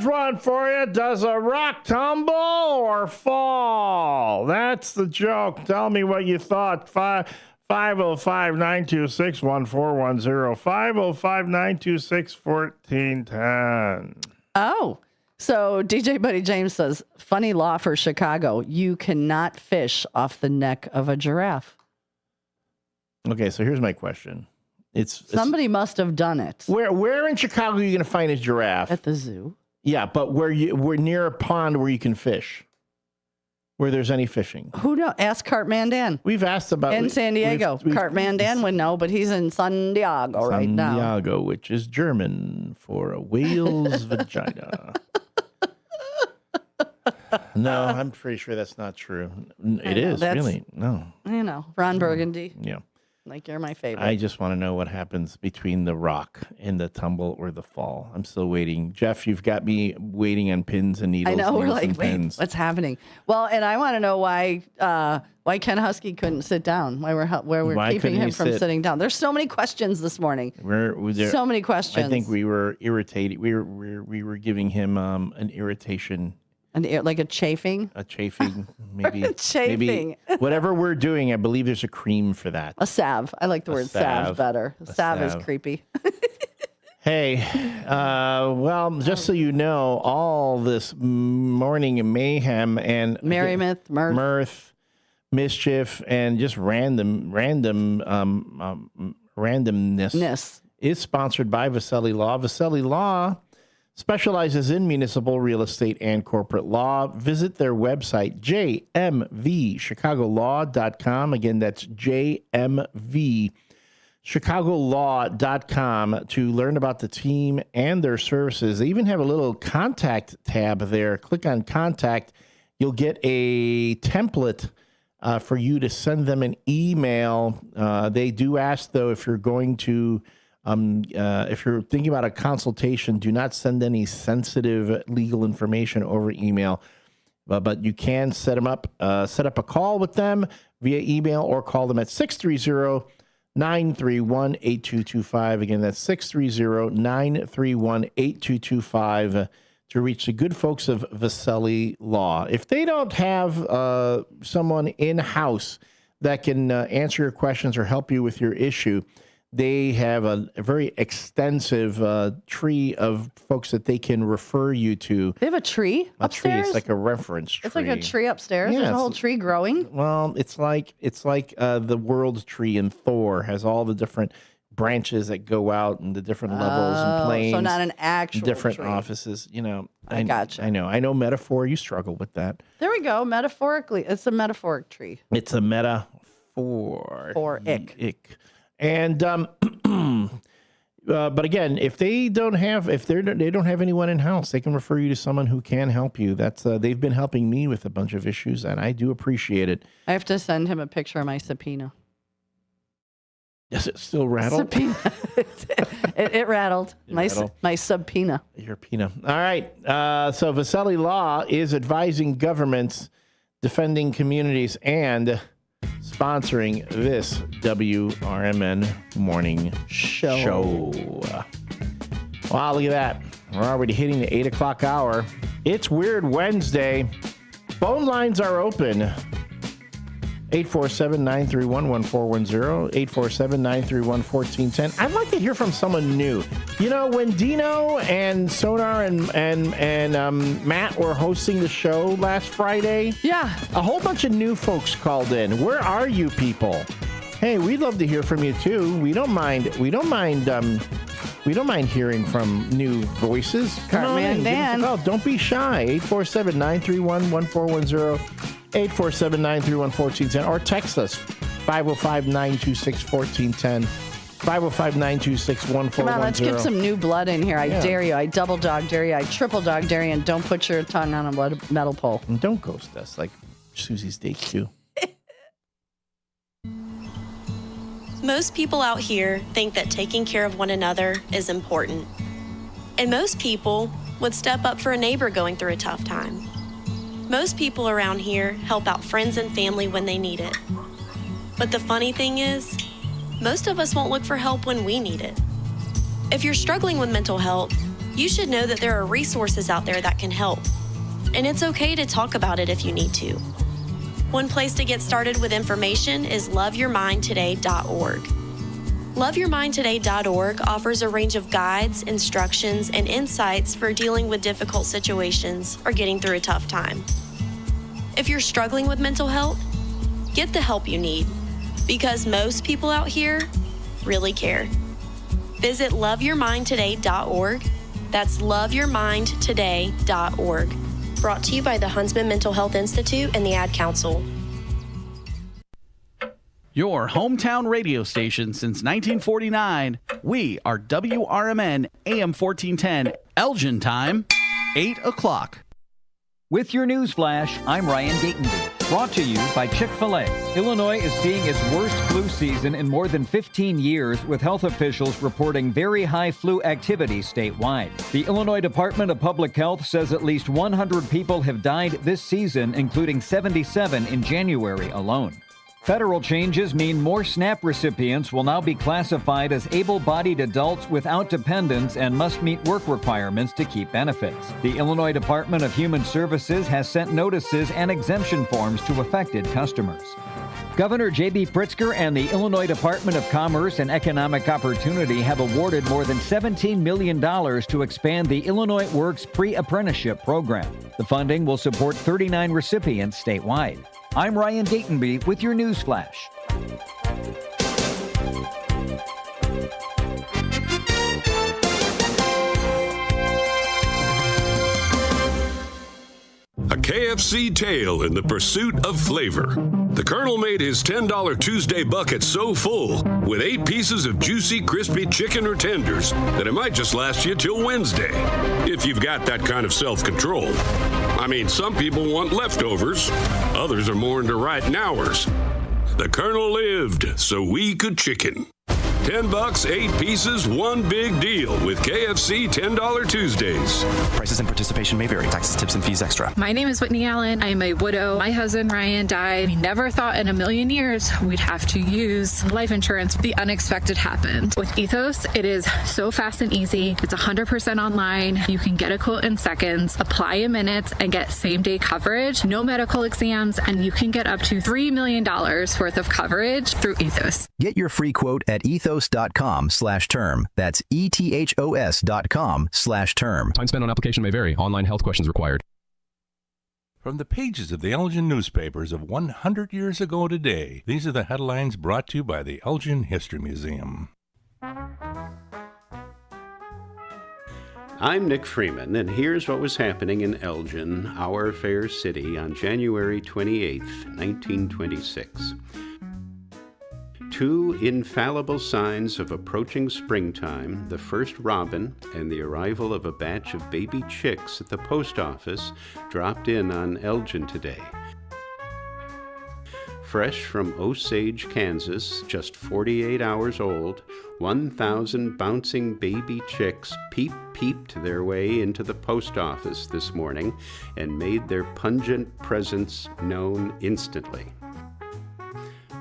one for you. Does a rock tumble or fall? That's the joke. Tell me what you thought. 505-926-1410. 505-926-1410. Oh. So DJ Buddy James says, funny law for Chicago. You cannot fish off the neck of a giraffe. Okay, so here's my question. Somebody must have done it. Where in Chicago are you going to find a giraffe? At the zoo. Yeah, but we're near a pond where you can fish. Where there's any fishing. Who knows? Ask Cartman Dan. We've asked about in San Diego. Cartman Dan would know, but he's in San Diego right now. San Diego, which is German for a whale's vagina. No, I'm pretty sure that's not true. It is really no. You know, Ron Burgundy. Yeah. Like you're my favorite. I just want to know what happens between the rock and the tumble or the fall. I'm still waiting. Jeff, you've got me waiting on pins and needles. I know. We're needles like, and wait, pins. what's happening? Well, and I want to know why Ken Husky couldn't sit down. Why we're keeping him from sitting down. There's so many questions this morning. So many questions. I think we were irritated. We were giving him an irritation. Like a chafing? A chafing, maybe. Chafing. Maybe whatever we're doing, I believe there's a cream for that. A salve. I like the word salve better. Salve is creepy. Hey, well, just so you know, all this morning mayhem and merriment, mirth, mischief, and just randomness is sponsored by Vaselli Law. Vaselli Law specializes in municipal real estate and corporate law. Visit their website, jmvchicagolaw.com. Again, that's jmvchicagolaw.com to learn about the team and their services. They even have a little contact tab there. Click on contact. You'll get a template for you to send them an email. They do ask, though, if you're going to if you're thinking about a consultation, do not send any sensitive legal information over email. But you can set up a call with them via email or call them at 630-931-8225. Again, that's 630-931-8225 to reach the good folks of Vaselli Law. If they don't have someone in-house that can answer your questions or help you with your issue, they have a very extensive tree of folks that they can refer you to. They have a tree upstairs? A tree. It's like a reference tree. It's like a tree upstairs? Yeah, there's a whole tree growing? Well, it's like the world tree in Thor has all the different branches that go out and the different levels and planes. So not an actual different tree. Offices. You know, I gotcha. I know metaphor. You struggle with that. There we go. Metaphorically. It's a metaphoric tree. It's a metaphor. Ick. And but again, if they don't have anyone in house, they can refer you to someone who can help you. That's they've been helping me with a bunch of issues, and I do appreciate it. I have to send him a picture of my subpoena. Does it still rattle? Subpoena. it rattled. My subpoena. Your pina. All right. So Vaselli Law is advising governments, defending communities, and sponsoring this WRMN morning show. Wow, look at that. We're already hitting the 8 o'clock hour. It's Weird Wednesday. Phone lines are open. 847-931-1410, 847-931-1410. I'd like to hear from someone new. You know, when Dino and Sonar and Matt were hosting the show last Friday, a whole bunch of new folks called in. Where are you people? Hey, we'd love to hear from you too. We don't mind hearing from new voices. Come on in, give us a call. Don't be shy. 847-931-1410. 847-931-1410 or text us 505-926-1410 505-926-1410. Come on, let's get some new blood in here. I dare you. I double dog dare you. I triple dog dare you. And don't put your tongue on a metal pole. And don't ghost us like Susie's date too. Most people out here think that taking care of one another is important. And most people would step up for a neighbor going through a tough time. Most people around here help out friends and family when they need it. But the funny thing is, most of us won't look for help when we need it. If you're struggling with mental health, you should know that there are resources out there that can help. And it's okay to talk about it if you need to. One place to get started with information is loveyourmindtoday.org. LoveYourMindToday.org offers a range of guides, instructions, and insights for dealing with difficult situations or getting through a tough time. If you're struggling with mental health, get the help you need, because most people out here really care. Visit LoveYourMindToday.org That's loveyourmindtoday.org. Brought to you by the Huntsman Mental Health Institute and the Ad Council. Your hometown radio station since 1949. We are WRMN AM 1410, Elgin time, 8 o'clock. With your news flash, I'm Ryan Gatenby. Brought to you by Chick-fil-A. Illinois is seeing its worst flu season in more than 15 years, with health officials reporting very high flu activity statewide. The Illinois Department of Public Health says at least 100 people have died this season, including 77 in January alone. Federal changes mean more SNAP recipients will now be classified as able-bodied adults without dependents and must meet work requirements to keep benefits. The Illinois Department of Human Services has sent notices and exemption forms to affected customers. Governor J.B. Pritzker and the Illinois Department of Commerce and Economic Opportunity have awarded more than $17 million to expand the Illinois Works pre-apprenticeship program. The funding will support 39 recipients statewide. I'm Ryan Gatenby with your news flash. A KFC tale in the pursuit of flavor. The Colonel made his $10 Tuesday bucket so full with 8 pieces of juicy, crispy chicken or tenders that it might just last you till Wednesday, if you've got that kind of self-control. I mean, some people want leftovers. Others are more into right nowers. The Colonel lived so we could chicken. $10, 8 pieces, one big deal with KFC $10 Tuesdays. Prices and participation may vary. Taxes, tips, and fees extra. My name is Whitney Allen. I'm a widow. My husband, Ryan, died. We never thought in a million years we'd have to use life insurance. The unexpected happened. With Ethos, it is so fast and easy. It's 100% online. You can get a quote in seconds, apply in minutes, and get same-day coverage. No medical exams, and you can get up to $3 million worth of coverage through Ethos. Get your free quote at ethos.com/term. That's ethos.com/term. Time spent on application may vary. Online health questions required. From the pages of the Elgin newspapers of 100 years ago today, these are the headlines brought to you by the Elgin History Museum. I'm Nick Freeman, and here's what was happening in Elgin, our fair city, on January 28, 1926. 2 infallible signs of approaching springtime, the first robin and the arrival of a batch of baby chicks at the post office, dropped in on Elgin today. Fresh from Osage, Kansas, just 48 hours old, 1,000 bouncing baby chicks peeped their way into the post office this morning and made their pungent presence known instantly.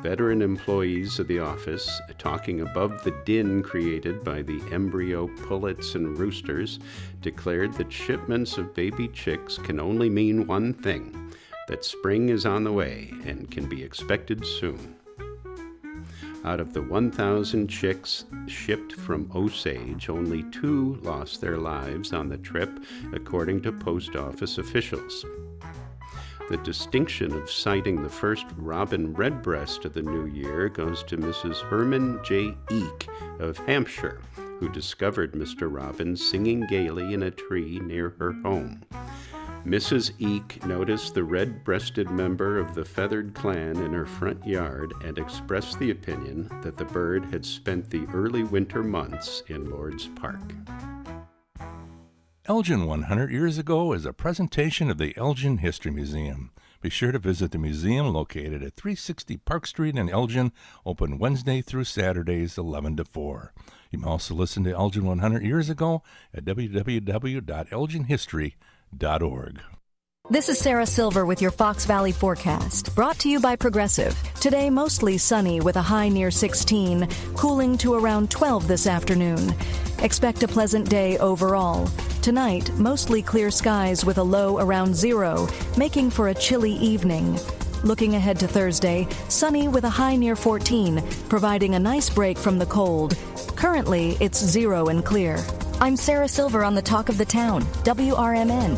Veteran employees of the office, talking above the din created by the embryo pullets and roosters, declared that shipments of baby chicks can only mean one thing, that spring is on the way and can be expected soon. Out of the 1,000 chicks shipped from Osage, only 2 lost their lives on the trip, according to post office officials. The distinction of sighting the first robin redbreast of the new year goes to Mrs. Herman J. Eek of Hampshire, who discovered Mr. Robin singing gaily in a tree near her home. Mrs. Eek noticed the red-breasted member of the feathered clan in her front yard and expressed the opinion that the bird had spent the early winter months in Lord's Park. Elgin 100 Years Ago is a presentation of the Elgin History Museum. Be sure to visit the museum located at 360 Park Street in Elgin, open Wednesday through Saturdays 11 to 4. You can also listen to Elgin 100 Years Ago at www.elginhistory.org. This is Sarah Silver with your Fox Valley forecast, brought to you by Progressive. Today, mostly sunny with a high near 16, cooling to around 12 this afternoon. Expect a pleasant day overall. Tonight, mostly clear skies with a low around 0, making for a chilly evening. Looking ahead to Thursday, sunny with a high near 14, providing a nice break from the cold. Currently, it's 0 and clear. I'm Sarah Silver on the Talk of the Town, WRMN.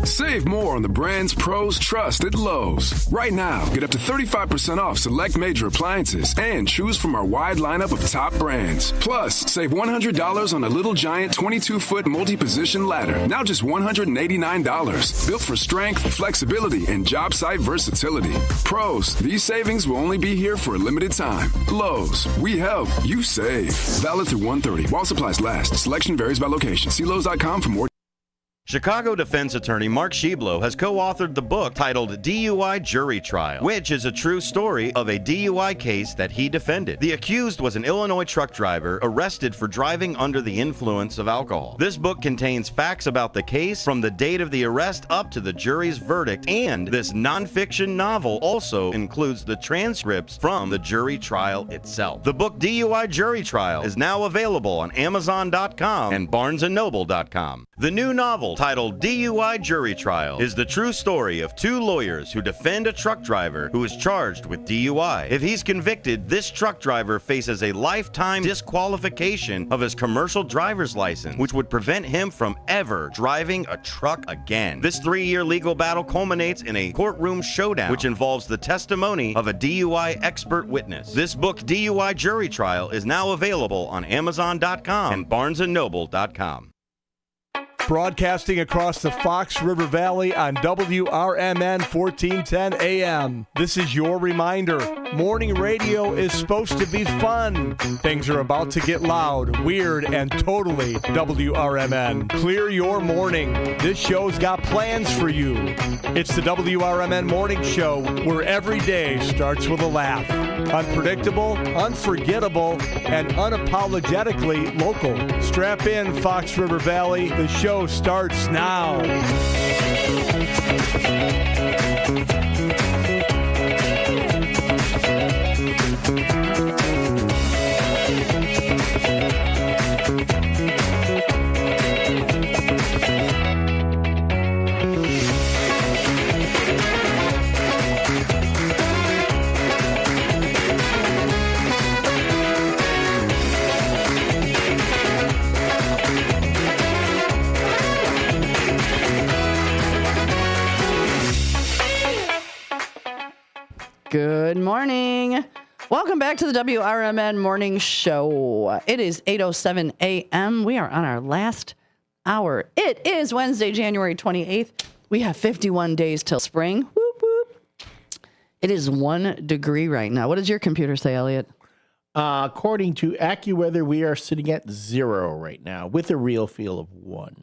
Save more on the brands pros trust at Lowe's. Right now, get up to 35% off select major appliances and choose from our wide lineup of top brands. Plus, save $100 on a Little Giant 22-foot multi-position ladder, now just $189. Built for strength, flexibility, and job site versatility. Pros, these savings will only be here for a limited time. Lowe's, we help, you save. Valid through 1/30 while supplies last. Selection varies by location. See Lowe's.com for more. Chicago defense attorney Mark Schieblo has co-authored the book titled DUI Jury Trial, which is a true story of a DUI case that he defended. The accused was an Illinois truck driver arrested for driving under the influence of alcohol. This book contains facts about the case from the date of the arrest up to the jury's verdict, and this nonfiction novel also includes the transcripts from the jury trial itself. The book DUI Jury Trial is now available on Amazon.com and BarnesandNoble.com. The new novel, titled DUI Jury Trial, is the true story of two lawyers who defend a truck driver who is charged with DUI. If he's convicted, this truck driver faces a lifetime disqualification of his commercial driver's license, which would prevent him from ever driving a truck again. This 3-year legal battle culminates in a courtroom showdown, which involves the testimony of a DUI expert witness. This book, DUI Jury Trial, is now available on Amazon.com and BarnesandNoble.com. Broadcasting across the Fox River Valley on WRMN 1410 AM. This is your reminder. Morning radio is supposed to be fun. Things are about to get loud, weird, and totally WRMN. Clear your morning. This show's got plans for you. It's the WRMN Morning Show, where every day starts with a laugh. Unpredictable, unforgettable, and unapologetically local. Strap in, Fox River Valley. The show starts now. Good morning. Welcome back to the WRMN Morning Show. It is 8:07 a.m. We are on our last hour. It is Wednesday, January 28th. We have 51 days till spring. Whoop, whoop. It is 1 degree right now. What does your computer say, Elliot? According to AccuWeather, we are sitting at 0 right now with a real feel of 1.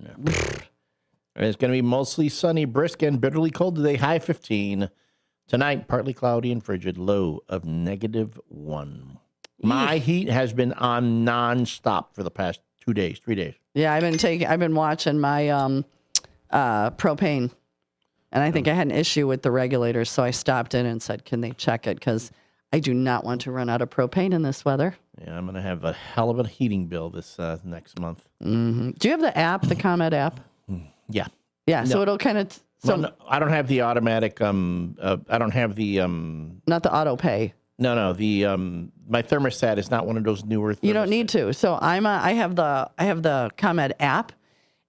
And it's going to be mostly sunny, brisk, and bitterly cold today, high 15. Tonight, partly cloudy and frigid, low of -1. My heat has been on nonstop for the past 3 days. Yeah, I've been watching my propane, and I think I had an issue with the regulators, so I stopped in and said, "Can they check it?" Because I do not want to run out of propane in this weather. Yeah, I'm going to have a hell of a heating bill this next month. Mm-hmm. Do you have the app, the ComEd app? Yeah. Yeah, so No. it'll kind of. So no, I don't have the automatic. I don't have the. Not the auto pay. No. The my thermostat is not one of those newer. You don't need to. So I have the ComEd app,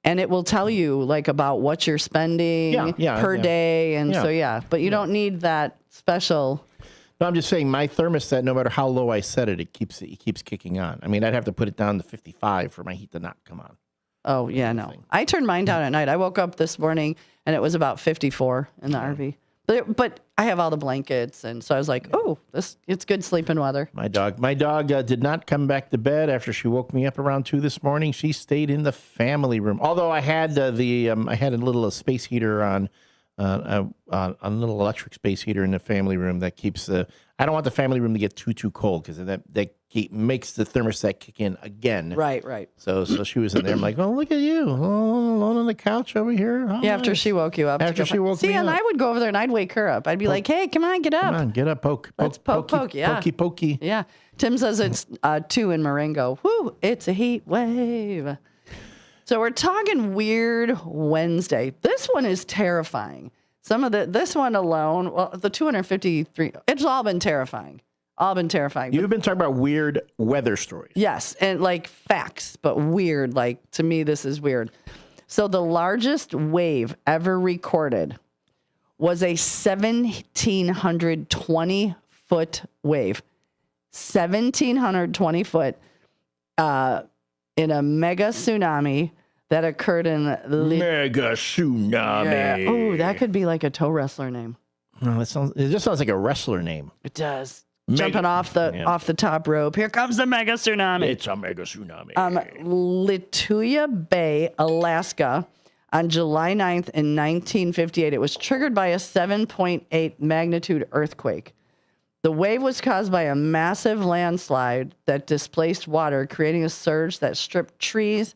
and it will tell you like about what you're spending per day, and but you don't need that special. No, I'm just saying my thermostat, no matter how low I set it, it keeps kicking on. I mean, I'd have to put it down to 55 for my heat to not come on. Oh yeah, no. I turned mine down at night. I woke up this morning and it was about 54 in the RV. But I have all the blankets, and so I was like, "Oh, it's good sleeping weather." My dog did not come back to bed after she woke me up around 2 this morning. She stayed in the family room. Although I had I had a little space heater on, a little electric space heater in the family room that keeps I don't want the family room to get too cold because that makes the thermostat kick in again. Right. So she was in there. I'm like, "Oh, look at you, all alone on the couch over here." Yeah, after she woke you up. After she woke me and up. I would go over there and I'd wake her up. I'd be like, "Hey, come on, get up. Come on, get up, poke. Let's poke. Yeah. Pokey. Yeah. Tim says it's 2 in Marengo. Whoo, it's a heat wave. So we're talking Weird Wednesday. This one is terrifying. This one alone, well, the 253, it's all been terrifying. You've been talking about weird weather stories. Yes, and like facts, but weird. Like, to me, this is weird. So the largest wave ever recorded was a 1,720-foot wave. 1,720 foot in a mega tsunami that occurred in Mega tsunami. Yeah. Oh, that could be like a toe wrestler name. No, it just sounds like a wrestler name. It does. Jumping off the top rope. Here comes the mega tsunami. It's a mega tsunami. Lituya Bay, Alaska, on July 9th in 1958. It was triggered by a 7.8 magnitude earthquake. The wave was caused by a massive landslide that displaced water, creating a surge that stripped trees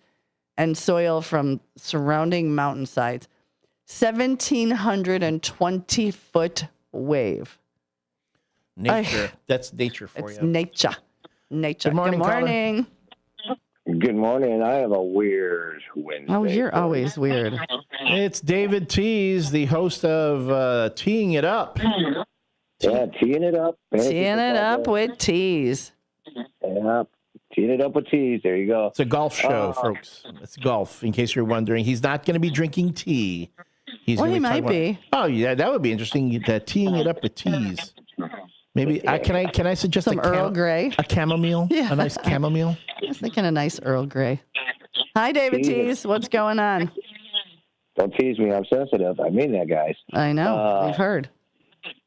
and soil from surrounding mountainsides. 1,720-foot wave. Nature. That's nature for it's you. Nature. Good morning, Good morning. Good morning. I have a weird Wednesday. Oh, you're always weird. It's David Tees, the host of Teeing It Up. Yeah, teeing it up. Teeing it up with tees. Yeah, teeing it up with tees. There you go. It's a golf show, folks. It's golf, in case you're wondering. He's not going to be drinking tea. Well, he might be. Oh, yeah, that would be interesting. Teeing it up with teas. Maybe can I suggest some Earl Grey? A chamomile? Yeah. A nice chamomile? I was thinking a nice Earl Grey. Hi, David Tees. What's going on? Don't tease me. I'm sensitive. I mean that, guys. I know. We've heard.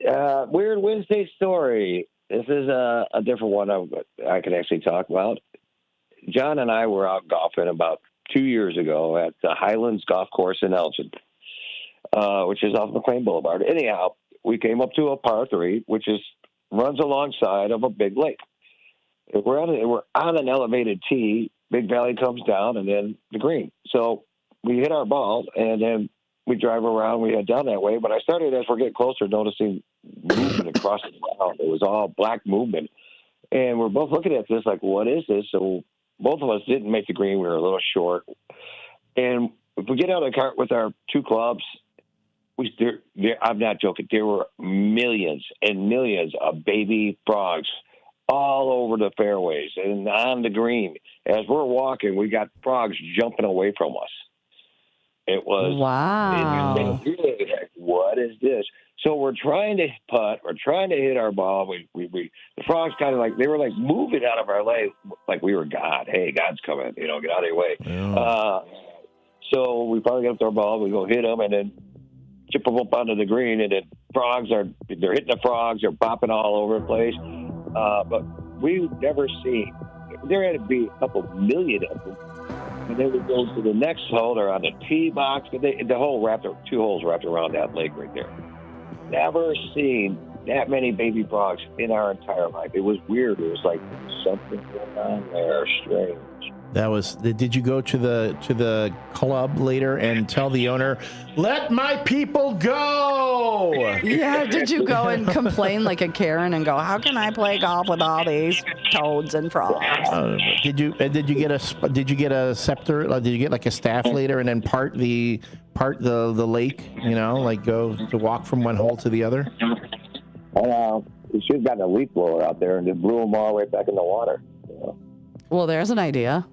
Weird Wednesday story. This is a different one I can actually talk about. John and I were out golfing about 2 years ago at the Highlands Golf Course in Elgin, which is off McLean Boulevard. Anyhow, we came up to a par 3, which runs alongside of a big lake. We're on an elevated tee. Big valley comes down, and then the green. So we hit our ball, and then we drive around. We head down that way. But I started, as we're getting closer, noticing movement across the ground. It was all black movement. And we're both looking at this like, what is this? So both of us didn't make the green. We were a little short. And if we get out of the cart with our 2 clubs, I'm not joking. There were millions and millions of baby frogs all over the fairways and on the green. As we're walking, we got frogs jumping away from us. It was wow. What is this? So we're trying to putt. We're trying to hit our ball. The frogs kind of they were moving out of our way like we were God. Hey, God's coming. Get out of your way. Yeah. So we finally get up to our ball. We go hit them and then chip them up onto the green. And then they're hitting the frogs. They're bopping all over the place. But we've never seen. There had to be a couple million of them. And then we go to the next hole. They're on the tee box. The whole 2 holes wrapped around that lake right there. Never seen that many baby frogs in our entire life. It was weird. It was like something going on there, strange. Did you go to the club later and tell the owner, let my people go? Yeah, did you go and complain like a Karen and go, how can I play golf with all these toads and frogs? Did you get a scepter? Did you get like a staff later and then part the lake? Go to walk from one hole to the other. We should have gotten a leaf blower out there and just blew them all the way back in the water. Well, there's an idea.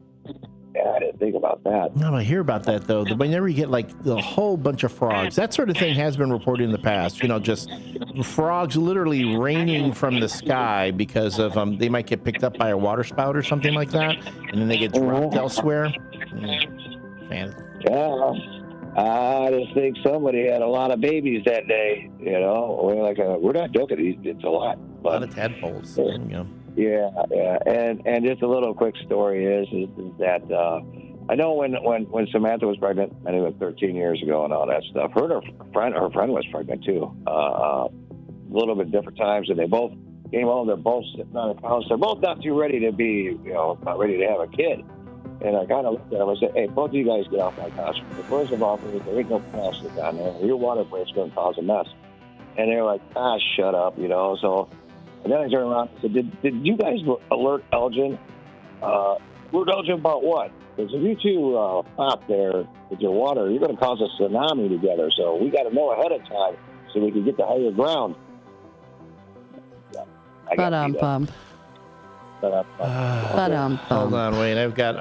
Yeah, I didn't think about that. No, I hear about that, though. Whenever you get, the whole bunch of frogs, that sort of thing has been reported in the past. Just frogs literally raining from the sky because of they might get picked up by a water spout or something like that, and then they get dropped elsewhere. Yeah, I just think somebody had a lot of babies that day. We're not joking. It's a lot. A lot of tadpoles. There you go. Yeah, and just a little quick story is that I know when Samantha was pregnant, I think it was 13 years ago and all that stuff. Her friend was pregnant too. A little bit different times, and they both came home. They're both sitting on the couch. They're both not too ready to be, not ready to have a kid. And I kind of looked at them and said, "Hey, both of you guys get off my couch. First of all, there ain't no plastic on there. Your water break's going to cause a mess." And they're like, shut up, So. And then I turned around and said, did you guys alert Elgin? Alert Elgin about what? Because if you two pop there with your water, you're going to cause a tsunami together. So we got to know ahead of time so we can get to higher ground. Hold on, wait. I've got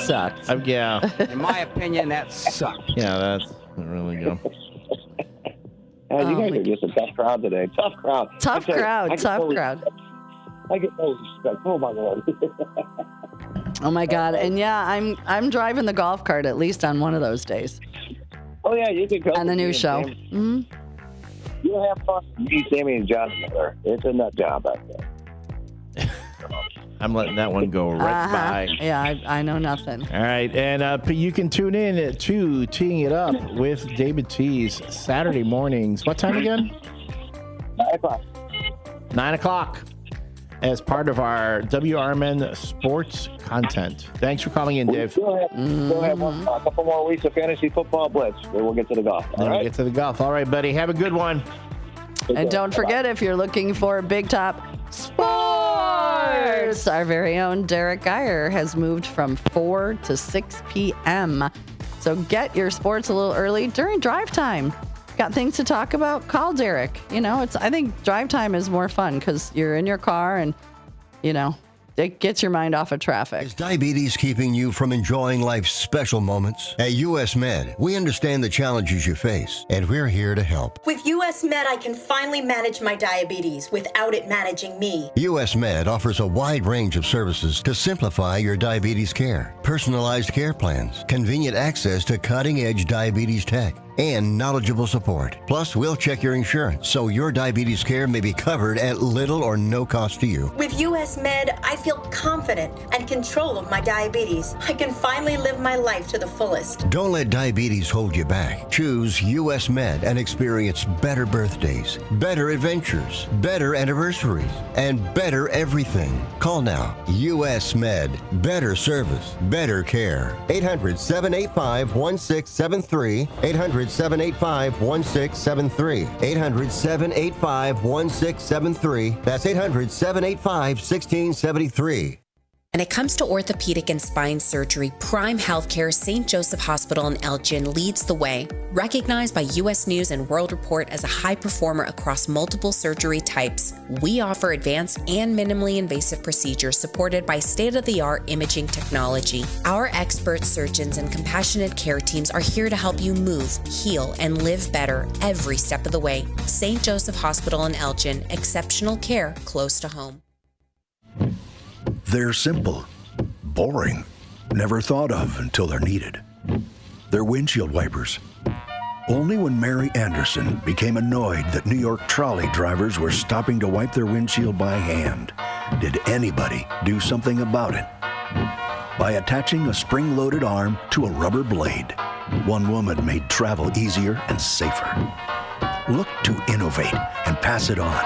sucks. In my opinion, that sucks. Yeah, that's really good. You guys are just a tough crowd today. Tough crowd. Tough crowd. I get no respect. Oh my Lord. Oh my God. And yeah, I'm driving the golf cart at least on one of those days. Oh yeah, you can go. On the new show. Mm-hmm. You'll have fun. Me, Sammy, and John together. It's a nut job back there. I'm letting that one go right by. Yeah, I know nothing. All right, and you can tune in to Teeing It Up with David Tees Saturday mornings. What time again? 9 o'clock. 9 o'clock. As part of our WRMN sports content. Thanks for calling in, Dave. We'll have a couple more weeks of fantasy football blitz. Then we'll get to the golf. Then we'll get to the golf. All right, buddy. Have a good one. And don't forget, if you're looking for Big Top Sports, our very own Derek Geyer has moved from 4 to 6 p.m. So get your sports a little early during drive time. Got things to talk about? Call Derek. I think drive time is more fun because you're in your car and, it gets your mind off of traffic. Is diabetes keeping you from enjoying life's special moments? At US Med, we understand the challenges you face, and we're here to help. With US Med, I can finally manage my diabetes without it managing me. US Med offers a wide range of services to simplify your diabetes care. Personalized care plans, convenient access to cutting-edge diabetes tech, and knowledgeable support. Plus, we'll check your insurance so your diabetes care may be covered at little or no cost to you. With US Med, I feel confident and control of my diabetes. I can finally live my life to the fullest. Don't let diabetes hold you back. Choose US Med and experience better birthdays, better adventures, better anniversaries, and better everything. Call now. US Med. Better service, better care. 800-785-1673. 800-785-1673. 800-785-1673. That's 800-785-1673. When it comes to orthopedic and spine surgery, Prime Healthcare St. Joseph Hospital in Elgin leads the way. Recognized by U.S. News and World Report as a high performer across multiple surgery types, we offer advanced and minimally invasive procedures supported by state-of-the-art imaging technology. Our expert surgeons and compassionate care teams are here to help you move, heal, and live better every step of the way. St. Joseph Hospital in Elgin, exceptional care close to home. They're simple, boring, never thought of until they're needed. They're windshield wipers. Only when Mary Anderson became annoyed that New York trolley drivers were stopping to wipe their windshield by hand did anybody do something about it. By attaching a spring-loaded arm to a rubber blade, one woman made travel easier and safer. Look to innovate and pass it on.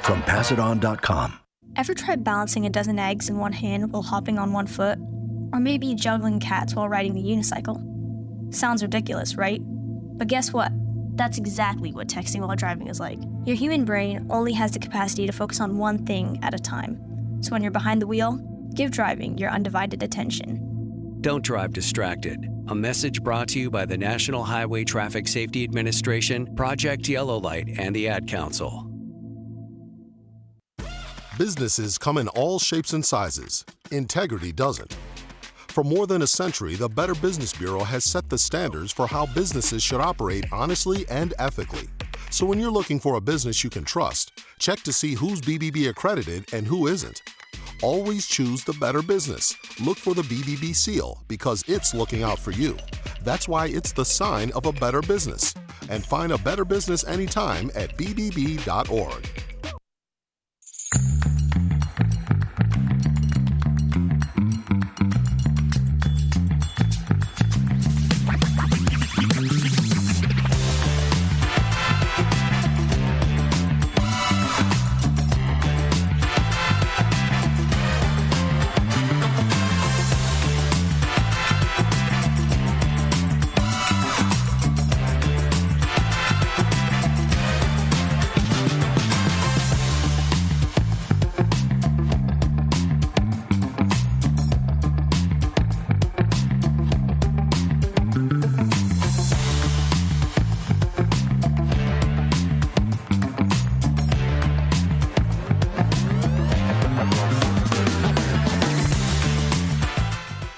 From PassItOn.com. Ever tried balancing a dozen eggs in one hand while hopping on one foot? Or maybe juggling cats while riding the unicycle? Sounds ridiculous, right? But guess what? That's exactly what texting while driving is like. Your human brain only has the capacity to focus on one thing at a time. So when you're behind the wheel, give driving your undivided attention. Don't drive distracted. A message brought to you by the National Highway Traffic Safety Administration, Project Yellow Light, and the Ad Council. Businesses come in all shapes and sizes. Integrity doesn't. For more than a century, the Better Business Bureau has set the standards for how businesses should operate honestly and ethically. So when you're looking for a business you can trust, check to see who's BBB accredited and who isn't. Always choose the Better Business. Look for the BBB seal because it's looking out for you. That's why it's the sign of a better business. And find a better business anytime at bbb.org.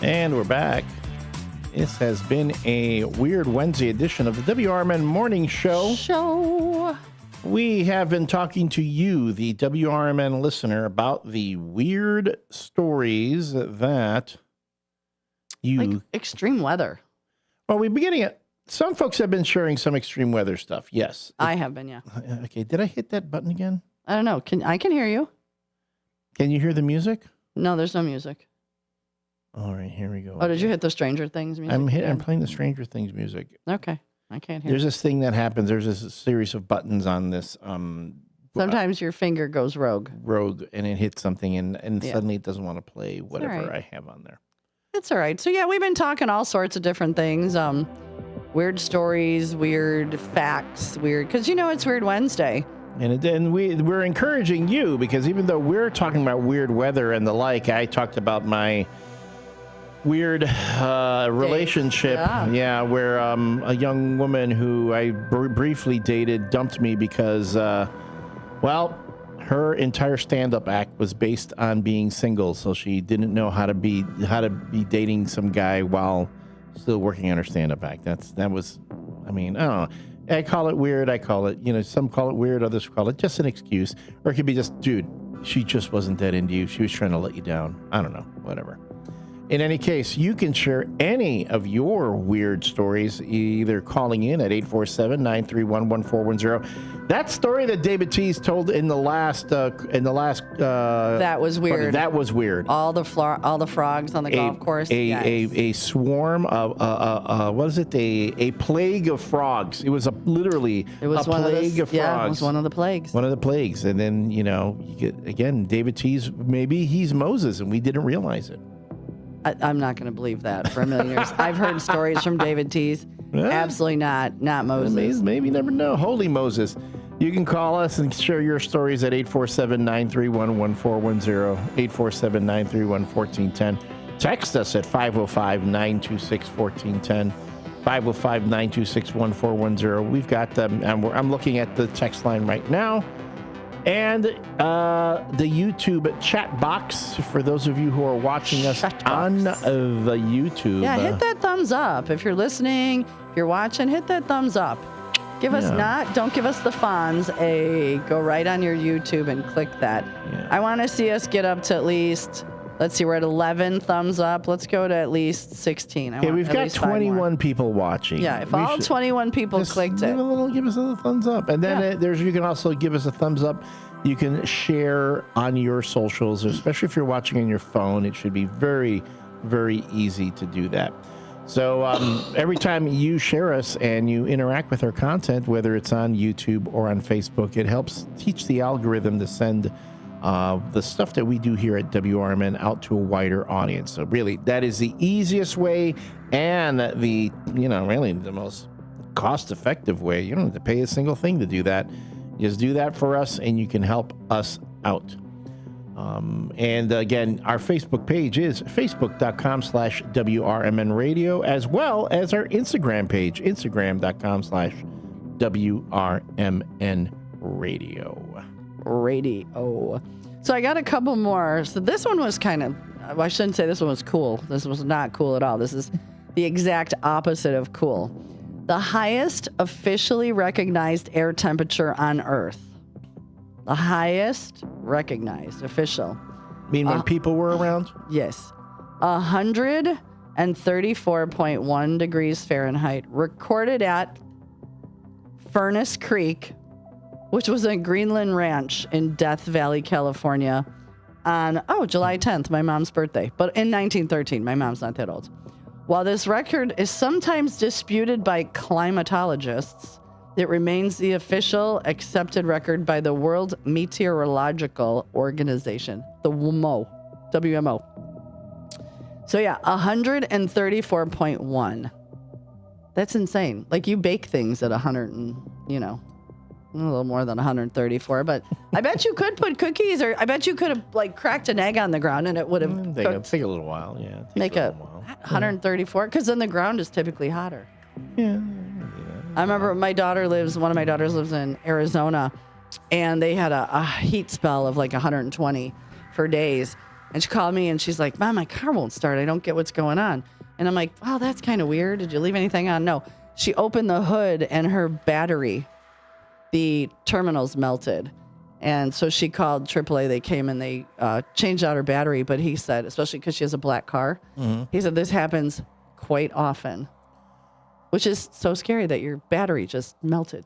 And we're back. This has been a weird Wednesday edition of the WRMN Morning Show. We have been talking to you, the WRMN listener, about the weird stories that you... Like extreme weather. Well, we've been getting it. Some folks have been sharing some extreme weather stuff. Yes. I have been, yeah. Okay. Did I hit that button again? I don't know. I can hear you. Can you hear the music? No, there's no music. All right, here we go. Oh, did you hit the Stranger Things music? I'm playing the Stranger Things music. Okay. I can't hear. There's this thing that happens. There's this series of buttons on this. Sometimes your finger goes rogue. And it hits something, and suddenly it doesn't want to play whatever right. I have on there. It's all right. So, yeah, we've been talking all sorts of different things. Weird stories, weird facts, because, it's Weird Wednesday. And we're encouraging you, because even though we're talking about weird weather and the like, I talked about my weird relationship. Where a young woman who I briefly dated dumped me because, her entire stand-up act was based on being single, so she didn't know how to be dating some guy while still working on her stand-up act. I don't know. I call it weird. I call it, some call it weird, others call it just an excuse. Or it could be just, dude, she just wasn't that into you. She was trying to let you down. I don't know, whatever. In any case, you can share any of your weird stories, either calling in at 847-931-1410. That story that David Tease told in the last that was weird. That was weird. All the frogs on the golf course. A swarm of what is it? A plague of frogs. It was literally a plague of frogs. Yeah, it was one of the plagues. One of the plagues, and then you get again David Tease. Maybe he's Moses, and we didn't realize it. I'm not going to believe that for a million years. I've heard stories from David Tease. Absolutely not Moses. Maybe you never know. Holy Moses. You can call us and share your stories at 847-931-1410, 847-931-1410. Text us at 505-926-1410, 505-926-1410. We've got them, and I'm looking at the text line right now. And the YouTube chat box for those of you who are watching us on the YouTube. Yeah, hit that thumbs up. If you're listening, if you're watching, hit that thumbs up. Don't give us the fonz. Go right on your YouTube and click that. Yeah. I want to see us get up to at least, let's see, we're at 11 thumbs up. Let's go to at least 16. Okay, we've got 21 people watching. Yeah, if all 21 people clicked it. Give us a thumbs up. And then you can also give us a thumbs up. You can share on your socials, especially if you're watching on your phone. It should be very, very easy to do that. So every time you share us and you interact with our content, whether it's on YouTube or on Facebook, it helps teach the algorithm to send the stuff that we do here at WRMN out to a wider audience. So really, that is the easiest way and the, really the most cost-effective way. You don't have to pay a single thing to do that. Just do that for us and you can help us out. And again, our Facebook page is facebook.com/WRMN radio, as well as our Instagram page, instagram.com/WRMN radio. So I got a couple more. So this one was I shouldn't say this one was cool. This was not cool at all. This is the exact opposite of cool. The highest officially recognized air temperature on Earth. The highest recognized official. Mean when people were around? Yes. 134.1 degrees Fahrenheit recorded at Furnace Creek, which was a Greenland ranch in Death Valley, California on, July 10th, my mom's birthday. But in 1913, my mom's not that old. While this record is sometimes disputed by climatologists, it remains the official accepted record by the World Meteorological Organization, the WMO. So yeah, 134.1. That's insane. Like you bake things at 100 and, a little more than 134, but I bet you could put cookies, or I bet you could have cracked an egg on the ground and it would have take a little while. Yeah. Make a 134, because then the ground is typically hotter. Yeah. I remember one of my daughters lives in Arizona, and they had a heat spell of 120 for days. And she called me and she's like, Mom, my car won't start. I don't get what's going on. And I'm like, oh, that's kind of weird. Did you leave anything on? No. She opened the hood and her battery, the terminals melted. And so she called AAA. They came and they changed out her battery. But he said, especially because she has a black car, he said this happens quite often, which is so scary that your battery just melted.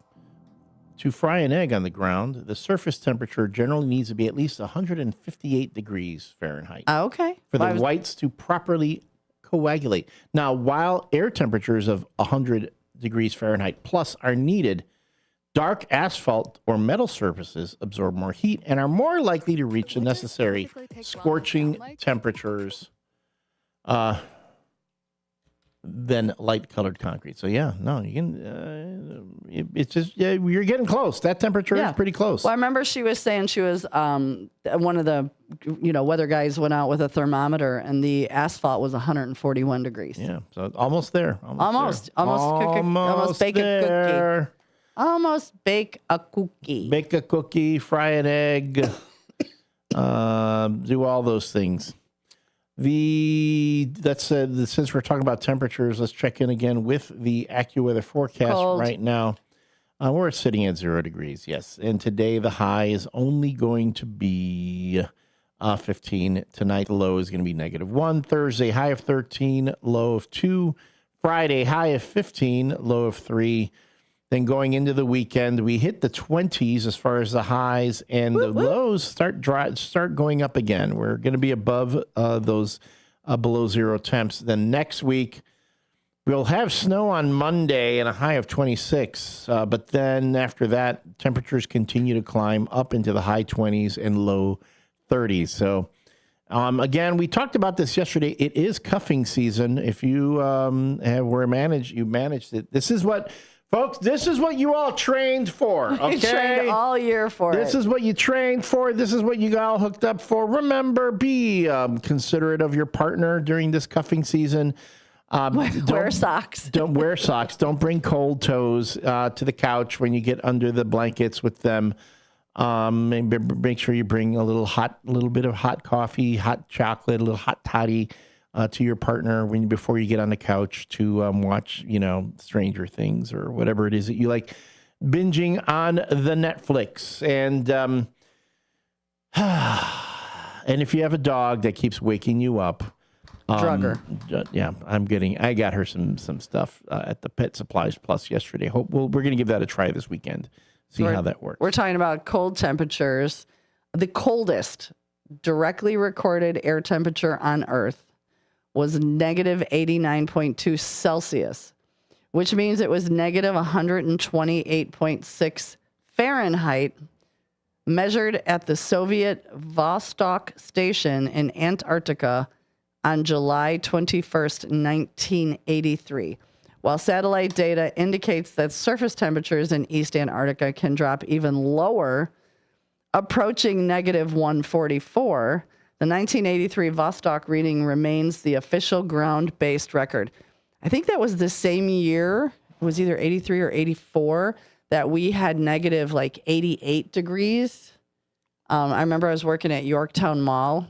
To fry an egg on the ground, the surface temperature generally needs to be at least 158 degrees Fahrenheit. Okay. For the whites to properly coagulate. Now, while air temperatures of 100 degrees Fahrenheit plus are needed, dark asphalt or metal surfaces absorb more heat and are more likely to reach the necessary scorching temperatures than light-colored concrete. So, yeah, no, you can, it's just, yeah, you're getting close. That temperature is pretty close. Well, I remember she was saying she was, one of the, weather guys went out with a thermometer and the asphalt was 141 degrees. Yeah, so almost there. Almost bake a cookie. Almost bake a cookie. Bake a cookie, fry an egg, do all those things. Since we're talking about temperatures, let's check in again with the AccuWeather forecast right now. We're sitting at 0 degrees, yes. And today the high is only going to be 15. Tonight the low is going to be -1. Thursday, high of 13, low of 2. Friday, high of 15, low of 3. Then going into the weekend, we hit the 20s as far as the highs, and the lows start going up again. We're going to be above those below zero temps. Then next week, we'll have snow on Monday and a high of 26. But then after that, temperatures continue to climb up into the high 20s and low 30s. So again, we talked about this yesterday. It is cuffing season. If you you managed it. This is what... Folks, this is what you all trained for, okay? You trained all year for This is what you trained for. This is what you got all hooked up for. Remember, be considerate of your partner during this cuffing season. Wear socks. Don't wear socks. Don't bring cold toes to the couch when you get under the blankets with them. Make sure you bring a little bit of hot coffee, hot chocolate, a little hot toddy to your partner before you get on the couch to watch, Stranger Things or whatever it is that you like binging on the Netflix. And and if you have a dog that keeps waking you up, drug her. Yeah, I got her some stuff at the Pet Supplies Plus yesterday. We're going to give that a try this weekend. See how that works. We're talking about cold temperatures. The coldest directly recorded air temperature on Earth was negative 89.2 Celsius, which means it was negative 128.6 Fahrenheit, measured at the Soviet Vostok station in Antarctica on July 21st, 1983. While satellite data indicates that surface temperatures in East Antarctica can drop even lower, approaching negative 144, the 1983 Vostok reading remains the official ground-based record. I think that was the same year, it was either 83 or 84, that we had negative 88 degrees. I remember I was working at Yorktown Mall,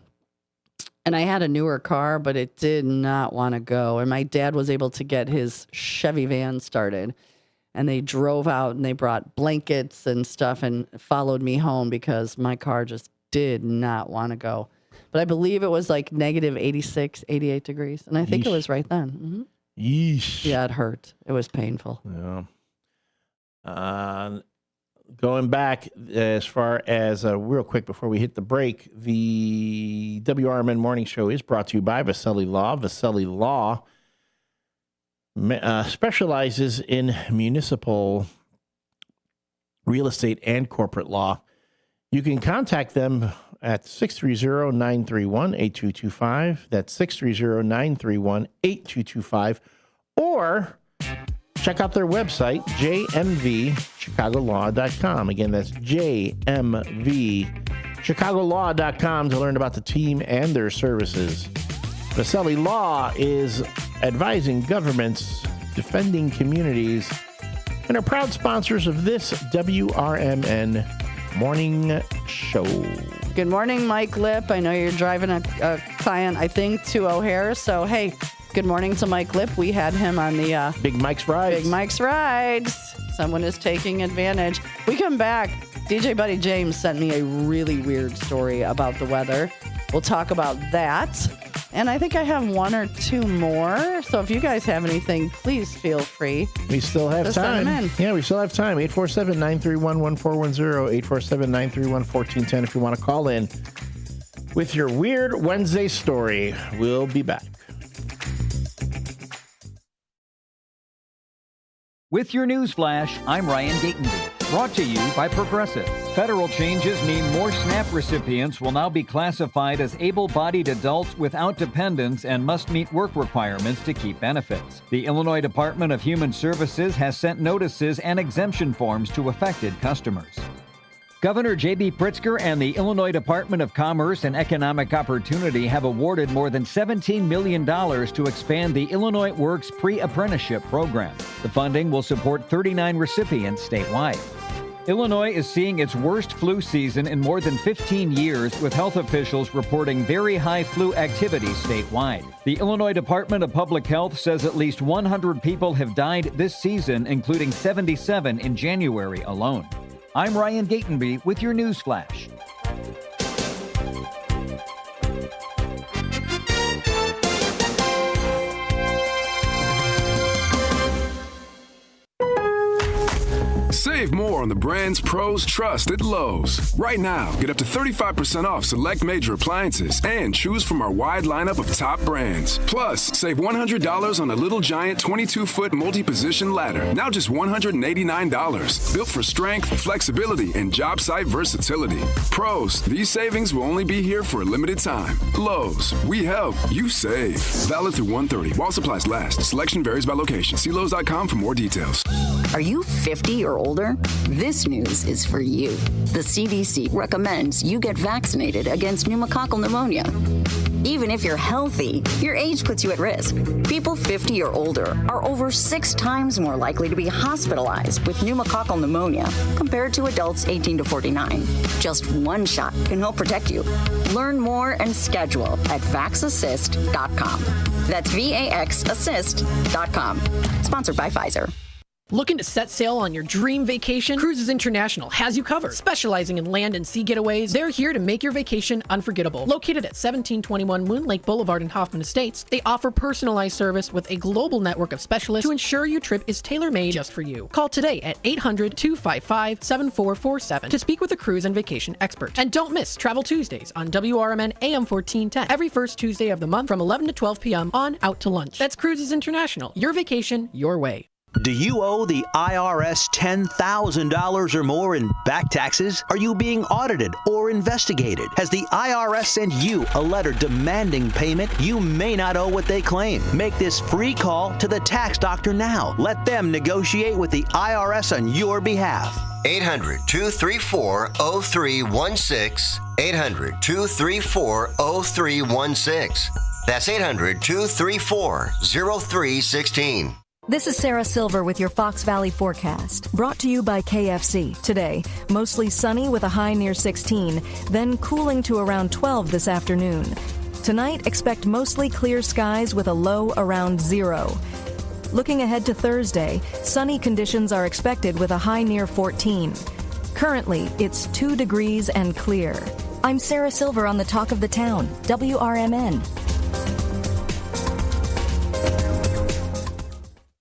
and I had a newer car, but it did not want to go. And my dad was able to get his Chevy van started, and they drove out and they brought blankets and stuff and followed me home because my car just did not want to go. But I believe it was negative 86, 88 degrees. And I think it was right then. Mm-hmm. Yeesh. Yeah, it hurt. It was painful. Yeah. Going back as far as real quick before we hit the break, the WRMN Morning Show is brought to you by Vasselli Law. Vasselli Law specializes in municipal real estate and corporate law. You can contact them at 630-931-8225. That's 630-931-8225. Or check out their website, jmvchicagolaw.com. Again, that's jmvchicagolaw.com to learn about the team and their services. Vasselli Law is advising governments, defending communities, and are proud sponsors of this WRMN Morning Show. Good morning, Mike Lipp. I know you're driving a client, I think, to O'Hare. So, hey, good morning to Mike Lipp. We had him on the Big Mike's Rides. Big Mike's Rides. Someone is taking advantage. We come back. DJ Buddy James sent me a really weird story about the weather. We'll talk about that. And I think I have one or two more. So if you guys have anything, please feel free. We still have time. Send them in. Yeah, we still have time. 847-931-1410, 847-931-1410 if you want to call in with your Weird Wednesday story. We'll be back. With your news flash, I'm Ryan Gatenby, brought to you by Progressive. Federal changes mean more SNAP recipients will now be classified as able-bodied adults without dependents and must meet work requirements to keep benefits. The Illinois Department of Human Services has sent notices and exemption forms to affected customers. Governor J.B. Pritzker and the Illinois Department of Commerce and Economic Opportunity have awarded more than $17 million to expand the Illinois Works pre-apprenticeship program. The funding will support 39 recipients statewide. Illinois is seeing its worst flu season in more than 15 years, with health officials reporting very high flu activity statewide. The Illinois Department of Public Health says at least 100 people have died this season, including 77 in January alone. I'm Ryan Gatenby with your news flash. Save more on the brands pros trust at Lowe's. Right now, get up to 35% off select major appliances and choose from our wide lineup of top brands. Plus, save $100 on a Little Giant 22-foot multi-position ladder, now just $189. Built for strength, flexibility, and job site versatility. Pros, these savings will only be here for a limited time. Lowe's, we help, you save. Valid through 1/30 while supplies last. Selection varies by location. See Lowes.com for more details. Are you 50 or older? This news is for you. The CDC recommends you get vaccinated against pneumococcal pneumonia. Even if you're healthy, your age puts you at risk. People 50 or older are over 6 times more likely to be hospitalized with pneumococcal pneumonia compared to adults 18 to 49. Just one shot can help protect you. Learn more and schedule at vaxassist.com. That's VAXassist.com. Sponsored by Pfizer. Looking to set sail on your dream vacation? Cruises International has you covered. Specializing in land and sea getaways, they're here to make your vacation unforgettable. Located at 1721 Moon Lake Boulevard in Hoffman Estates, they offer personalized service with a global network of specialists to ensure your trip is tailor-made just for you. Call today at 800-255-7447 to speak with a cruise and vacation expert. And don't miss Travel Tuesdays on WRMN AM 1410 every first Tuesday of the month from 11 to 12 p.m. on Out to Lunch. That's Cruises International. Your vacation, your way. Do you owe the IRS $10,000 or more in back taxes? Are you being audited or investigated? Has the IRS sent you a letter demanding payment? You may not owe what they claim. Make this free call to the tax doctor now. Let them negotiate with the IRS on your behalf. 800-234-0316. 800-234-0316. That's 800-234-0316. This is Sarah Silver with your Fox Valley forecast, brought to you by KFC. Today, mostly sunny with a high near 16, then cooling to around 12 this afternoon. Tonight, expect mostly clear skies with a low around 0. Looking ahead to Thursday, sunny conditions are expected with a high near 14. Currently, it's 2 degrees and clear. I'm Sarah Silver on the Talk of the Town, WRMN.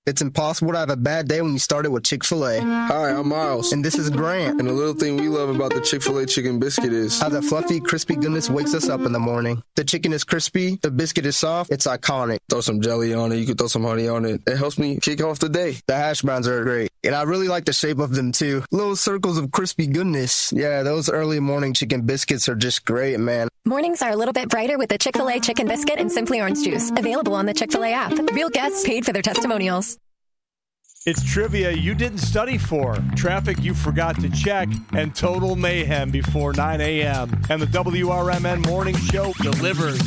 It's impossible to have a bad day when you started with Chick-fil-A. Hi, I'm Miles. And this is Grant. And the little thing we love about the Chick-fil-A chicken biscuit is how the fluffy, crispy goodness wakes us up in the morning. The chicken is crispy, the biscuit is soft, it's iconic. Throw some jelly on it, you can throw some honey on it. It helps me kick off the day. The hash browns are great. And I really like the shape of them too. Little circles of crispy goodness. Yeah, those early morning chicken biscuits are just great, man. Mornings are a little bit brighter with the Chick-fil-A chicken biscuit and Simply Orange Juice. Available on the Chick-fil-A app. Real guests paid for their testimonials. It's trivia you didn't study for, traffic you forgot to check, and total mayhem before 9 a.m. And the WRMN Morning Show delivers.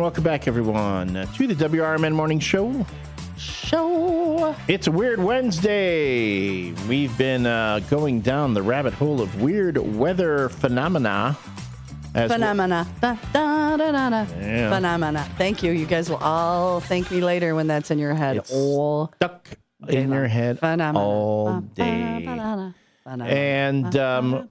And welcome back, everyone, to the WRMN Morning Show. It's a Weird Wednesday. We've been going down the rabbit hole of weird weather phenomena. Phenomena. Da, da, da, da, da. Yeah. Phenomena. Thank you. You guys will all thank me later when that's in your head. It's stuck in your head all day. And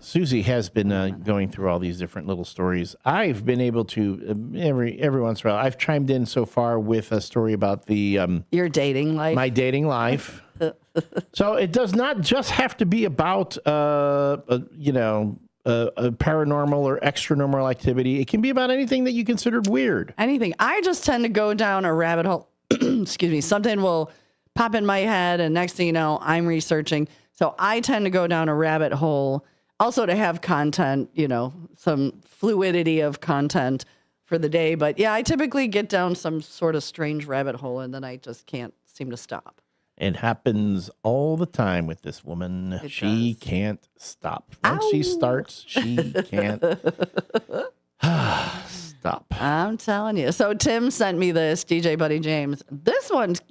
Susie has been going through all these different little stories. I've been able to, every once in a while, I've chimed in so far with a story about the... your dating life. My dating life. So it does not just have to be about, a paranormal or extra-normal activity. It can be about anything that you considered weird. Anything. I just tend to go down a rabbit hole. Excuse me. Something will pop in my head, and next thing you know, I'm researching. So I tend to go down a rabbit hole. Also to have content, some fluidity of content for the day. But yeah, I typically get down some sort of strange rabbit hole and then I just can't seem to stop. It happens all the time with this woman. She can't stop. Once she starts, she can't stop. I'm telling you. So Tim sent me this, DJ Buddy James. This one's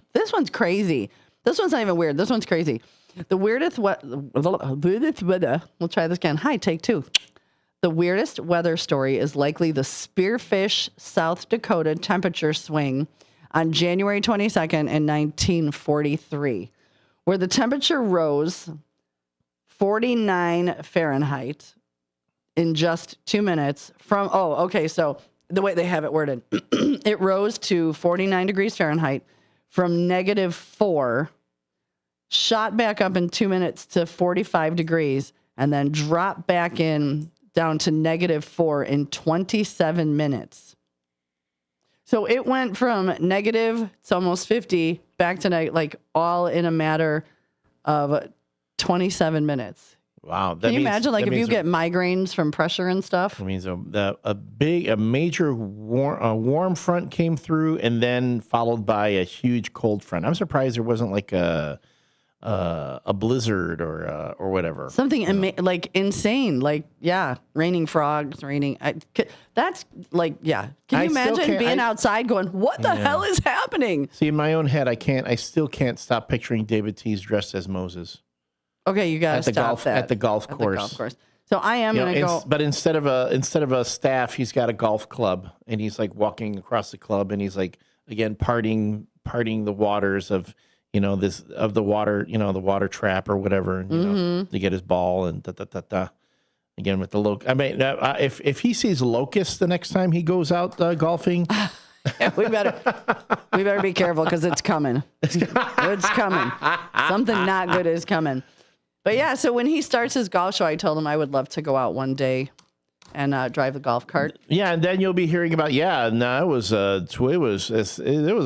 crazy. This one's not even weird. This one's crazy. The weirdest weather. We'll try this again. Hi, take two. The weirdest weather story is likely the Spearfish, South Dakota temperature swing on January 22nd in 1943, where the temperature rose 49 Fahrenheit in just 2 minutes from, so the way they have it worded, it rose to 49 degrees Fahrenheit from -4, shot back up in 2 minutes to 45 degrees, and then dropped back down to -4 in 27 minutes. So it went from negative, it's almost 50, back to all in a matter of 27 minutes. Wow. Can you imagine, if you get migraines from pressure and stuff? It means a major warm front came through and then followed by a huge cold front. I'm surprised there wasn't a blizzard or whatever. Something insane. Raining frogs, raining. That's Can you imagine being outside going, what the hell is happening? See, in my own head, I still can't stop picturing David Tees dressed as Moses. Okay, you got to stop that. At the golf course. So I am going to go. But instead of a staff, he's got a golf club, and he's walking across the club, and he's again partying the waters of the water, the water trap or whatever, to get his ball and again with the I mean, if he sees locusts the next time he goes out golfing, we better be careful because it's coming. It's coming. Something not good is coming. But yeah, so when he starts his golf show, I told him I would love to go out one day and drive the golf cart. Yeah, and then you'll be hearing about it was a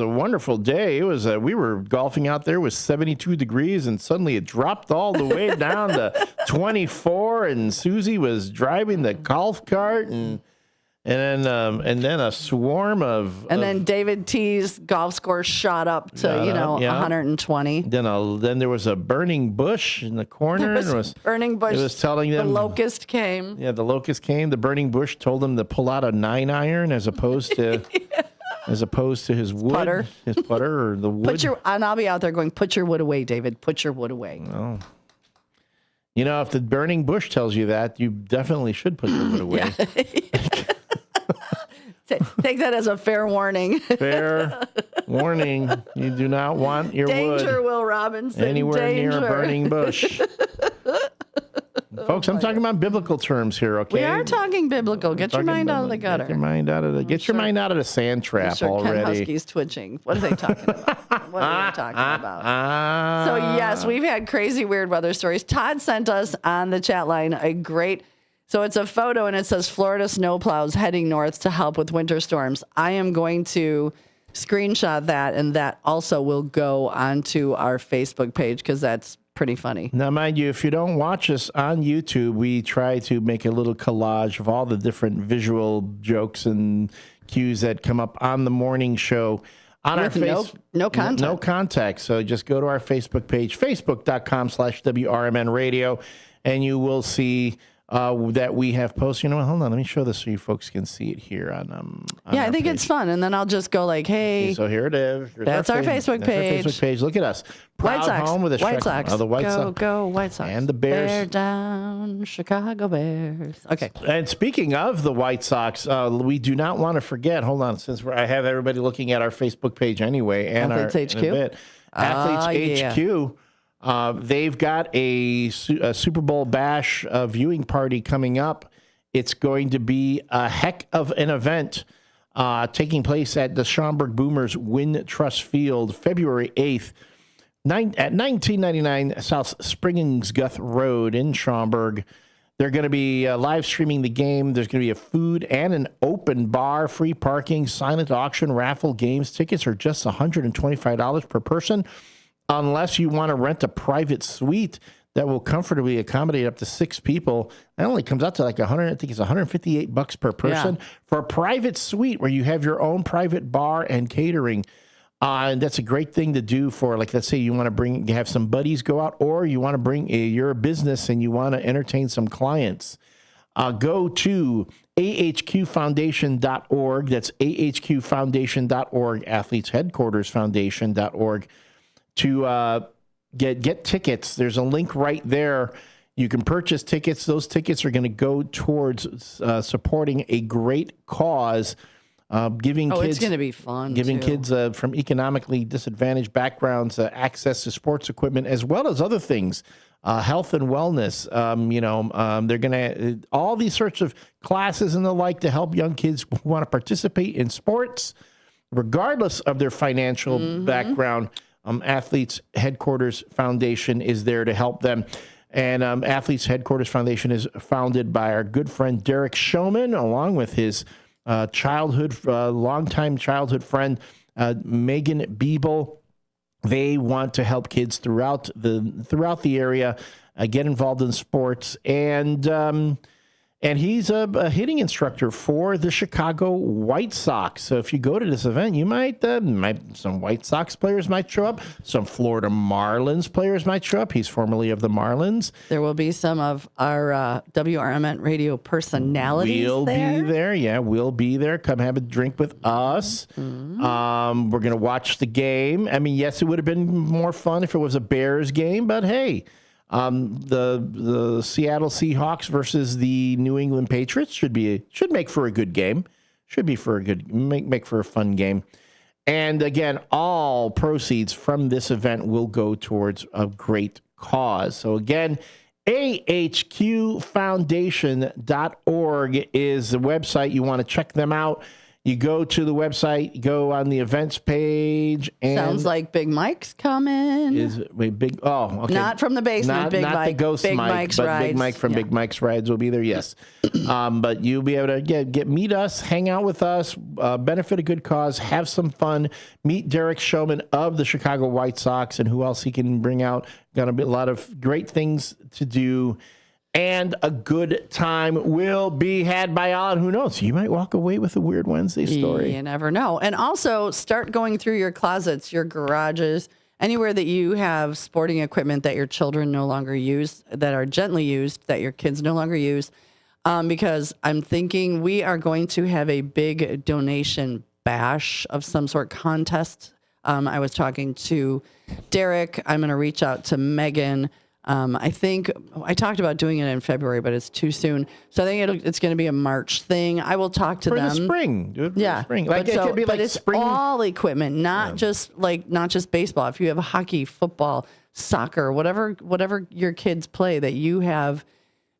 wonderful day. It was we were golfing out there with 72 degrees, and suddenly it dropped all the way down to 24, and Susie was driving the golf cart, and then a swarm of then David T's golf score shot up to 120. Then there was a burning bush in the corner. Burning bush. It was telling them the locust came. Yeah, the locust came. The burning bush told them to pull out a 9-iron as opposed to his wood, his putter or the wood. And I'll be out there going, put your wood away, David. Put your wood away. Oh. If the burning bush tells you that, you definitely should put your wood away. Take that as a fair warning. Fair warning. You do not want your Danger, wood Will Robinson. anywhere near a burning bush. Folks, I'm talking about biblical terms here, okay? We are talking biblical. Get your mind out of the gutter. Get your mind out of the sand trap already. Ken Husky's twitching. What are they talking about? What are they talking about? So yes, we've had crazy weird weather stories. Todd sent us on the chat line so it's a photo and it says Florida snowplows heading north to help with winter storms. I am going to screenshot that, and that also will go onto our Facebook page because that's pretty funny. Now, mind you, if you don't watch us on YouTube, we try to make a little collage of all the different visual jokes and cues that come up on the morning show. On with our no contact. No contact. So just go to our Facebook page, facebook.com/WRMN radio, and you will see that we have posted. You know what? Hold on. Let me show this so you folks can see it here on I think it's fun. And then I'll just go like, hey. So here it is. That's our Facebook page. Our Facebook page. Look at us. Proud White Sox. home with White Sox. The White Sox. Go White Sox. And the Bears. Bear down, Chicago Bears. Okay. And speaking of the White Sox, we do not want to forget. Hold on, since I have everybody looking at our Facebook page anyway, and Athletes HQ. Athletes HQ. They've got a Super Bowl Bash viewing party coming up. It's going to be a heck of an event taking place at the Schaumburg Boomers Win Trust Field, February 8th, at 1999 South Springingsguth Road in Schaumburg. They're going to be live streaming the game. There's going to be a food and an open bar, free parking, silent auction, raffle, games. Tickets are just $125 per person, unless you want to rent a private suite that will comfortably accommodate up to 6 people. That only comes out to like $158 per person for a private suite where you have your own private bar and catering. And that's a great thing to do for, like, let's say you want to have some buddies go out, or you want to bring your business and you want to entertain some clients. Go to ahqfoundation.org. That's ahqfoundation.org, Athletes Headquarters Foundation.org, to get tickets. There's a link right there. You can purchase tickets. Those tickets are going to go towards supporting a great cause. Giving kids, it's going to be fun. Giving kids from economically disadvantaged backgrounds access to sports equipment, as well as other things, health and wellness. They're going to all these sorts of classes and the like to help young kids who want to participate in sports, regardless of their financial background. Athletes Headquarters Foundation is there to help them. And Athletes Headquarters Foundation is founded by our good friend Derek Showman, along with his longtime childhood friend, Megan Biebel. They want to help kids throughout the area get involved in sports, and he's a hitting instructor for the Chicago White Sox. So if you go to this event, you might some White Sox players might show up. Some Florida Marlins players might show up. He's formerly of the Marlins. There will be some of our WRMN radio personalities We'll be there. Yeah, we'll be there. Come have a drink with us. We're going to watch the game. I mean, yes, it would have been more fun if it was a Bears game, but hey, the Seattle Seahawks versus the New England Patriots should make for a good game. Should be for a good make for a fun game. And again, all proceeds from this event will go towards a great cause. So again, ahqfoundation.org is the website. You want to check them out. You go to the website, go on the events page, and sounds like Big Mike's coming. Is big? Oh, okay. Not from the basement. Big not Mike. The ghost Big Mike, Mike's but rides. Big Mike from Big Mike's Rides will be there. Yes, but you'll be able to meet us, hang out with us, benefit a good cause, have some fun, meet Derek Showman of the Chicago White Sox, and who else he can bring out. Got a lot of great things to do. And a good time will be had by all. And who knows? You might walk away with a Weird Wednesday story. You never know. And also start going through your closets, your garages, anywhere that you have sporting equipment that your children no longer use, that are gently used, that your kids no longer use. Because I'm thinking we are going to have a big donation bash of some sort, contest. I was talking to Derek. I'm going to reach out to Megan. I think I talked about doing it in February, but it's too soon. So I think it's going to be a March thing. I will talk to them. For the spring. Do it for the spring. Like it could be like it's spring. all equipment, not just baseball. If you have hockey, football, soccer, whatever your kids play, that you have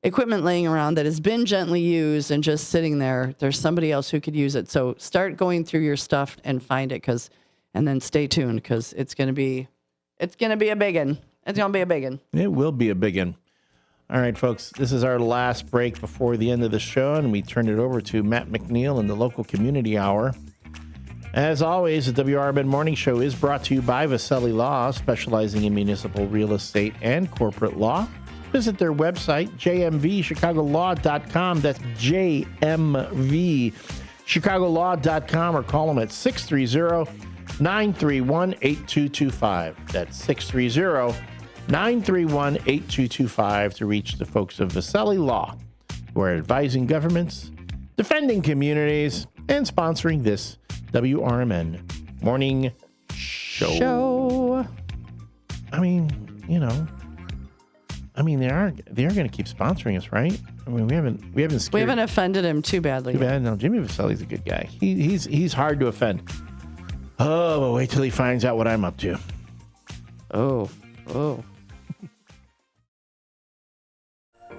equipment laying around that has been gently used and just sitting there, there's somebody else who could use it. So start going through your stuff and find it, and then stay tuned, because it's going to be a big one. It's going to be a big one. It will be a big one. All right, folks, this is our last break before the end of the show, and we turn it over to Matt McNeil in the local community hour. As always, the WRMN Morning Show is brought to you by Vasselli Law, specializing in municipal real estate and corporate law. Visit their website, jmvchicagolaw.com. That's jmvchicagolaw.com, or call them at 630-931-8225. That's 630-931-8225 to reach the folks of Vasselli Law. who are advising governments, defending communities, and sponsoring this WRMN morning show. I mean, they are going to keep sponsoring us, right? I mean, we haven't offended him too badly. Too bad. No, Jimmy Vaselli's a good guy. He's hard to offend. Oh, but wait till he finds out what I'm up to. Oh.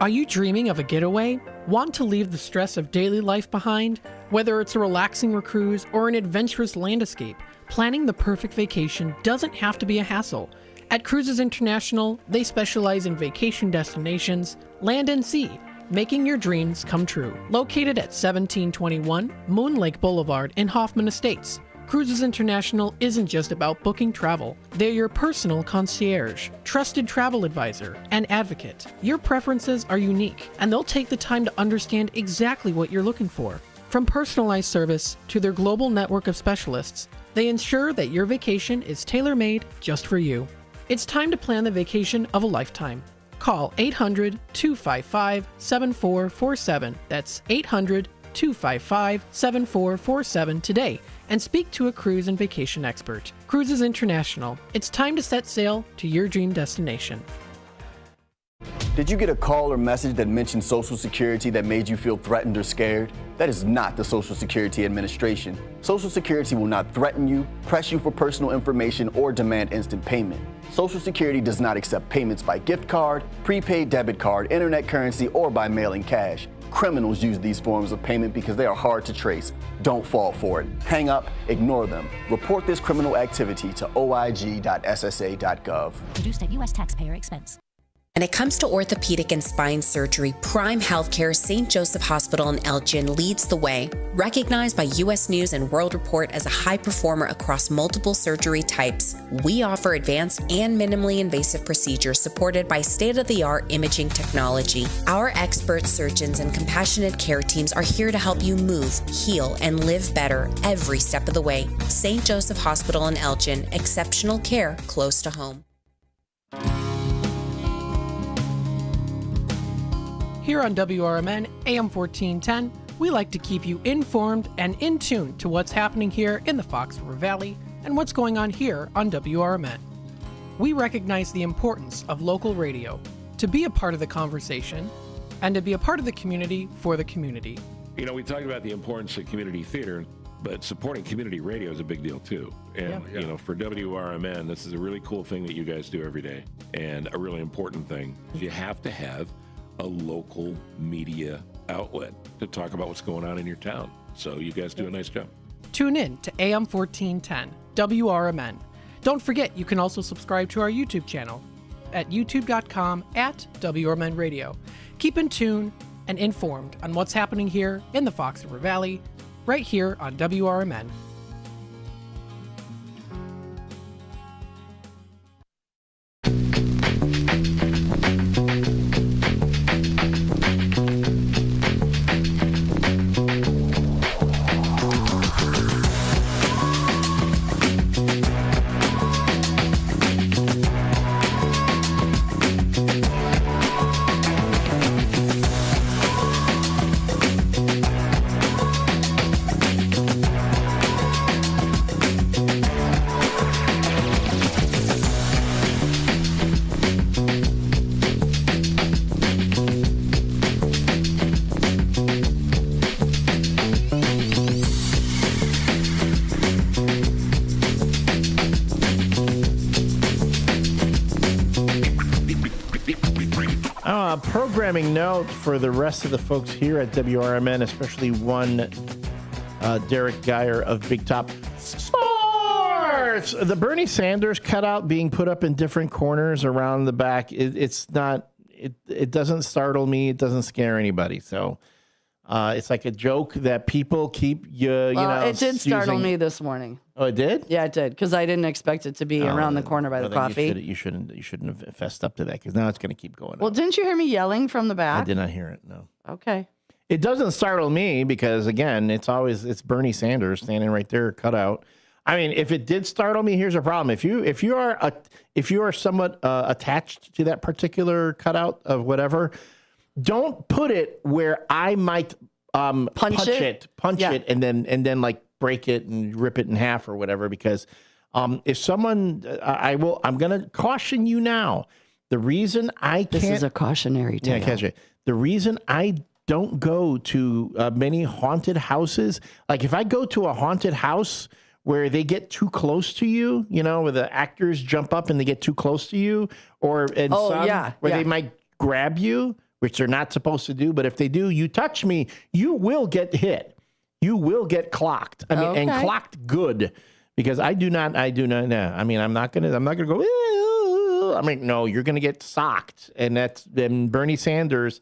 Are you dreaming of a getaway? Want to leave the stress of daily life behind? Whether it's a relaxing cruise or an adventurous land escape, planning the perfect vacation doesn't have to be a hassle. At Cruises International, they specialize in vacation destinations, land and sea, making your dreams come true. Located at 1721 Moon Lake Boulevard in Hoffman Estates, Cruises International isn't just about booking travel. They're your personal concierge, trusted travel advisor, and advocate. Your preferences are unique, and they'll take the time to understand exactly what you're looking for. From personalized service to their global network of specialists, they ensure that your vacation is tailor-made just for you. It's time to plan the vacation of a lifetime. Call 800-255-7447. That's 800-255-7447 today and speak to a cruise and vacation expert. Cruises International. It's time to set sail to your dream destination. Did you get a call or message that mentioned Social Security that made you feel threatened or scared? That is not the Social Security Administration. Social Security will not threaten you, press you for personal information, or demand instant payment. Social Security does not accept payments by gift card, prepaid debit card, internet currency, or by mailing cash. Criminals use these forms of payment because they are hard to trace. Don't fall for it. Hang up, ignore them. Report this criminal activity to oig.ssa.gov. Produced at U.S. taxpayer expense. When it comes to orthopedic and spine surgery, Prime Healthcare St. Joseph Hospital in Elgin leads the way. Recognized by U.S. News and World Report as a high performer across multiple surgery types, we offer advanced and minimally invasive procedures supported by state-of-the-art imaging technology. Our expert surgeons and compassionate care teams are here to help you move, heal, and live better every step of the way. St. Joseph Hospital in Elgin, exceptional care close to home. Here on WRMN AM 1410, we like to keep you informed and in tune to what's happening here in the Fox River Valley and what's going on here on WRMN. We recognize the importance of local radio to be a part of the conversation and to be a part of the community for the community. You know, we talked about the importance of community theater, but supporting community radio is a big deal too. And, you know, for WRMN, this is a really cool thing that you guys do every day and a really important thing. You have to have a local media outlet to talk about what's going on in your town. So you guys do a nice job. Tune in to AM 1410, WRMN. Don't forget, you can also subscribe to our YouTube channel at youtube.com/WRMN Radio. Keep in tune and informed on what's happening here in the Fox River Valley, right here on WRMN. Programming note for the rest of the folks here at WRMN, especially one Derek Geyer of Big Top Sports. The Bernie Sanders cutout being put up in different corners around the back, it doesn't startle me. It doesn't scare anybody. So it's like a joke that people keep, it did startle me this morning. Oh, it did? Yeah, it did, because I didn't expect it to be around the corner by the coffee. You shouldn't have fessed up to that, because now it's going to keep going. Well, didn't you hear me yelling from the back? I did not hear it, no. Okay. It doesn't startle me because, again, it's Bernie Sanders standing right there, cut out. I mean, if it did startle me, here's a problem. If you are somewhat attached to that particular cutout of whatever, don't put it where I might punch it, and then like break it and rip it in half or whatever. Because if someone, I'm going to caution you now. The reason this is a cautionary tale. Yeah, the reason I don't go to many haunted houses, like if I go to a haunted house where they get too close to you, where the actors jump up and they get too close to you, or they might grab you, which they're not supposed to do. But if they do, you touch me, you will get hit. You will get clocked. And clocked good, because I do not. No. I mean, I'm not gonna go. Ew. I mean, no, you're gonna get socked, and Bernie Sanders,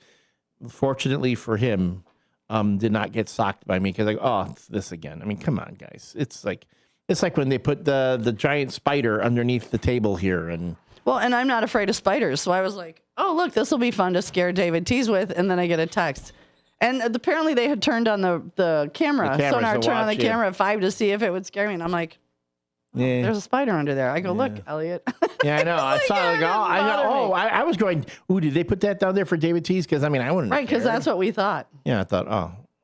fortunately for him, did not get socked by me, because it's this again. I mean, come on, guys. It's like when they put the giant spider underneath the table here, and I'm not afraid of spiders, so I was like, oh look, this will be fun to scare David Tees with, and then I get a text, and apparently they had turned on the camera, sonar turned on the camera at 5 to see if it would scare me, and I'm like, there's a spider under there. I go, look, Elliot. Yeah, I know. I saw it. I was going, ooh, did they put that down there for David Tees? Because I wouldn't. Right, because that's what we thought. Yeah, I thought,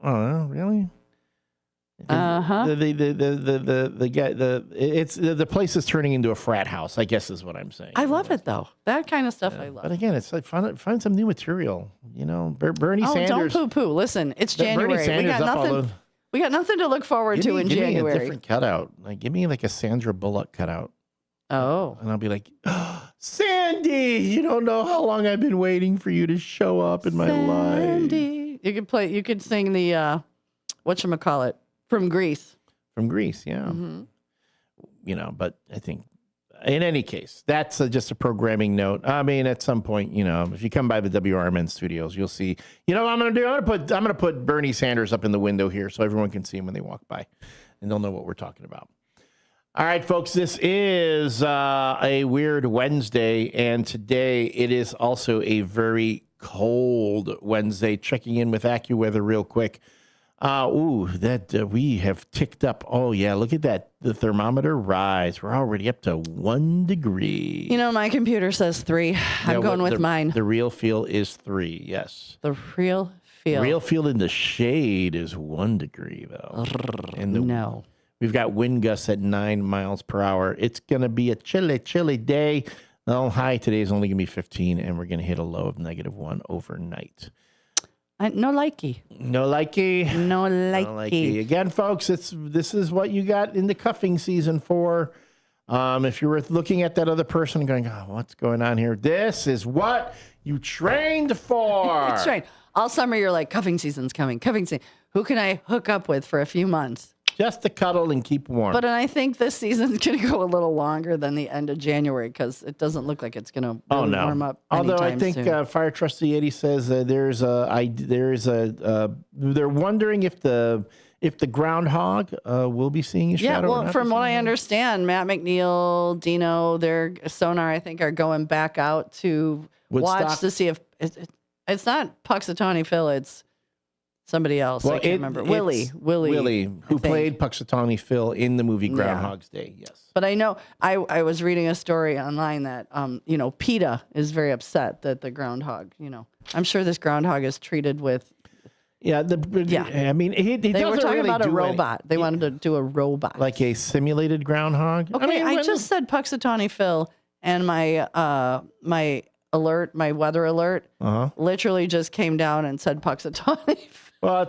oh, really? The place is turning into a frat house, I guess is what I'm saying. I love it though. That kind of stuff I love. But again, it's like find some new material. Bernie Sanders. Don't poo-poo. Listen, it's January. We got nothing to look forward to in January. Give me a different cutout. Like, give me like a Sandra Bullock cutout. Oh. And I'll be like, Sandy, you don't know how long I've been waiting for you to show up in my life. Sandy. You could sing the, whatchamacallit, from Greece. From Greece, yeah. Mm-hmm. But I think in any case, that's just a programming note. I mean, at some point, if you come by the WRMN studios, you'll see, what I'm going to do? I'm going to put Bernie Sanders up in the window here so everyone can see him when they walk by, and they'll know what we're talking about. All right, folks, this is a weird Wednesday, and today it is also a very cold Wednesday. Checking in with AccuWeather real quick. We have ticked up. Oh, yeah, look at that. The thermometer rise. We're already up to 1 degree. My computer says 3. I'm going with mine. The real feel is 3, yes. The real feel. Real feel in the shade is 1 degree, though. No. We've got wind gusts at 9 miles per hour. It's going to be a chilly, chilly day. The high today is only going to be 15, and we're going to hit a low of -1 overnight. No likey. No likey. No likey. Again, folks, this is what you got in the cuffing season for. If you were looking at that other person going, what's going on here? This is what you trained for. That's right. All summer, you're like, cuffing season's coming. Cuffing season. Who can I hook up with for a few months? Just to cuddle and keep warm. But I think this season's going to go a little longer than the end of January, because it doesn't look like it's going to warm up. Although I think soon. Fire Trustee 80 says they're wondering if the groundhog will be seeing a shadow. Yeah, well, from what I understand, Matt McNeil, Dino, their sonar, I think, are going back out to Woodstock. Watch to see if it's not Puxatawny Phil, it's somebody else. I can't remember. Willie, who played Puxatawny Phil in the movie Groundhog's Day. Yes. But I know I was reading a story online that PETA is very upset that the groundhog. I'm sure this groundhog is treated with. Yeah. I mean, they were talking about a robot. They wanted to do a robot, like a simulated groundhog. Okay, I just said Puxatawny Phil, and my weather alert, literally just came down and said Puxatawny Phil. Well,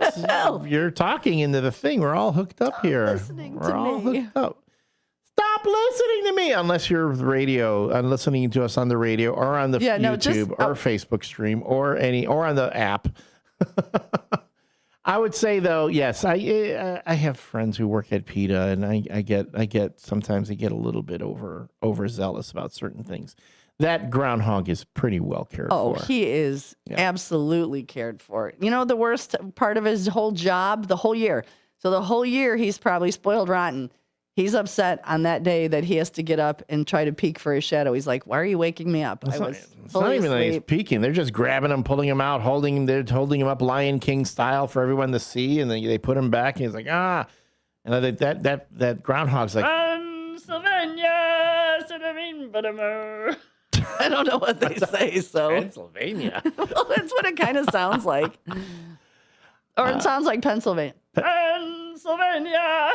you're talking into the thing. We're all hooked up here. We're all hooked up. Stop listening to me, unless you're listening to us on the radio or on the YouTube or Facebook stream or on the app. I would say though, yes, I have friends who work at PETA, and I get sometimes they get a little bit overzealous about certain things. That groundhog is pretty well cared for. Oh, he is absolutely cared for. The worst part of his whole job, the whole year. So the whole year, he's probably spoiled rotten. He's upset on that day that he has to get up and try to peek for his shadow. He's like, why are you waking me up? It's not even that he's peeking. They're just grabbing him, pulling him out, they're holding him up Lion King style for everyone to see. And then they put him back, and he's like, And that groundhog's like, I don't know what they say, so. Pennsylvania. Well, that's what it kind of sounds like. Or it sounds like Pennsylvania. Pennsylvania!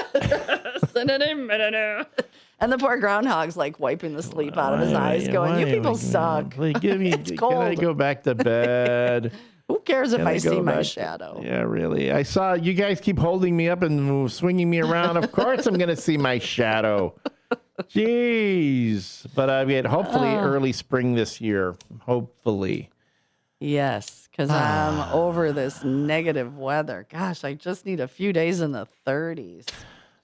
And the poor groundhog's like wiping the sleep out of his eyes, going, "You people suck. It's cold. Can I go back to bed? Who cares if I see my shadow?" Yeah, really. I saw you guys keep holding me up and swinging me around. Of course I'm going to see my shadow. Jeez. But I mean, hopefully early spring this year. Hopefully. Yes, because I'm over this negative weather. Gosh, I just need a few days in the 30s.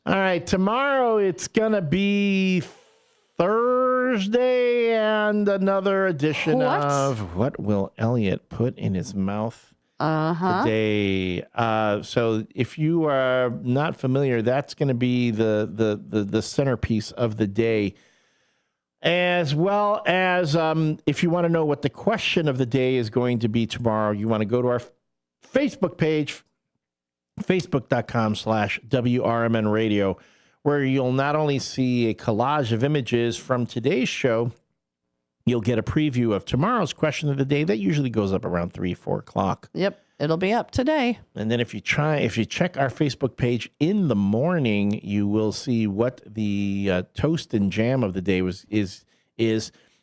All right. Tomorrow it's going to be Thursday and another edition of What Will Elliot Put in His Mouth today. So if you are not familiar, that's going to be the centerpiece of the day. As well as if you want to know what the question of the day is going to be tomorrow, you want to go to our Facebook page, facebook.com/WRMN radio, where you'll not only see a collage of images from today's show, you'll get a preview of tomorrow's question of the day. That usually goes up around 3-4 o'clock. Yep, it'll be up today. And then if you check our Facebook page in the morning, you will see what the toast and jam of the day is.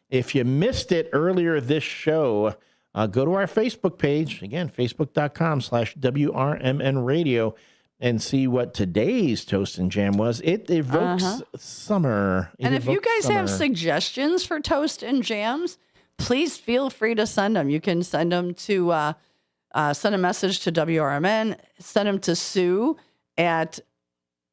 If you missed it earlier this show, go to our Facebook page, again, facebook.com/WRMN radio, and see what today's toast and jam was. It evokes summer. And if you guys have suggestions for toast and jams, please feel free to send them. You can send them to send a message to WRMN, send them to Sue at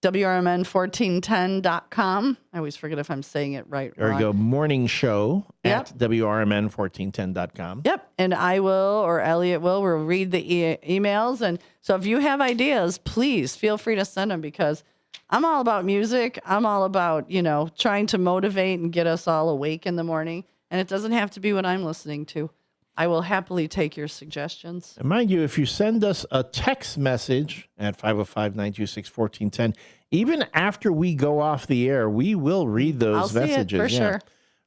WRMN1410.com. I always forget if I'm saying it right. There you go. Morning show at WRMN1410.com. Yep. And I will, or Elliot will, we'll read the emails. And so if you have ideas, please feel free to send them, because I'm all about music. I'm all about, trying to motivate and get us all awake in the morning. And it doesn't have to be what I'm listening to. I will happily take your suggestions. And mind you, if you send us a text message at 505-926-1410, even after we go off the air, we will read those messages. For sure.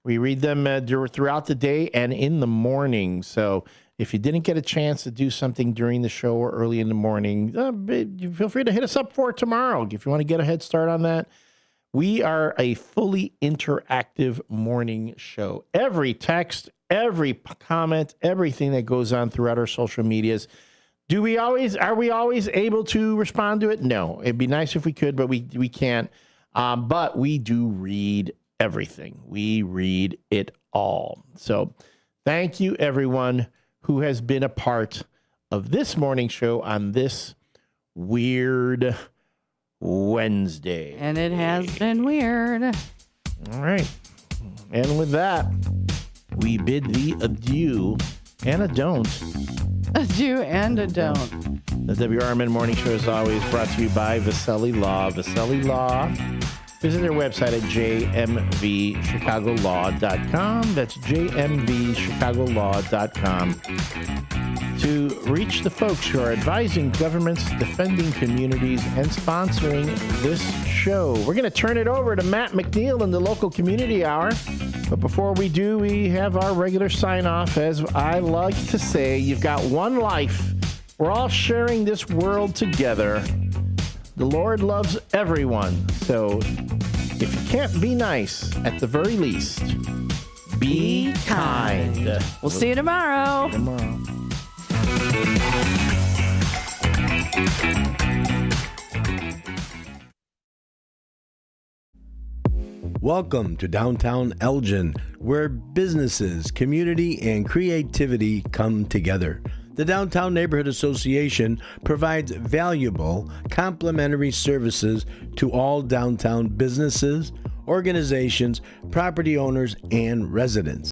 We read them throughout the day and in the morning. So if you didn't get a chance to do something during the show or early in the morning, feel free to hit us up for it tomorrow. If you want to get a head start on that, we are a fully interactive morning show. Every text, every comment, everything that goes on throughout our social medias. Are we always able to respond to it? No. It'd be nice if we could, but we can't. But we do read everything. We read it all. So thank you, everyone who has been a part of this morning show on this weird Wednesday. And it has been weird. All right. And with that, we bid thee adieu and a don't. Adieu and a don't. The WRMN Morning Show is always brought to you by Vasselli Law. Vasselli Law. Visit their website at jmvchicagolaw.com. That's jmvchicagolaw.com. To reach the folks who are advising governments, defending communities, and sponsoring this show. We're going to turn it over to Matt McNeil in the local community hour. But before we do, we have our regular sign-off. As I like to say, you've got one life. We're all sharing this world together. The Lord loves everyone. So if you can't be nice, at the very least, be kind. We'll see you tomorrow. Welcome to downtown Elgin, where businesses, community, and creativity come together. The Downtown Neighborhood Association provides valuable, complimentary services to all downtown businesses, organizations, property owners, and residents.